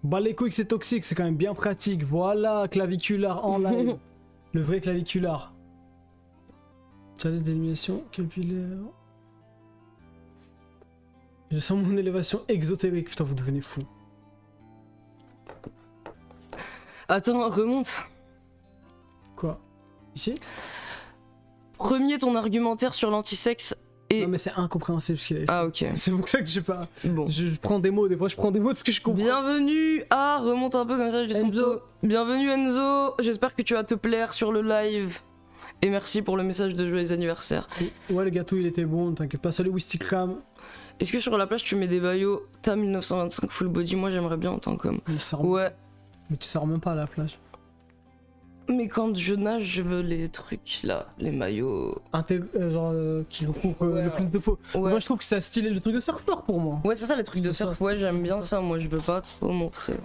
[SPEAKER 2] Bah les couilles que c'est toxique, c'est quand même bien pratique. Voilà, claviculaire en live. Le vrai claviculaire. Challenge d'élimination capillaire. Je sens mon élévation exotérique. Putain, vous devenez fou.
[SPEAKER 1] Attends, remonte.
[SPEAKER 2] Quoi? Ici?
[SPEAKER 1] Premier, ton argumentaire sur l'antisexe, et...
[SPEAKER 2] Non mais c'est incompréhensible ce qu'il a fait.
[SPEAKER 1] Ah, ok.
[SPEAKER 2] C'est pour ça que j'ai pas...
[SPEAKER 1] Bon.
[SPEAKER 2] Je prends des mots, des fois je prends des mots de ce que je comprends.
[SPEAKER 1] Bienvenue à remonte un peu comme ça, je descends
[SPEAKER 2] Enzo.
[SPEAKER 1] dessous. Bienvenue Enzo, j'espère que tu vas te plaire sur le live. Et merci pour le message de joyeux anniversaire.
[SPEAKER 2] Ouais, le gâteau il était bon, t'inquiète pas. Salut Wistikram.
[SPEAKER 1] Est-ce que sur la plage tu mets des maillots t'as 1925 full body? Moi j'aimerais bien en tant qu'homme.
[SPEAKER 2] Il sort...
[SPEAKER 1] Ouais,
[SPEAKER 2] Mais tu sors même pas à la plage.
[SPEAKER 1] mais quand je nage, je veux les trucs là, les maillots.
[SPEAKER 2] Qui recouvre
[SPEAKER 1] Ouais.
[SPEAKER 2] le plus de peau.
[SPEAKER 1] Ouais,
[SPEAKER 2] Moi je trouve que c'est stylé le truc de surfeur pour moi.
[SPEAKER 1] ouais c'est ça les trucs de
[SPEAKER 2] C'est ça.
[SPEAKER 1] surf, ouais j'aime bien
[SPEAKER 2] C'est
[SPEAKER 1] ça, moi je veux pas trop montrer.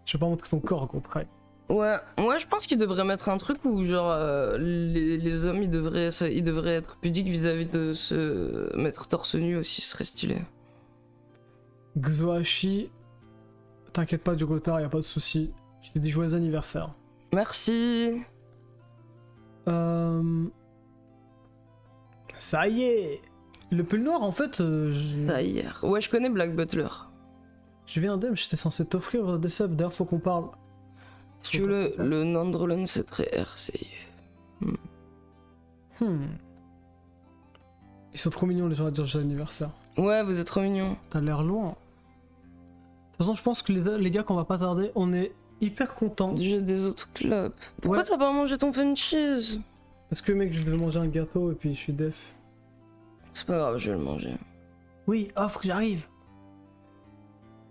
[SPEAKER 2] Je vais pas montrer ton corps, gros, près.
[SPEAKER 1] Ouais, je pense qu'ils devraient mettre un truc où genre les hommes ils devraient être pudiques vis-à-vis de se mettre torse nu aussi, ce serait stylé.
[SPEAKER 2] Xoashi, t'inquiète pas du retard, y a pas de souci. Je t'ai dit joyeux anniversaire.
[SPEAKER 1] Merci.
[SPEAKER 2] Qu'est-ce Ça y est. Le pull noir, en fait,
[SPEAKER 1] Ça hier. Ouais, je connais Black Butler.
[SPEAKER 2] je viens d'Em, j'étais censé t'offrir des subs. D'ailleurs, faut qu'on parle.
[SPEAKER 1] Si tu veux, le Nandrolan, c'est très air safe.
[SPEAKER 2] Hmm. Ils sont trop mignons, les gens à dire j'ai l'anniversaire.
[SPEAKER 1] Ouais, vous êtes trop mignons.
[SPEAKER 2] T'as l'air loin. De toute façon, je pense que les gars, qu'on va pas tarder, on est hyper contents.
[SPEAKER 1] J'ai des autres clubs. Pourquoi
[SPEAKER 2] Ouais.
[SPEAKER 1] t'as pas mangé ton fun cheese?
[SPEAKER 2] Parce que, mec, je devais manger un gâteau et puis je suis def.
[SPEAKER 1] C'est pas grave, je vais le manger.
[SPEAKER 2] Oui, offre, j'arrive.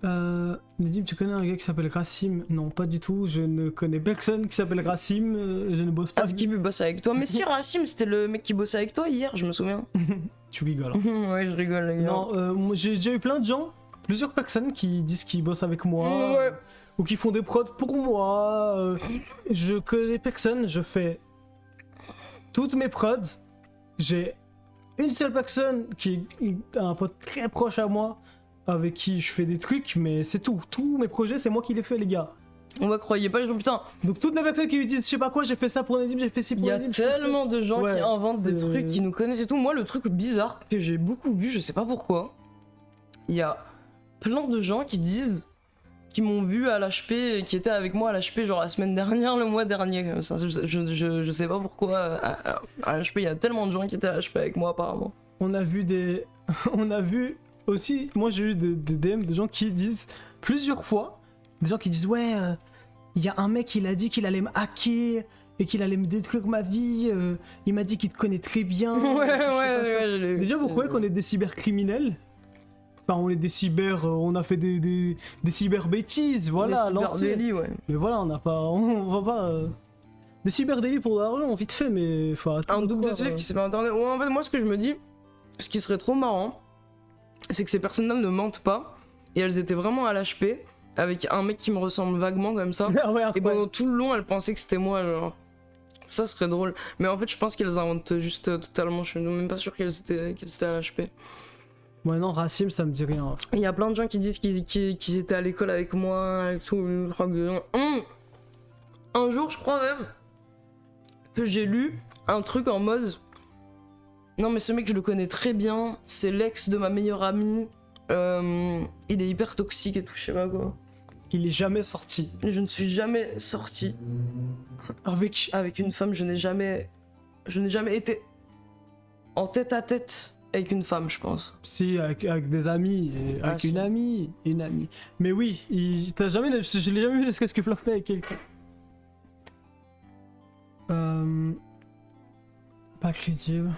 [SPEAKER 2] Nedim, tu connais un gars qui s'appelle Rassim? Non, pas du tout. Je ne connais personne qui s'appelle Rassim. Je ne bosse pas.
[SPEAKER 1] Ah, ce qui bosse avec toi. Mais si, Racim, c'était le mec qui bossait avec toi hier, je me souviens.
[SPEAKER 2] Tu rigoles. Hein.
[SPEAKER 1] Ouais, je rigole, les gars.
[SPEAKER 2] Non, moi, j'ai déjà eu plein de gens, plusieurs personnes qui disent qu'ils bossent avec moi.
[SPEAKER 1] Ouais.
[SPEAKER 2] Ou qui font des prods pour moi. Je connais personne, je fais toutes mes prods. J'ai une seule personne qui est un pote très proche à moi, avec qui je fais des trucs, mais c'est tout. Tous mes projets, c'est moi qui les fais, les gars.
[SPEAKER 1] On va croyez pas les gens, putain.
[SPEAKER 2] Donc toutes les personnes qui me disent, je sais pas quoi, j'ai fait ça pour Nedim, j'ai fait ci
[SPEAKER 1] Il
[SPEAKER 2] pour
[SPEAKER 1] y a
[SPEAKER 2] Nedim.
[SPEAKER 1] tellement de gens
[SPEAKER 2] Ouais.
[SPEAKER 1] qui inventent des trucs, qui nous connaissent et tout. Moi, le truc bizarre que j'ai beaucoup vu, je sais pas pourquoi, il y a plein de gens qui disent, qui m'ont vu à l'HP, et qui étaient avec moi à l'HP genre la semaine dernière, le mois dernier. Comme ça. Je sais pas pourquoi. À l'HP, il y a tellement de gens qui étaient à l'HP avec moi apparemment.
[SPEAKER 2] On a vu des... On a vu aussi... Moi j'ai eu des DM de gens qui disent plusieurs fois, des gens qui disent ouais, il y a un mec il a dit qu'il allait me hacker et qu'il allait me détruire ma vie, il m'a dit qu'il te connaît très bien.
[SPEAKER 1] Ouais,
[SPEAKER 2] Je sais pas
[SPEAKER 1] ouais,
[SPEAKER 2] quoi.
[SPEAKER 1] ouais, je l'ai vu.
[SPEAKER 2] Déjà vous croyez qu'on est des cybercriminels? Enfin on est des cyber... on a fait des cyber bêtises, voilà,
[SPEAKER 1] Des
[SPEAKER 2] l'ancien.
[SPEAKER 1] cyberdélits, ouais.
[SPEAKER 2] Mais voilà, on n'a pas... On va pas... Des cyberdélits pour de l'argent, vite fait, mais faut arrêter
[SPEAKER 1] Un
[SPEAKER 2] de
[SPEAKER 1] double de
[SPEAKER 2] croire,
[SPEAKER 1] slip qui s'est fait internet. Ouais, en fait, moi, ce que je me dis, ce qui serait trop marrant, c'est que ces personnes-là ne mentent pas et elles étaient vraiment à l'HP avec un mec qui me ressemble vaguement comme ça.
[SPEAKER 2] Ah ouais,
[SPEAKER 1] Et
[SPEAKER 2] incroyable.
[SPEAKER 1] pendant tout le long, elles pensaient que c'était moi, genre. Ça serait drôle. Mais en fait, je pense qu'elles inventent juste totalement. Je suis même pas sûr qu'elles étaient à l'HP.
[SPEAKER 2] Ouais, non, Rassim, ça me dit rien.
[SPEAKER 1] Il y a plein de gens qui disent qu'ils étaient à l'école avec moi et tout. Je crois que... Un jour, je crois même que j'ai lu un truc en mode non mais ce mec je le connais très bien, c'est l'ex de ma meilleure amie, il est hyper toxique et tout, je sais pas quoi.
[SPEAKER 2] Il est jamais sorti.
[SPEAKER 1] Je ne suis jamais sortie avec une femme, je n'ai jamais été en tête à tête avec une femme, je pense.
[SPEAKER 2] Si, avec des amis, et avec
[SPEAKER 1] si.
[SPEAKER 2] une amie. Mais oui, t'as jamais... Je l'ai jamais vu jusqu'à ce que flirter avec quelqu'un. Pas crédible.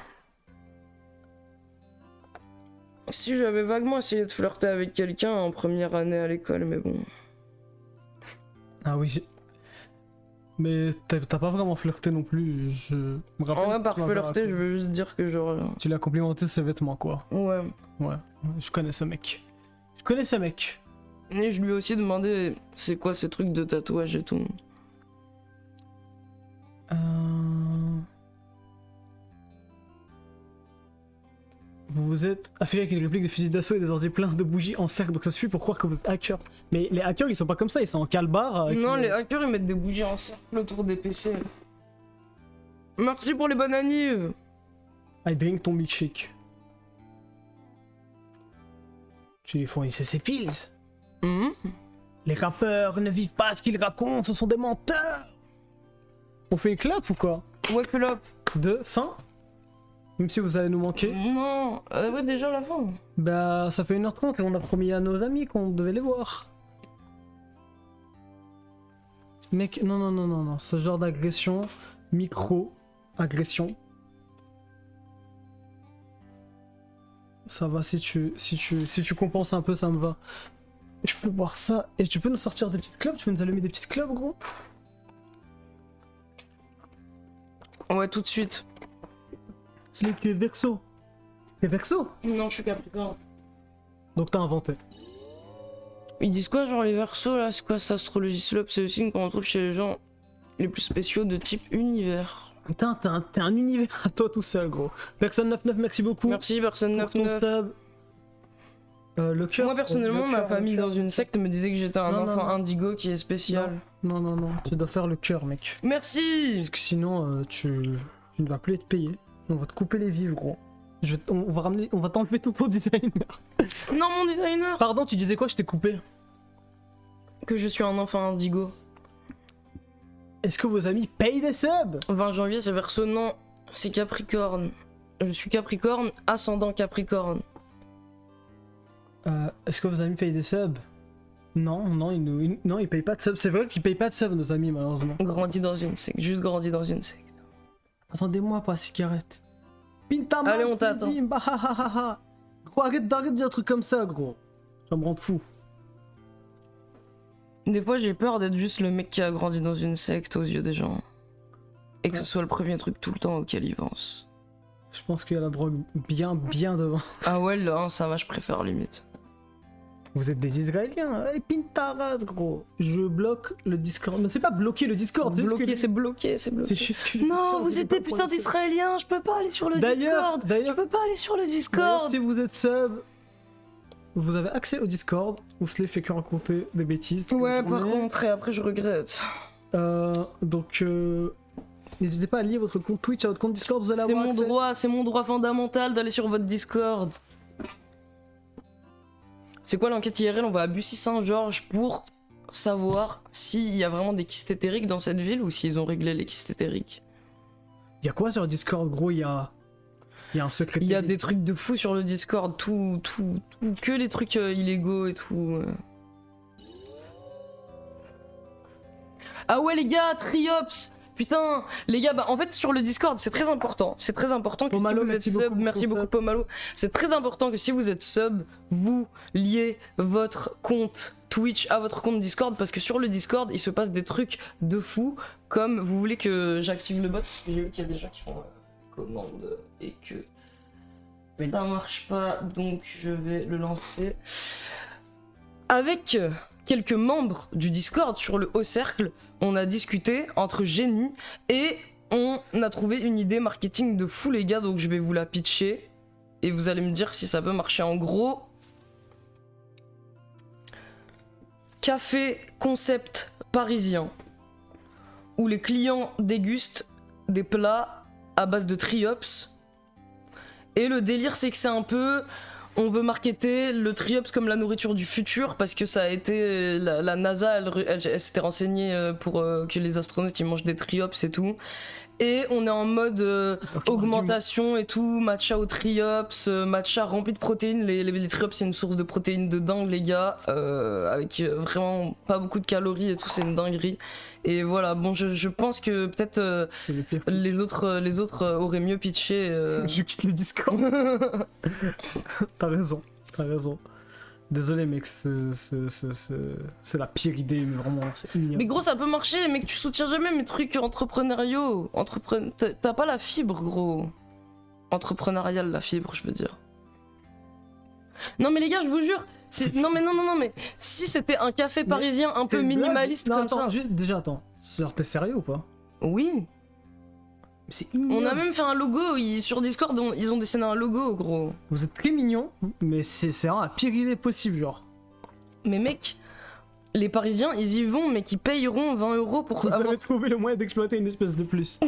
[SPEAKER 1] Si j'avais vaguement essayé de flirter avec quelqu'un en première année à l'école, mais bon.
[SPEAKER 2] Ah oui, mais t'as pas vraiment flirté non plus, je me rappelle.
[SPEAKER 1] En vrai, par
[SPEAKER 2] que tu m'avais
[SPEAKER 1] flirter, je
[SPEAKER 2] raconté.
[SPEAKER 1] veux juste dire que genre...
[SPEAKER 2] Tu l'as complimenté ses vêtements, quoi.
[SPEAKER 1] Ouais.
[SPEAKER 2] Ouais, je connais ce mec. Je connais ce mec.
[SPEAKER 1] Et je lui ai aussi demandé c'est quoi ces trucs de tatouage et tout.
[SPEAKER 2] Vous vous êtes affiché avec une réplique de fusil d'assaut et des ordi pleins de bougies en cercle, donc ça suffit pour croire que vous êtes hacker. Mais les hackers, ils sont pas comme ça, ils sont en calbar. avec
[SPEAKER 1] Non,
[SPEAKER 2] une-
[SPEAKER 1] les hackers ils mettent des bougies en cercle autour des PC. Merci pour les bonnes annives.
[SPEAKER 2] I drink ton milkshake. Tu lui fournissais ses pills. Les rappeurs ne vivent pas ce qu'ils racontent, ce sont des menteurs. On fait une clap ou quoi?
[SPEAKER 1] Ouais, pull up.
[SPEAKER 2] De fin? Même si vous allez nous manquer.
[SPEAKER 1] Non, ouais, déjà la fin.
[SPEAKER 2] Bah, ça fait 1h30 et on a promis à nos amis qu'on devait les voir. Mec, non, ce genre d'agression, micro-agression. Ça va, si tu compenses un peu, ça me va. Je peux boire ça, et tu peux nous sortir des petites clopes? Tu peux nous allumer des petites clopes, gros?
[SPEAKER 1] Ouais, tout de suite.
[SPEAKER 2] C'est tu es Verseau. T'es Verseau?
[SPEAKER 1] Non, je suis Capricorne.
[SPEAKER 2] Donc t'as inventé.
[SPEAKER 1] Ils disent quoi, genre les versos là? C'est quoi cette astrologie slope? C'est le signe qu'on retrouve chez les gens les plus spéciaux de type univers.
[SPEAKER 2] Putain, t'es un univers à toi tout seul, gros. Personne 99, merci beaucoup.
[SPEAKER 1] Merci, personne
[SPEAKER 2] pour ton
[SPEAKER 1] 99.
[SPEAKER 2] sub. Le cœur.
[SPEAKER 1] Moi personnellement,
[SPEAKER 2] le
[SPEAKER 1] ma
[SPEAKER 2] cœur,
[SPEAKER 1] famille
[SPEAKER 2] le cœur.
[SPEAKER 1] dans une secte me disait que j'étais un
[SPEAKER 2] Non, non,
[SPEAKER 1] enfant
[SPEAKER 2] non.
[SPEAKER 1] indigo qui est spécial.
[SPEAKER 2] Non, tu dois faire le cœur, mec.
[SPEAKER 1] Merci.
[SPEAKER 2] Parce que sinon, tu ne vas plus être payé. On va te couper les vivres, gros. On va t'enlever ton designer.
[SPEAKER 1] Non, mon designer.
[SPEAKER 2] Pardon, tu disais quoi? Je t'ai coupé.
[SPEAKER 1] Que je suis un enfant indigo.
[SPEAKER 2] Est-ce que vos amis payent des subs?
[SPEAKER 1] 20 janvier, c'est Verseau, non, c'est Capricorne. Je suis Capricorne, ascendant Capricorne.
[SPEAKER 2] Est-ce que vos amis payent des subs? Non, ils payent pas de subs. C'est vrai qu'ils payent pas de subs, nos amis, malheureusement.
[SPEAKER 1] Grandi dans une secte, juste grandi dans une secte.
[SPEAKER 2] Attendez-moi, pas cigarette. Pinta,
[SPEAKER 1] Allez, on t'attend.
[SPEAKER 2] Bah, ha, ha, ha, ha. Gros, arrête de dire un truc comme ça, gros. Ça me rend fou.
[SPEAKER 1] Des fois, j'ai peur d'être juste le mec qui a grandi dans une secte aux yeux des gens. Et que ce soit le premier truc tout le temps auquel ils pensent.
[SPEAKER 2] Je pense qu'il y a la drogue bien devant.
[SPEAKER 1] Ah ouais, là, ça va, je préfère limite.
[SPEAKER 2] Vous êtes des Israéliens, hey, Pintaras, gros. Je bloque le Discord. Mais c'est pas bloquer le Discord,
[SPEAKER 1] C'est bloqué.
[SPEAKER 2] C'est juste que.
[SPEAKER 1] Non, vous êtes des putains d'Israéliens, je peux pas aller sur le Discord.
[SPEAKER 2] D'ailleurs,
[SPEAKER 1] Je peux pas aller sur le Discord.
[SPEAKER 2] si vous êtes sub, vous avez accès au Discord où Slay fait que raconter des bêtises.
[SPEAKER 1] Ouais, par contre, et après je regrette.
[SPEAKER 2] Donc, n'hésitez pas à lier votre compte Twitch à votre compte Discord, vous allez avoir accès.
[SPEAKER 1] C'est mon droit fondamental d'aller sur votre Discord. C'est quoi l'enquête IRL? On va à Bussy-Saint-Georges pour savoir s'il y a vraiment des kystes éthériques dans cette ville ou s'ils ont réglé les kystes éthériques.
[SPEAKER 2] Il y a quoi sur Discord, gros? Il y a un secret.
[SPEAKER 1] Il y a des trucs de fou sur le Discord, tout que les trucs illégaux et tout. Ah ouais les gars, Triops. Putain, les gars, bah en fait sur le Discord c'est très important. C'est très important que
[SPEAKER 2] Pomalo,
[SPEAKER 1] si vous êtes sub, merci beaucoup Pomalo. C'est très important que si vous êtes sub, vous liez votre compte Twitch à votre compte Discord parce que sur le Discord il se passe des trucs de fou. Comme vous voulez que j'active le bot parce que j'ai vu qu'il y a des gens qui font commande et que ça marche pas, donc je vais le lancer. Avec quelques membres du Discord sur le haut cercle, on a discuté entre génies et on a trouvé une idée marketing de fou les gars, donc je vais vous la pitcher et vous allez me dire si ça peut marcher. En gros, café concept parisien où les clients dégustent des plats à base de triops. Et le délire c'est que c'est un peu... On veut marketer le triops comme la nourriture du futur parce que ça a été... La NASA, elle s'était renseignée pour que les astronautes ils mangent des triops et tout. Et on est en mode augmentation et tout, matcha au triops, matcha rempli de protéines. Les triops c'est une source de protéines de dingue les gars, avec vraiment pas beaucoup de calories et tout, c'est une dinguerie. Et voilà, bon je pense que peut-être les autres auraient mieux pitché.
[SPEAKER 2] Je quitte le Discord. T'as raison. Désolé mec, c'est la pire idée, mais vraiment c'est ignoble.
[SPEAKER 1] Mais gros ça peut marcher, mec, tu soutiens jamais mes trucs entrepreneuriaux. T'as pas la fibre gros. Entrepreneuriale la fibre je veux dire. Non mais les gars je vous jure, non mais si c'était un café parisien un peu minimaliste comme ça.
[SPEAKER 2] Déjà attends, t'es sérieux ou pas?
[SPEAKER 1] Oui.
[SPEAKER 2] C'est ignoble.
[SPEAKER 1] On a même fait un logo, sur Discord ils ont dessiné un logo gros.
[SPEAKER 2] Vous êtes très mignons, mais c'est vraiment la pire idée possible genre.
[SPEAKER 1] Mais mec, les Parisiens ils y vont mais qui payeront 20 € pour
[SPEAKER 2] Vous avez trouvé le moyen d'exploiter une espèce de plus.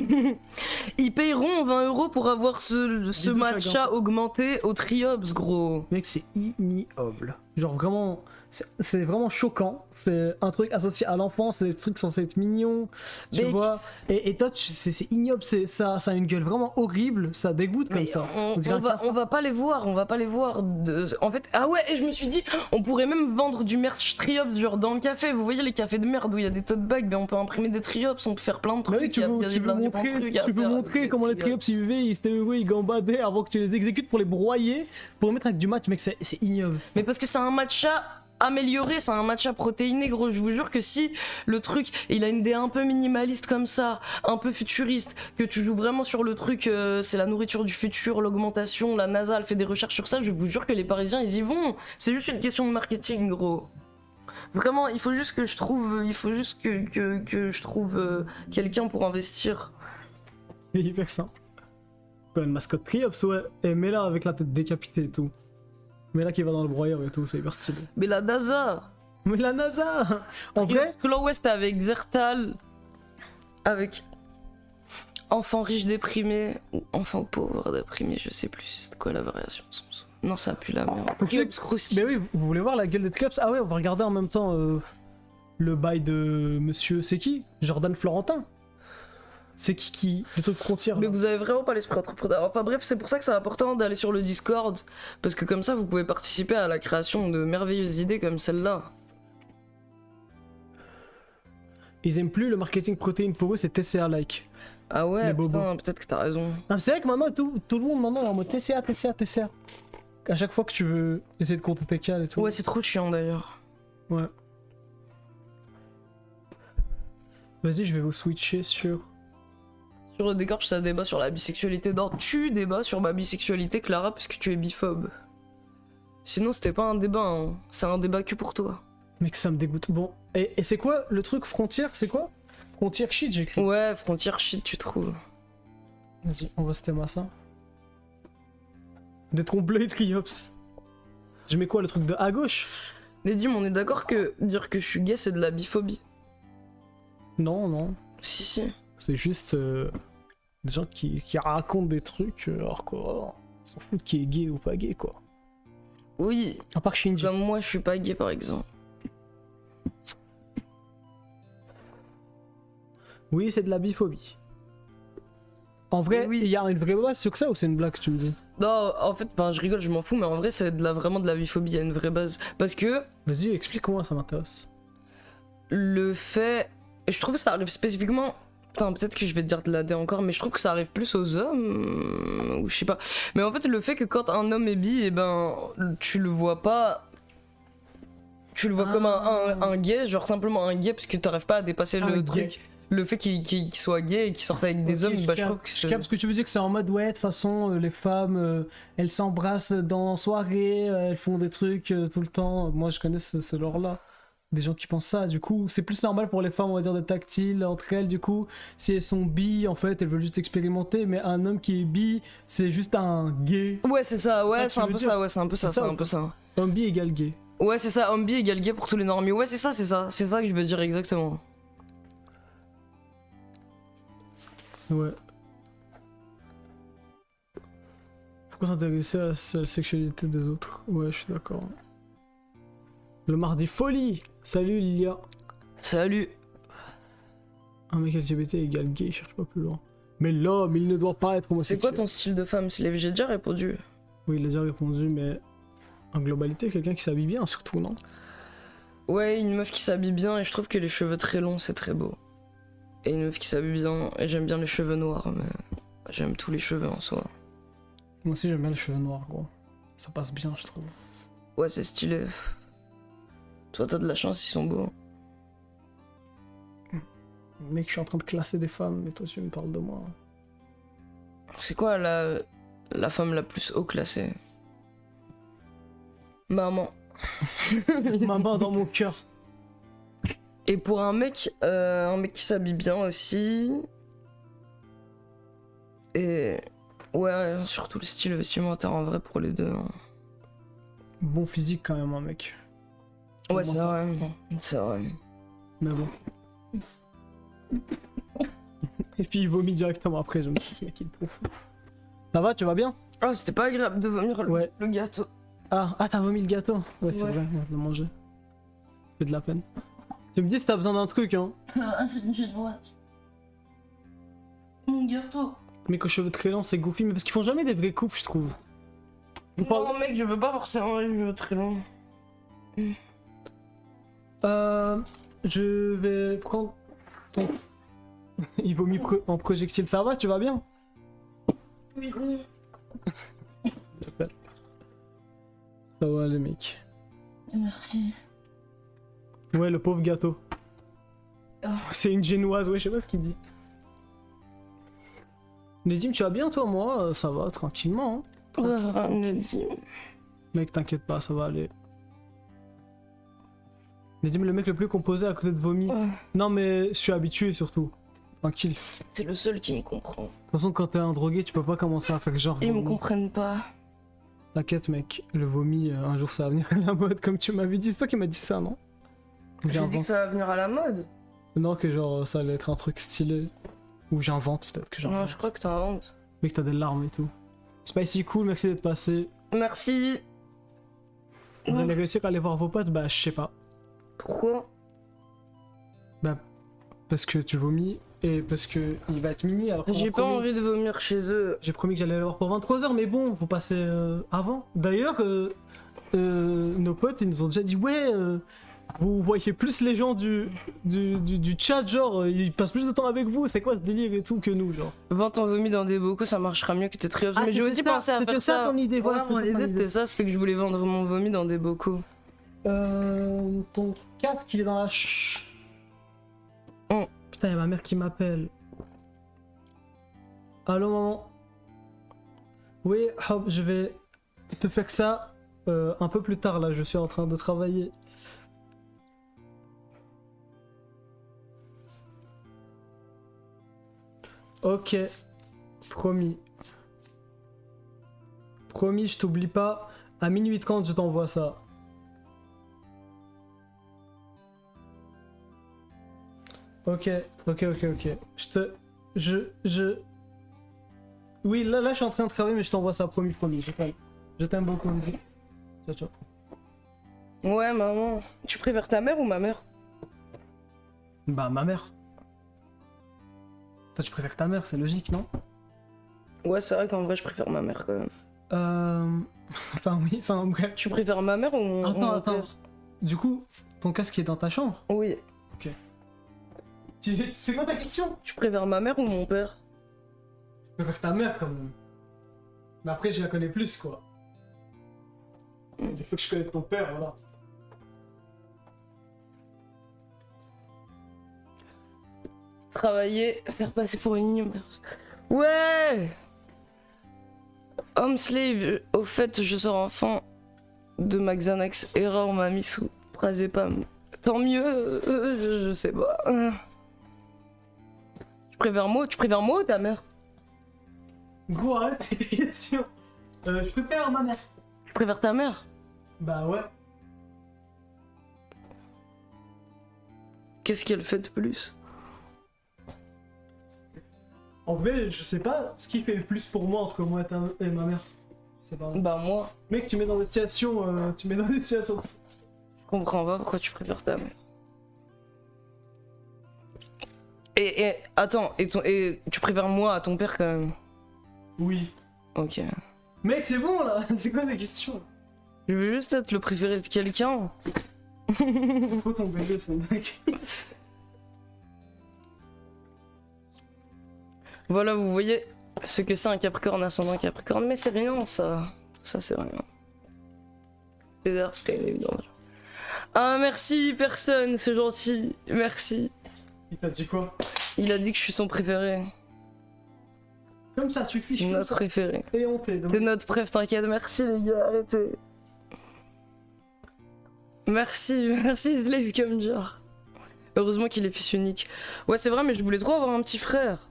[SPEAKER 1] Ils payeront 20 € pour avoir ce matcha augmenté au triops gros.
[SPEAKER 2] Mec c'est ignoble. Genre vraiment, c'est vraiment choquant. C'est un truc associé à l'enfance, c'est des trucs censés être mignons, tu vois. Et toi, c'est ignoble, ça a une gueule vraiment horrible, ça dégoûte comme ça.
[SPEAKER 1] On va pas les voir, En fait, ah ouais, et je me suis dit, on pourrait même vendre du merch triops, genre dans le café. Vous voyez les cafés de merde où il y a des tote bags, ben on peut imprimer des triops, on peut faire plein de trucs.
[SPEAKER 2] Oui, tu peux montrer comment les triops ils vivaient, ils étaient heureux, ils gambadaient avant que tu les exécutes pour les broyer, pour les mettre avec du match, mec, c'est ignoble.
[SPEAKER 1] Mais parce que c'est un matcha amélioré, c'est un matcha protéiné gros, je vous jure que si le truc il a une idée un peu minimaliste comme ça, un peu futuriste, que tu joues vraiment sur le truc c'est la nourriture du futur, l'augmentation, la NASA elle fait des recherches sur ça, je vous jure que les Parisiens ils y vont, c'est juste une question de marketing gros. Vraiment il faut juste que je trouve quelqu'un pour investir.
[SPEAKER 2] C'est hyper simple. Une mascotte triops ouais, et mets-la avec la tête décapitée et tout. Mais là qui va dans le broyeur et tout, c'est hyper stylé.
[SPEAKER 1] Mais la NASA.
[SPEAKER 2] En vrai,
[SPEAKER 1] Claw West avec Zertal. enfant riche déprimé ou enfant pauvre déprimé, je sais plus c'est quoi la variation. Non, ça pue la merde.
[SPEAKER 2] Donc,
[SPEAKER 1] Clubs Krusty.
[SPEAKER 2] Mais oui, vous voulez voir la gueule des clubs? Ah ouais, on va regarder en même temps le bail de monsieur, c'est qui? Jordan Florentin. C'est qui le truc frontière
[SPEAKER 1] Mais
[SPEAKER 2] là.
[SPEAKER 1] vous avez vraiment pas l'esprit entrepreneur. Enfin bref, c'est pour ça que c'est important d'aller sur le Discord, parce que comme ça vous pouvez participer à la création de merveilleuses idées comme celle-là.
[SPEAKER 2] Ils aiment plus le marketing protéine, pour eux c'est TCA-like.
[SPEAKER 1] Ah ouais,
[SPEAKER 2] Les bobos.
[SPEAKER 1] putain, peut-être que t'as raison.
[SPEAKER 2] Ah, c'est vrai que maintenant tout le monde maintenant est en mode TCA. À chaque fois que tu veux essayer de compter tes cales et tout.
[SPEAKER 1] Ouais, c'est trop chiant d'ailleurs.
[SPEAKER 2] Ouais. Vas-y, je vais vous switcher sur...
[SPEAKER 1] Sur le décor, ça débat sur la bisexualité. Non, tu débats sur ma bisexualité, Clara, parce que tu es biphobe. Sinon, c'était pas un débat, hein. C'est un débat que pour toi.
[SPEAKER 2] Mec, ça me dégoûte. Bon, et c'est quoi le truc frontière? C'est quoi? Frontière shit, j'ai écrit.
[SPEAKER 1] Ouais, frontière shit, tu trouves.
[SPEAKER 2] Vas-y, on va se thème à ça. Des troncs bleus et triops. Je mets quoi, le truc de à gauche?
[SPEAKER 1] Nedim, on est d'accord que dire que je suis gay, c'est de la biphobie.
[SPEAKER 2] Non, non.
[SPEAKER 1] Si, si.
[SPEAKER 2] C'est juste des gens qui racontent des trucs alors quoi. On s'en fout de qui est gay ou pas gay, quoi.
[SPEAKER 1] Oui,
[SPEAKER 2] À part Shinji.
[SPEAKER 1] comme moi, je suis pas gay, par exemple.
[SPEAKER 2] Oui, c'est de la biphobie. En vrai,
[SPEAKER 1] Oui.
[SPEAKER 2] il y a une vraie base sur ça ou c'est une blague, tu me dis?
[SPEAKER 1] Non, en fait, je rigole, je m'en fous, mais en vrai, c'est vraiment de la biphobie, il y a une vraie base. Parce que
[SPEAKER 2] Vas-y, explique-moi, ça m'intéresse.
[SPEAKER 1] le fait. Je trouve que ça arrive spécifiquement. Putain, peut-être que je vais te dire de la dé encore, mais je trouve que ça arrive plus aux hommes. Ou je sais pas. Mais en fait, le fait que quand un homme est bi, et ben, tu le vois pas. Tu le vois comme un gay, genre simplement un gay, parce que t'arrives pas à dépasser
[SPEAKER 2] Un
[SPEAKER 1] le
[SPEAKER 2] gay.
[SPEAKER 1] truc. Le fait qu'il soit gay et qu'il sorte avec des
[SPEAKER 2] Ok,
[SPEAKER 1] hommes, bah je trouve que
[SPEAKER 2] je
[SPEAKER 1] c'est.
[SPEAKER 2] capte ce que tu veux dire, que c'est en mode ouais, de toute façon, les femmes, elles s'embrassent dans soirée, elles font des trucs tout le temps. Moi, je connais ce lore-là. Des gens qui pensent ça, du coup, c'est plus normal pour les femmes, on va dire, d'être tactiles entre elles, du coup. Si elles sont bi, en fait, elles veulent juste expérimenter, mais un homme qui est bi, c'est juste un gay.
[SPEAKER 1] Ouais, c'est ça, ouais,
[SPEAKER 2] ça que
[SPEAKER 1] c'est
[SPEAKER 2] tu
[SPEAKER 1] un
[SPEAKER 2] veux
[SPEAKER 1] peu
[SPEAKER 2] dire.
[SPEAKER 1] ça, ouais, c'est un peu ça,
[SPEAKER 2] C'est
[SPEAKER 1] c'est
[SPEAKER 2] ça,
[SPEAKER 1] un peu ça.
[SPEAKER 2] Un bi égale gay.
[SPEAKER 1] Ouais, c'est ça, homme bi égale gay pour tous les normies. Ouais, c'est ça que je veux dire exactement.
[SPEAKER 2] Ouais. Pourquoi s'intéresser à la sexualité des autres? Ouais, je suis d'accord. Le mardi folie! Salut Lilia!
[SPEAKER 1] Salut.
[SPEAKER 2] Un mec LGBT égale gay, cherche pas plus loin. Mais l'homme, il ne doit pas être
[SPEAKER 1] C'est
[SPEAKER 2] homosexuel.
[SPEAKER 1] quoi ton style de femme, Slave? J'ai déjà répondu.
[SPEAKER 2] Oui, il a déjà répondu, mais en globalité, quelqu'un qui s'habille bien, surtout, non?
[SPEAKER 1] Ouais, une meuf qui s'habille bien et je trouve que les cheveux très longs c'est très beau. Et une meuf qui s'habille bien, et j'aime bien les cheveux noirs, mais j'aime tous les cheveux en soi.
[SPEAKER 2] Moi aussi, j'aime bien les cheveux noirs, gros. Ça passe bien, je trouve.
[SPEAKER 1] Ouais, c'est stylé. Toi, t'as de la chance, ils sont beaux.
[SPEAKER 2] Mec, je suis en train de classer des femmes, mais toi, tu me parles de moi.
[SPEAKER 1] C'est quoi la femme la plus haut classée? Maman.
[SPEAKER 2] Maman dans mon cœur.
[SPEAKER 1] Et pour un mec qui s'habille bien aussi. Et ouais, surtout le style vestimentaire en vrai pour les deux. Hein.
[SPEAKER 2] Bon physique, quand même, un mec.
[SPEAKER 1] Ouais,
[SPEAKER 2] Pour
[SPEAKER 1] c'est
[SPEAKER 2] moi,
[SPEAKER 1] vrai. C'est vrai.
[SPEAKER 2] Mais bon. Et puis il vomit directement après, je me suis dit, ce mec il est trop fou. Ça va, tu vas bien?
[SPEAKER 1] Oh, c'était pas agréable de vomir
[SPEAKER 2] Ouais.
[SPEAKER 1] le gâteau.
[SPEAKER 2] Ah, t'as vomi le gâteau? Ouais, c'est
[SPEAKER 1] Ouais.
[SPEAKER 2] vrai, on va le manger. Ça fait de la peine. Tu me dis si t'as besoin d'un truc, hein.
[SPEAKER 1] Ah, c'est une génoise. Mon gâteau.
[SPEAKER 2] Mec aux cheveux très longs, c'est goofy, mais parce qu'ils font jamais des vraies coupes, je trouve. On parle-
[SPEAKER 1] Non, mec, je veux pas forcément les cheveux très longs.
[SPEAKER 2] Je vais prendre ton... Il vomit en projectile, ça va, tu vas bien?
[SPEAKER 1] Oui.
[SPEAKER 2] Ça va les mecs.
[SPEAKER 1] Merci.
[SPEAKER 2] Ouais, le pauvre gâteau.
[SPEAKER 1] Oh.
[SPEAKER 2] C'est une génoise, ouais, je sais pas ce qu'il dit. Nedim, tu vas bien toi? Moi, ça va, tranquillement. Hein. Mec, t'inquiète pas, ça va aller. Nedim, le mec le plus composé à côté de vomi.
[SPEAKER 1] Ouais.
[SPEAKER 2] Non, mais je suis habitué surtout. Tranquille. De
[SPEAKER 1] C'est le seul qui me comprend.
[SPEAKER 2] toute façon, quand t'es un drogué, tu peux pas commencer à faire genre.
[SPEAKER 1] Ils me
[SPEAKER 2] vomi.
[SPEAKER 1] comprennent pas.
[SPEAKER 2] T'inquiète, mec, le vomi, un jour ça va venir à la mode, comme tu m'avais dit. C'est toi qui m'as dit ça, non? Ou
[SPEAKER 1] J'ai dit
[SPEAKER 2] inventé
[SPEAKER 1] que ça va venir à la mode.
[SPEAKER 2] Non, que genre ça allait être un truc stylé. Ou j'invente peut-être que j'invente.
[SPEAKER 1] Non, je crois que t'as honte.
[SPEAKER 2] Mais que t'as des larmes et tout. Spicy cool, merci d'être passé.
[SPEAKER 1] Merci.
[SPEAKER 2] Vous allez réussir à aller voir vos potes? Bah je sais pas.
[SPEAKER 1] Pourquoi?
[SPEAKER 2] Bah parce que tu vomis et parce que il va être minuit alors qu'on
[SPEAKER 1] J'ai
[SPEAKER 2] a
[SPEAKER 1] pas
[SPEAKER 2] promis-
[SPEAKER 1] envie de vomir chez eux.
[SPEAKER 2] J'ai promis que j'allais les voir pour 23h mais bon, faut passer avant. D'ailleurs, nos potes ils nous ont déjà dit ouais, vous voyez plus les gens du chat, genre ils passent plus de temps avec vous, c'est quoi ce délire et tout que nous, genre.
[SPEAKER 1] Vente en vomi dans des bocaux, ça marchera mieux que tes trios. Mais j'ai aussi
[SPEAKER 2] c'était ça,
[SPEAKER 1] pensé à faire
[SPEAKER 2] c'était ça ton idée, voilà,
[SPEAKER 1] mon
[SPEAKER 2] c'était ça ton
[SPEAKER 1] idée,
[SPEAKER 2] idée.
[SPEAKER 1] c'était ça, c'était que je voulais vendre mon vomi dans des bocaux.
[SPEAKER 2] Ton casque il est dans la
[SPEAKER 1] Oh.
[SPEAKER 2] Putain, y'a ma mère qui m'appelle. Allô maman. Oui, hop, je vais te faire ça un peu plus tard là, je suis en train de travailler. Ok, promis. Promis, je t'oublie pas. À minuit 30, je t'envoie ça. Ok. Oui, là, je suis en train de travailler, mais je t'envoie ça, promis. Je t'aime beaucoup, vas-y. Ciao, ciao.
[SPEAKER 1] Ouais, maman. Tu préfères ta mère ou ma mère?
[SPEAKER 2] Bah, ma mère. Toi, tu préfères ta mère, c'est logique, non?
[SPEAKER 1] Ouais, c'est vrai qu'en vrai, je préfère ma mère quand même.
[SPEAKER 2] Enfin, oui, enfin, bref.
[SPEAKER 1] Tu préfères ma mère ou mon
[SPEAKER 2] Attends.
[SPEAKER 1] père?
[SPEAKER 2] Du coup, ton casque est dans ta chambre?
[SPEAKER 1] Oui.
[SPEAKER 2] C'est quoi ta question?
[SPEAKER 1] Tu préfères ma mère ou mon père?
[SPEAKER 2] Je préfère ta mère, quand même. Mais après, je la connais plus, quoi. Il faut que je connaisse ton père, voilà.
[SPEAKER 1] Travailler, faire passer pour une union personne. Ouais! Home slave, au fait, je sors enfant de Maxanax. Erreur, on m'a mis sous Prazépam. Tant mieux, je sais pas. Tu préfères moi ou ta mère?
[SPEAKER 2] Gros, arrête avec tes questions. Je préfère ma mère.
[SPEAKER 1] Tu préfères ta mère?
[SPEAKER 2] Bah ouais.
[SPEAKER 1] Qu'est-ce qu'elle fait de plus?
[SPEAKER 2] En vrai, je sais pas ce qui fait le plus pour moi entre moi et ma mère. Je sais pas.
[SPEAKER 1] Bah moi,
[SPEAKER 2] Mec, tu mets dans des situations.
[SPEAKER 1] je comprends pas pourquoi tu préfères ta mère. Et attends, et tu préfères moi à ton père quand même?
[SPEAKER 2] Oui.
[SPEAKER 1] Ok.
[SPEAKER 2] Mec, c'est bon là. C'est quoi ta question?
[SPEAKER 1] Je veux juste être le préféré de quelqu'un.
[SPEAKER 2] C'est trop ton bébé, c'est dingue.
[SPEAKER 1] Voilà, vous voyez ce que c'est un Capricorne ascendant Capricorne, mais c'est rien ça. Ça c'est rien. C'était une évidence. Ah merci personne, c'est gentil. Merci.
[SPEAKER 2] Il t'a dit quoi?
[SPEAKER 1] Il a dit que je suis son préféré.
[SPEAKER 2] Comme ça, tu fiches comme
[SPEAKER 1] Notre
[SPEAKER 2] ça.
[SPEAKER 1] préféré.
[SPEAKER 2] Et on t'aide.
[SPEAKER 1] T'es notre préf, t'inquiète. Merci les gars, arrêtez. Merci Slave comme genre. Heureusement qu'il est fils unique. Ouais c'est vrai mais je voulais trop avoir un petit frère.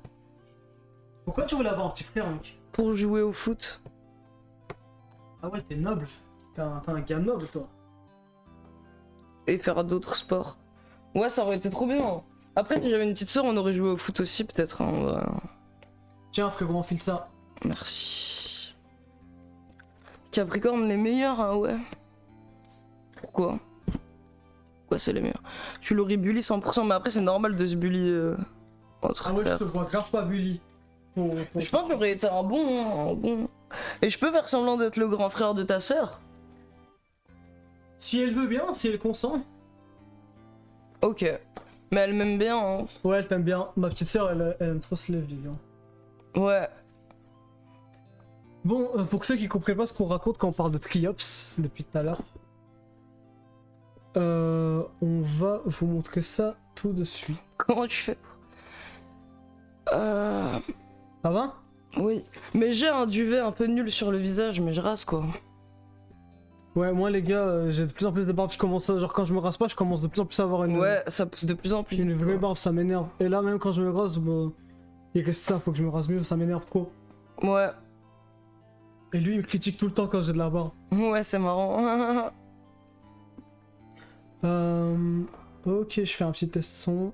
[SPEAKER 2] Pourquoi tu voulais avoir un petit frère, mec?
[SPEAKER 1] Pour jouer au foot.
[SPEAKER 2] Ah ouais, t'es noble. T'es un gars noble, toi.
[SPEAKER 1] Et faire d'autres sports. Ouais ça aurait été trop bien. Après si j'avais une petite soeur on aurait joué au foot aussi peut-être. Hein, ouais.
[SPEAKER 2] Tiens, frérot, enfile ça.
[SPEAKER 1] Merci. Capricorne les meilleurs hein ouais. Pourquoi? Pourquoi c'est les meilleurs? Tu l'aurais bully 100% mais après c'est normal de se bully entre
[SPEAKER 2] Ah ouais, je
[SPEAKER 1] frères.
[SPEAKER 2] te vois grave pas bully.
[SPEAKER 1] Je pense que j'aurais été un bon. Et je peux faire semblant d'être le grand frère de ta sœur?
[SPEAKER 2] Si elle veut bien, si elle consent.
[SPEAKER 1] Ok. Mais elle m'aime bien, hein.
[SPEAKER 2] Ouais, elle t'aime bien. Ma petite sœur, elle aime trop se lever, hein.
[SPEAKER 1] Ouais.
[SPEAKER 2] Bon, pour ceux qui comprennent pas ce qu'on raconte quand on parle de Triops depuis tout à l'heure, on va vous montrer ça tout de suite.
[SPEAKER 1] Comment tu fais?
[SPEAKER 2] Ça va?
[SPEAKER 1] Oui. Mais j'ai un duvet un peu nul sur le visage, mais je rase quoi.
[SPEAKER 2] Ouais, moi les gars, j'ai de plus en plus de barbe. Je commence à, genre quand je me rase pas, je commence de plus en plus à avoir
[SPEAKER 1] Ouais, ça pousse de plus en plus.
[SPEAKER 2] une
[SPEAKER 1] vite,
[SPEAKER 2] vraie
[SPEAKER 1] quoi.
[SPEAKER 2] barbe, ça m'énerve. Et là, même quand je me rase, bah, il reste ça, faut que je me rase mieux, ça m'énerve trop.
[SPEAKER 1] Ouais.
[SPEAKER 2] Et lui, il me critique tout le temps quand j'ai de la barbe.
[SPEAKER 1] Ouais, c'est marrant.
[SPEAKER 2] Ok, je fais un petit test son.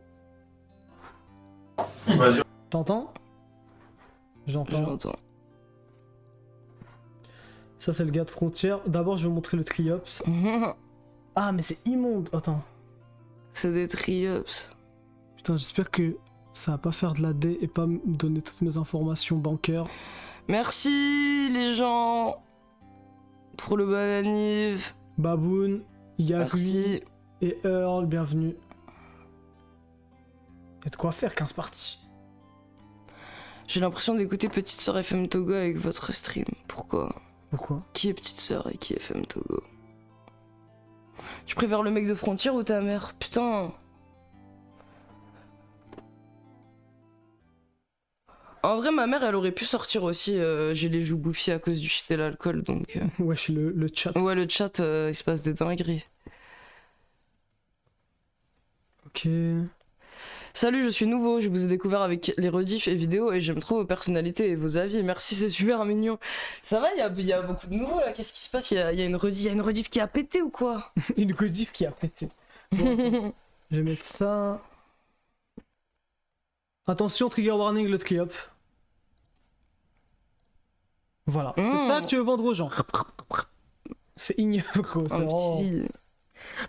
[SPEAKER 3] Vas-y.
[SPEAKER 2] T'entends? J'entends.
[SPEAKER 1] J'entends.
[SPEAKER 2] Ça, c'est le gars de frontière. D'abord, je vais vous montrer le Triops. Ah, mais c'est immonde. Attends.
[SPEAKER 1] C'est des triops.
[SPEAKER 2] Putain, j'espère que ça va pas faire de la D et pas me donner toutes mes informations bancaires.
[SPEAKER 1] Merci les gens pour le bon anniv.
[SPEAKER 2] Baboon, Yari
[SPEAKER 1] Merci.
[SPEAKER 2] et Earl, bienvenue. Y'a de quoi faire 15 parties.
[SPEAKER 1] J'ai l'impression d'écouter Petite Sœur FM Togo avec votre stream. Pourquoi?
[SPEAKER 2] Pourquoi?
[SPEAKER 1] Qui est Petite Sœur et qui est FM Togo? Tu préfères le mec de Frontier ou ta mère? Putain. En vrai, ma mère, elle aurait pu sortir aussi. J'ai les joues bouffies à cause du shit et l'alcool, donc.
[SPEAKER 2] Wesh, le chat.
[SPEAKER 1] Ouais, le chat, il se passe des dingueries.
[SPEAKER 2] Ok.
[SPEAKER 1] Salut, je suis nouveau. Je vous ai découvert avec les rediffs et vidéos et j'aime trop vos personnalités et vos avis. Merci, c'est super mignon. Ça va, il y a beaucoup de nouveaux là. Qu'est-ce qui se passe? Il y a une rediff qui a pété ou quoi?
[SPEAKER 2] Une rediff qui a pété. Bon, attends. Je vais mettre ça. Attention, trigger warning, le triop. Voilà. C'est ça que tu veux vendre aux gens. C'est ignoble, gros. C'est vraiment-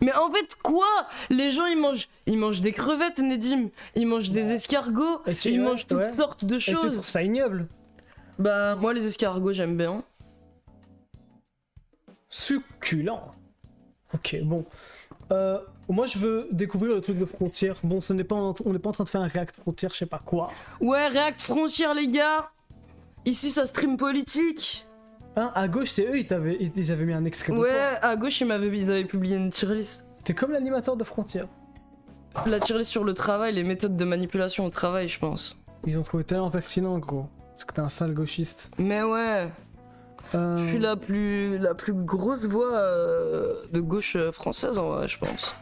[SPEAKER 1] Mais en fait, quoi? Les gens, ils mangent des crevettes, Nedim. Ils mangent des escargots.
[SPEAKER 2] Et tu-
[SPEAKER 1] Ils
[SPEAKER 2] ouais,
[SPEAKER 1] mangent toutes
[SPEAKER 2] ouais.
[SPEAKER 1] sortes de
[SPEAKER 2] Et tu trouves
[SPEAKER 1] choses.
[SPEAKER 2] ça ignoble?
[SPEAKER 1] Bah, moi, les escargots, j'aime bien.
[SPEAKER 2] Succulent. Ok, bon. Moi, je veux découvrir le truc de frontière. Bon, on n'est pas en train de faire un React frontière, je sais pas quoi.
[SPEAKER 1] Ouais, React Frontière, les gars. Ici, ça stream politique.
[SPEAKER 2] Hein, à gauche, c'est eux, ils avaient mis un extrait de
[SPEAKER 1] Ouais,
[SPEAKER 2] toi.
[SPEAKER 1] à gauche, ils avaient publié une tier list.
[SPEAKER 2] T'es comme l'animateur de frontière.
[SPEAKER 1] La tier list sur le travail, les méthodes de manipulation au travail, je pense.
[SPEAKER 2] Ils ont trouvé tellement pertinent, gros. Parce que t'es un sale gauchiste.
[SPEAKER 1] Mais ouais, je suis la plus grosse voix de gauche française, en vrai, je pense.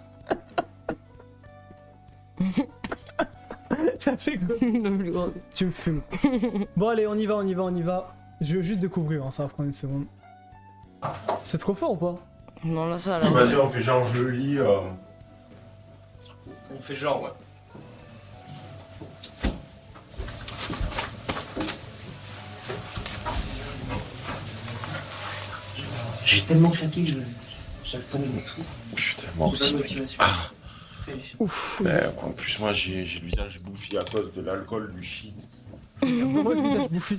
[SPEAKER 2] La plus grosse.
[SPEAKER 1] La plus grosse.
[SPEAKER 2] Tu me fumes. Bon, allez, on y va. Je veux juste découvrir, hein, ça va prendre une seconde. C'est trop fort ou pas?
[SPEAKER 1] Non, là, ça a l'air.
[SPEAKER 3] Vas-y, on fait genre je le lis.
[SPEAKER 4] On fait genre, ouais. J'ai tellement claqué que j'avais pas mis mon truc.
[SPEAKER 3] Putain, moi aussi. mec.
[SPEAKER 2] Ouf.
[SPEAKER 3] Mais en plus, moi j'ai le visage bouffi à cause de l'alcool, du shit.
[SPEAKER 2] Moi, le visage bouffi.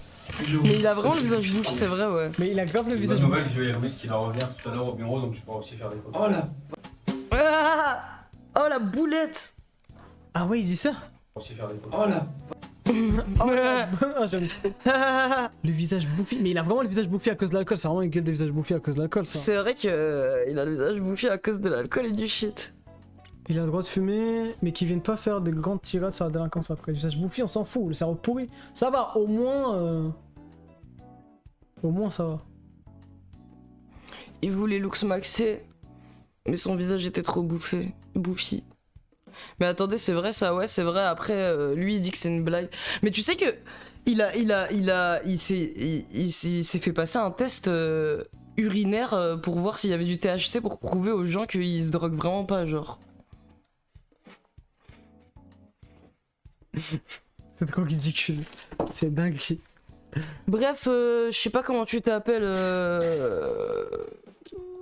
[SPEAKER 1] Mais il a vraiment le visage bouffe, c'est vrai, ouais.
[SPEAKER 2] Mais il a grave le
[SPEAKER 5] Bonne
[SPEAKER 2] visage
[SPEAKER 5] nouvelle,
[SPEAKER 2] bouffi.
[SPEAKER 5] je vais Hermès qui va revenir tout à l'heure au bureau, donc tu pourras aussi faire des photos.
[SPEAKER 4] Oh là.
[SPEAKER 1] Ah oh, la boulette.
[SPEAKER 2] Ah ouais, il dit ça?
[SPEAKER 5] Aussi faire des photos.
[SPEAKER 4] Oh là.
[SPEAKER 2] Ah, j'aime trop. Le visage bouffi. Mais il a vraiment le visage bouffi à cause de l'alcool. C'est vraiment une gueule de visage bouffi à cause de l'alcool, ça.
[SPEAKER 1] C'est vrai que il a le visage bouffi à cause de l'alcool et du shit.
[SPEAKER 2] Il a le droit de fumer, mais qu'ils viennent pas faire des grandes tirades sur la délinquance après. Le visage bouffi, on s'en fout. Le cerveau pourri. Ça va, au moins. Au moins, ça va.
[SPEAKER 1] Il voulait looks maxé, mais son visage était trop bouffi. Mais attendez, c'est vrai ça, ouais, c'est vrai. Après, lui, il dit que c'est une blague. Mais tu sais que il s'est fait passer un test urinaire pour voir s'il y avait du THC pour prouver aux gens qu'ils se droguent vraiment pas, genre.
[SPEAKER 2] C'est trop ridicule. C'est dingue.
[SPEAKER 1] Bref, je sais pas comment tu t'appelles.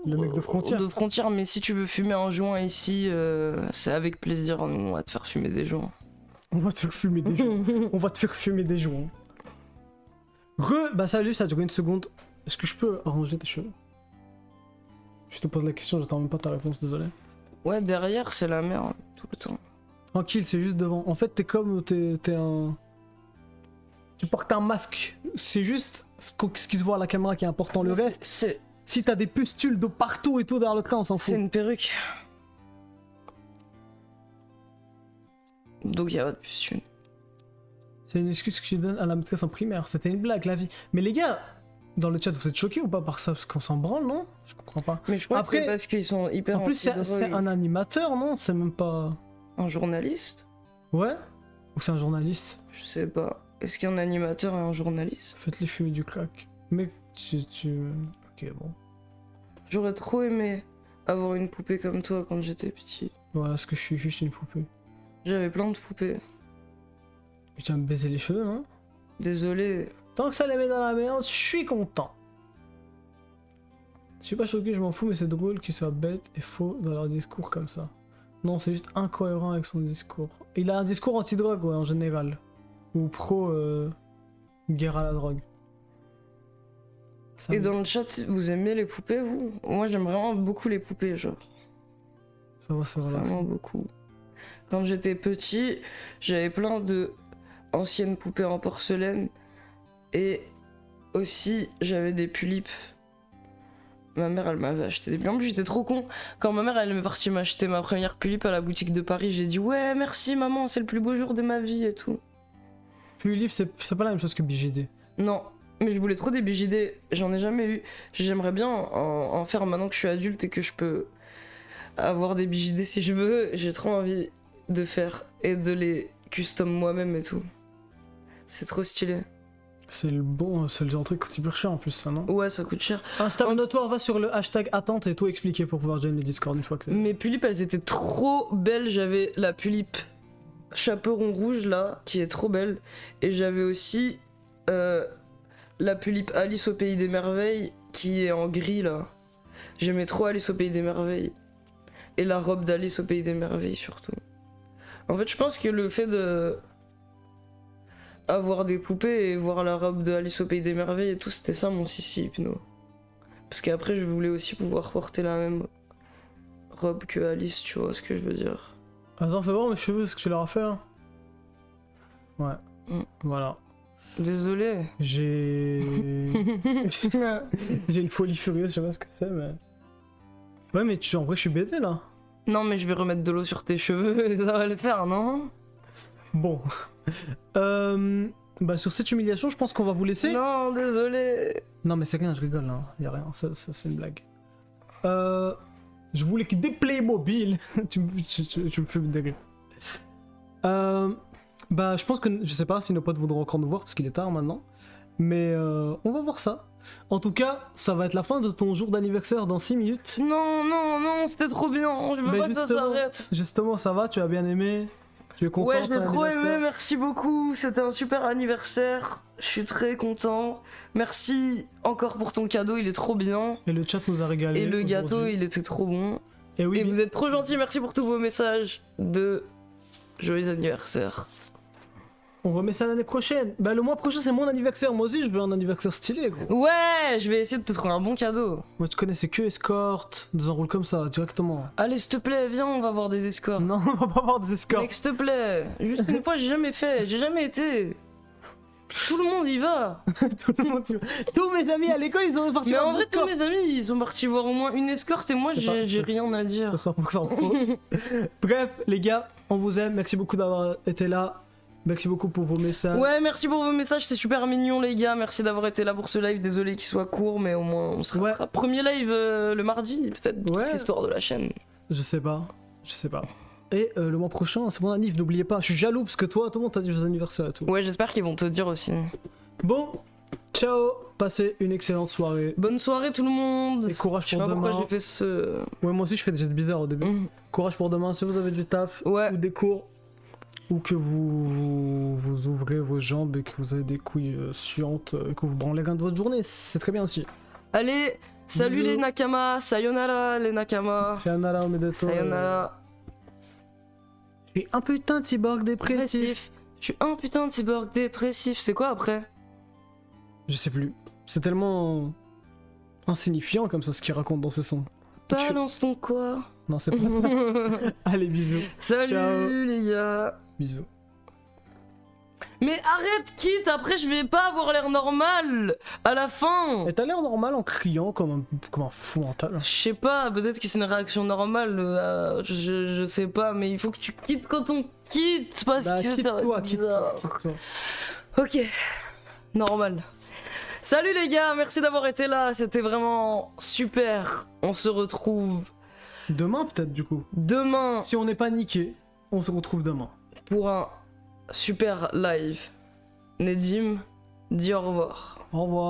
[SPEAKER 2] Le mec de frontière.
[SPEAKER 1] De frontière, mais si tu veux fumer un joint ici, c'est avec plaisir. Nous, on va te faire fumer des joints.
[SPEAKER 2] On va te faire fumer des joints. On va te faire fumer des joints. Bah salut, ça a duré une seconde. Est-ce que je peux arranger tes cheveux? Je te pose la question, j'attends même pas ta réponse, désolé.
[SPEAKER 1] Ouais, derrière, c'est la merde, tout le temps.
[SPEAKER 2] Tranquille, c'est juste devant. En fait, t'es comme. T'es un. Tu portes un masque. C'est juste ce qui se voit à la caméra qui est important. Le reste,
[SPEAKER 1] C'est
[SPEAKER 2] si t'as des pustules de partout et tout derrière le crâne, on s'en fout.
[SPEAKER 1] une perruque. Donc y'a pas de pustule.
[SPEAKER 2] C'est une excuse que tu donnes à la maîtresse en primaire. C'était une blague, la vie. Mais les gars, dans le chat, vous êtes choqués ou pas par ça? Parce qu'on s'en branle, non? Je comprends pas.
[SPEAKER 1] Mais je crois
[SPEAKER 2] Après,
[SPEAKER 1] que c'est parce qu'ils sont hyper
[SPEAKER 2] En plus, c'est
[SPEAKER 1] anti-drogue.
[SPEAKER 2] un animateur, non? C'est même pas.
[SPEAKER 1] Un journaliste?
[SPEAKER 2] Ouais? Ou c'est un journaliste?
[SPEAKER 1] Je sais pas. Est-ce qu'il y a un animateur et un journaliste?
[SPEAKER 2] Faites-les fumer du crack. Mais tu. Ok, bon.
[SPEAKER 1] J'aurais trop aimé avoir une poupée comme toi quand j'étais petit.
[SPEAKER 2] Voilà, parce que je suis juste une poupée.
[SPEAKER 1] J'avais plein de poupées.
[SPEAKER 2] Tu vas me baiser les cheveux, non?
[SPEAKER 1] Désolé.
[SPEAKER 2] Tant que ça les met dans la merde, je suis content. Je suis pas choqué, je m'en fous, mais c'est drôle qu'ils soient bêtes et faux dans leur discours comme ça. Non, c'est juste incohérent avec son discours. Il a un discours anti-drogue, ouais, en général. Ou pro guerre à la drogue. Ça
[SPEAKER 1] Et
[SPEAKER 2] me-
[SPEAKER 1] dans le chat, vous aimez les poupées, vous? Moi, j'aime vraiment beaucoup les poupées, genre.
[SPEAKER 2] Ça va, c'est vrai.
[SPEAKER 1] Vraiment beaucoup. Quand j'étais petit, j'avais plein de anciennes poupées en porcelaine. Et aussi, j'avais des tulipes. Ma mère, elle m'avait acheté des tulipes. En plus, j'étais trop con. Quand ma mère, elle est partie m'acheter ma première tulipe à la boutique de Paris, j'ai dit ouais, merci maman, c'est le plus beau jour de ma vie et tout.
[SPEAKER 2] Tulip, c'est pas la même chose que BJD.
[SPEAKER 1] Non, mais je voulais trop des BJD, j'en ai jamais eu. J'aimerais bien en faire maintenant que je suis adulte et que je peux avoir des BJD si je veux. J'ai trop envie de faire et de les custom moi-même et tout. C'est trop stylé.
[SPEAKER 2] C'est le genre de truc super cher en plus, ça, non?
[SPEAKER 1] Ouais, ça coûte cher.
[SPEAKER 2] Insta notoire, va sur le hashtag attente et tout expliquer pour pouvoir joindre le Discord une fois que
[SPEAKER 1] Mes tulipes, elles étaient trop belles. J'avais la tulipe chaperon rouge là, qui est trop belle. Et j'avais aussi la tulipe Alice au Pays des Merveilles, qui est en gris là. J'aimais trop Alice au Pays des Merveilles. Et la robe d'Alice au Pays des Merveilles surtout. En fait, je pense que le fait de avoir des poupées et voir la robe de Alice au Pays des Merveilles et tout, c'était ça mon Sissi Hypno. Parce qu'après, je voulais aussi pouvoir porter la même robe que Alice, tu vois ce que je veux dire.
[SPEAKER 2] Attends, fais voir mes cheveux, ce que tu leur as fait là. Ouais.
[SPEAKER 1] Mm.
[SPEAKER 2] Voilà.
[SPEAKER 1] Désolé.
[SPEAKER 2] J'ai une folie furieuse, je sais pas ce que c'est, mais. Ouais, mais en vrai, je suis baisé là.
[SPEAKER 1] Non, mais je vais remettre de l'eau sur tes cheveux et ça va le faire, non?
[SPEAKER 2] Bon. Bah, sur cette humiliation, je pense qu'on va vous laisser.
[SPEAKER 1] Non, désolé.
[SPEAKER 2] Non, mais c'est rien, je rigole, hein. Y a rien, ça, c'est une blague. Je voulais que des Playmobil. tu me fais des rires. Bah, je pense que. Je sais pas si nos potes voudront encore nous voir parce qu'il est tard maintenant. Mais on va voir ça. En tout cas, ça va être la fin de ton jour d'anniversaire dans 6 minutes.
[SPEAKER 1] Non, non, non, c'était trop bien. Je veux
[SPEAKER 2] Mais
[SPEAKER 1] pas que ça
[SPEAKER 2] justement,
[SPEAKER 1] s'arrête.
[SPEAKER 2] Justement, ça va, tu as bien aimé. Tu es content
[SPEAKER 1] Ouais,
[SPEAKER 2] de
[SPEAKER 1] je l'ai
[SPEAKER 2] ton
[SPEAKER 1] trop
[SPEAKER 2] anniversaire
[SPEAKER 1] aimé, merci beaucoup. C'était un super anniversaire. Je suis très content. Merci encore pour ton cadeau, il est trop bien.
[SPEAKER 2] Et le chat nous a régalé.
[SPEAKER 1] Et le gâteau,
[SPEAKER 2] aujourd'hui.
[SPEAKER 1] il était trop bon.
[SPEAKER 2] Et oui,
[SPEAKER 1] Et vous êtes trop gentils, merci pour tous vos messages de joyeux anniversaire.
[SPEAKER 2] on remet ça l'année prochaine. Bah, le mois prochain, c'est mon anniversaire. Moi aussi, je veux un anniversaire stylé, gros.
[SPEAKER 1] Ouais, je vais essayer de te trouver un bon cadeau.
[SPEAKER 2] Moi, tu connais, c'est que escorte, des enrôles comme ça, directement.
[SPEAKER 1] Allez, s'il te plaît, viens, on va voir des escorts.
[SPEAKER 2] Non, on va pas avoir des escortes.
[SPEAKER 1] Mec, s'il te plaît. Juste une fois, j'ai jamais fait, j'ai jamais été. Tout le monde y va.
[SPEAKER 2] Tout le monde, tous mes amis à l'école, ils ont parti
[SPEAKER 1] Mais
[SPEAKER 2] voir
[SPEAKER 1] en
[SPEAKER 2] des
[SPEAKER 1] vrai, tous
[SPEAKER 2] escortes.
[SPEAKER 1] mes amis, ils sont partis voir au moins une escorte et moi,
[SPEAKER 2] C'est pas-
[SPEAKER 1] j'ai
[SPEAKER 2] c'est-
[SPEAKER 1] rien à dire.
[SPEAKER 2] C'est 100% faux. Bref, les gars, on vous aime. Merci beaucoup d'avoir été là. Merci beaucoup pour vos messages.
[SPEAKER 1] Ouais, merci pour vos messages, c'est super mignon, les gars. Merci d'avoir été là pour ce live. Désolé qu'il soit court, mais au moins, on sera
[SPEAKER 2] Ouais.
[SPEAKER 1] premier live le mardi, peut-être,
[SPEAKER 2] Ouais.
[SPEAKER 1] l'histoire de la chaîne.
[SPEAKER 2] Je sais pas. Et le mois prochain, c'est mon anniv, n'oubliez pas. Je suis jaloux parce que toi, tout le monde t'a dit joyeux anniversaire et tout.
[SPEAKER 1] Ouais, j'espère qu'ils vont te dire aussi.
[SPEAKER 2] Bon, ciao. Passez une excellente soirée.
[SPEAKER 1] Bonne soirée, tout le monde.
[SPEAKER 2] Et courage
[SPEAKER 1] Je sais
[SPEAKER 2] pour
[SPEAKER 1] pas pourquoi
[SPEAKER 2] demain.
[SPEAKER 1] j'ai fait ce.
[SPEAKER 2] Ouais, moi aussi, je fais des gestes bizarres au début.
[SPEAKER 1] Mm.
[SPEAKER 2] Courage pour demain si vous avez du taf
[SPEAKER 1] Ouais.
[SPEAKER 2] ou des cours. Ou que vous ouvrez vos jambes et que vous avez des couilles suantes et que vous branlez rien de votre journée. C'est très bien aussi.
[SPEAKER 1] Allez, salut
[SPEAKER 2] Bisous.
[SPEAKER 1] les Nakama, sayonara les Nakama.
[SPEAKER 2] Sayonara, omedeto.
[SPEAKER 1] Sayonara.
[SPEAKER 2] Je suis un putain de cyborg dépressif.
[SPEAKER 1] Dépressif. Je suis un putain de cyborg dépressif. C'est quoi après?
[SPEAKER 2] Je sais plus. C'est tellement insignifiant comme ça ce qu'il raconte dans ses sons.
[SPEAKER 1] Balance ton quoi?
[SPEAKER 2] Non, c'est pas ça. Allez, bisous.
[SPEAKER 1] Salut
[SPEAKER 2] Ciao.
[SPEAKER 1] les gars.
[SPEAKER 2] Bisous.
[SPEAKER 1] Mais arrête, quitte, après je vais pas avoir l'air normal à la fin.
[SPEAKER 2] Et t'as l'air normal en criant comme un fou mental.
[SPEAKER 1] Je sais pas, peut-être que c'est une réaction normale, je sais pas, mais il faut que tu quittes quand on quitte parce
[SPEAKER 2] Bah,
[SPEAKER 1] que
[SPEAKER 2] quitte-toi, quitte-toi.
[SPEAKER 1] Ok, normal. Salut les gars, merci d'avoir été là, c'était vraiment super. On se retrouve
[SPEAKER 2] Demain, peut-être, du coup.
[SPEAKER 1] demain
[SPEAKER 2] Si on n'est pas niqué, on se retrouve demain.
[SPEAKER 1] pour un super live. Nedim, dis au revoir.
[SPEAKER 2] Au revoir.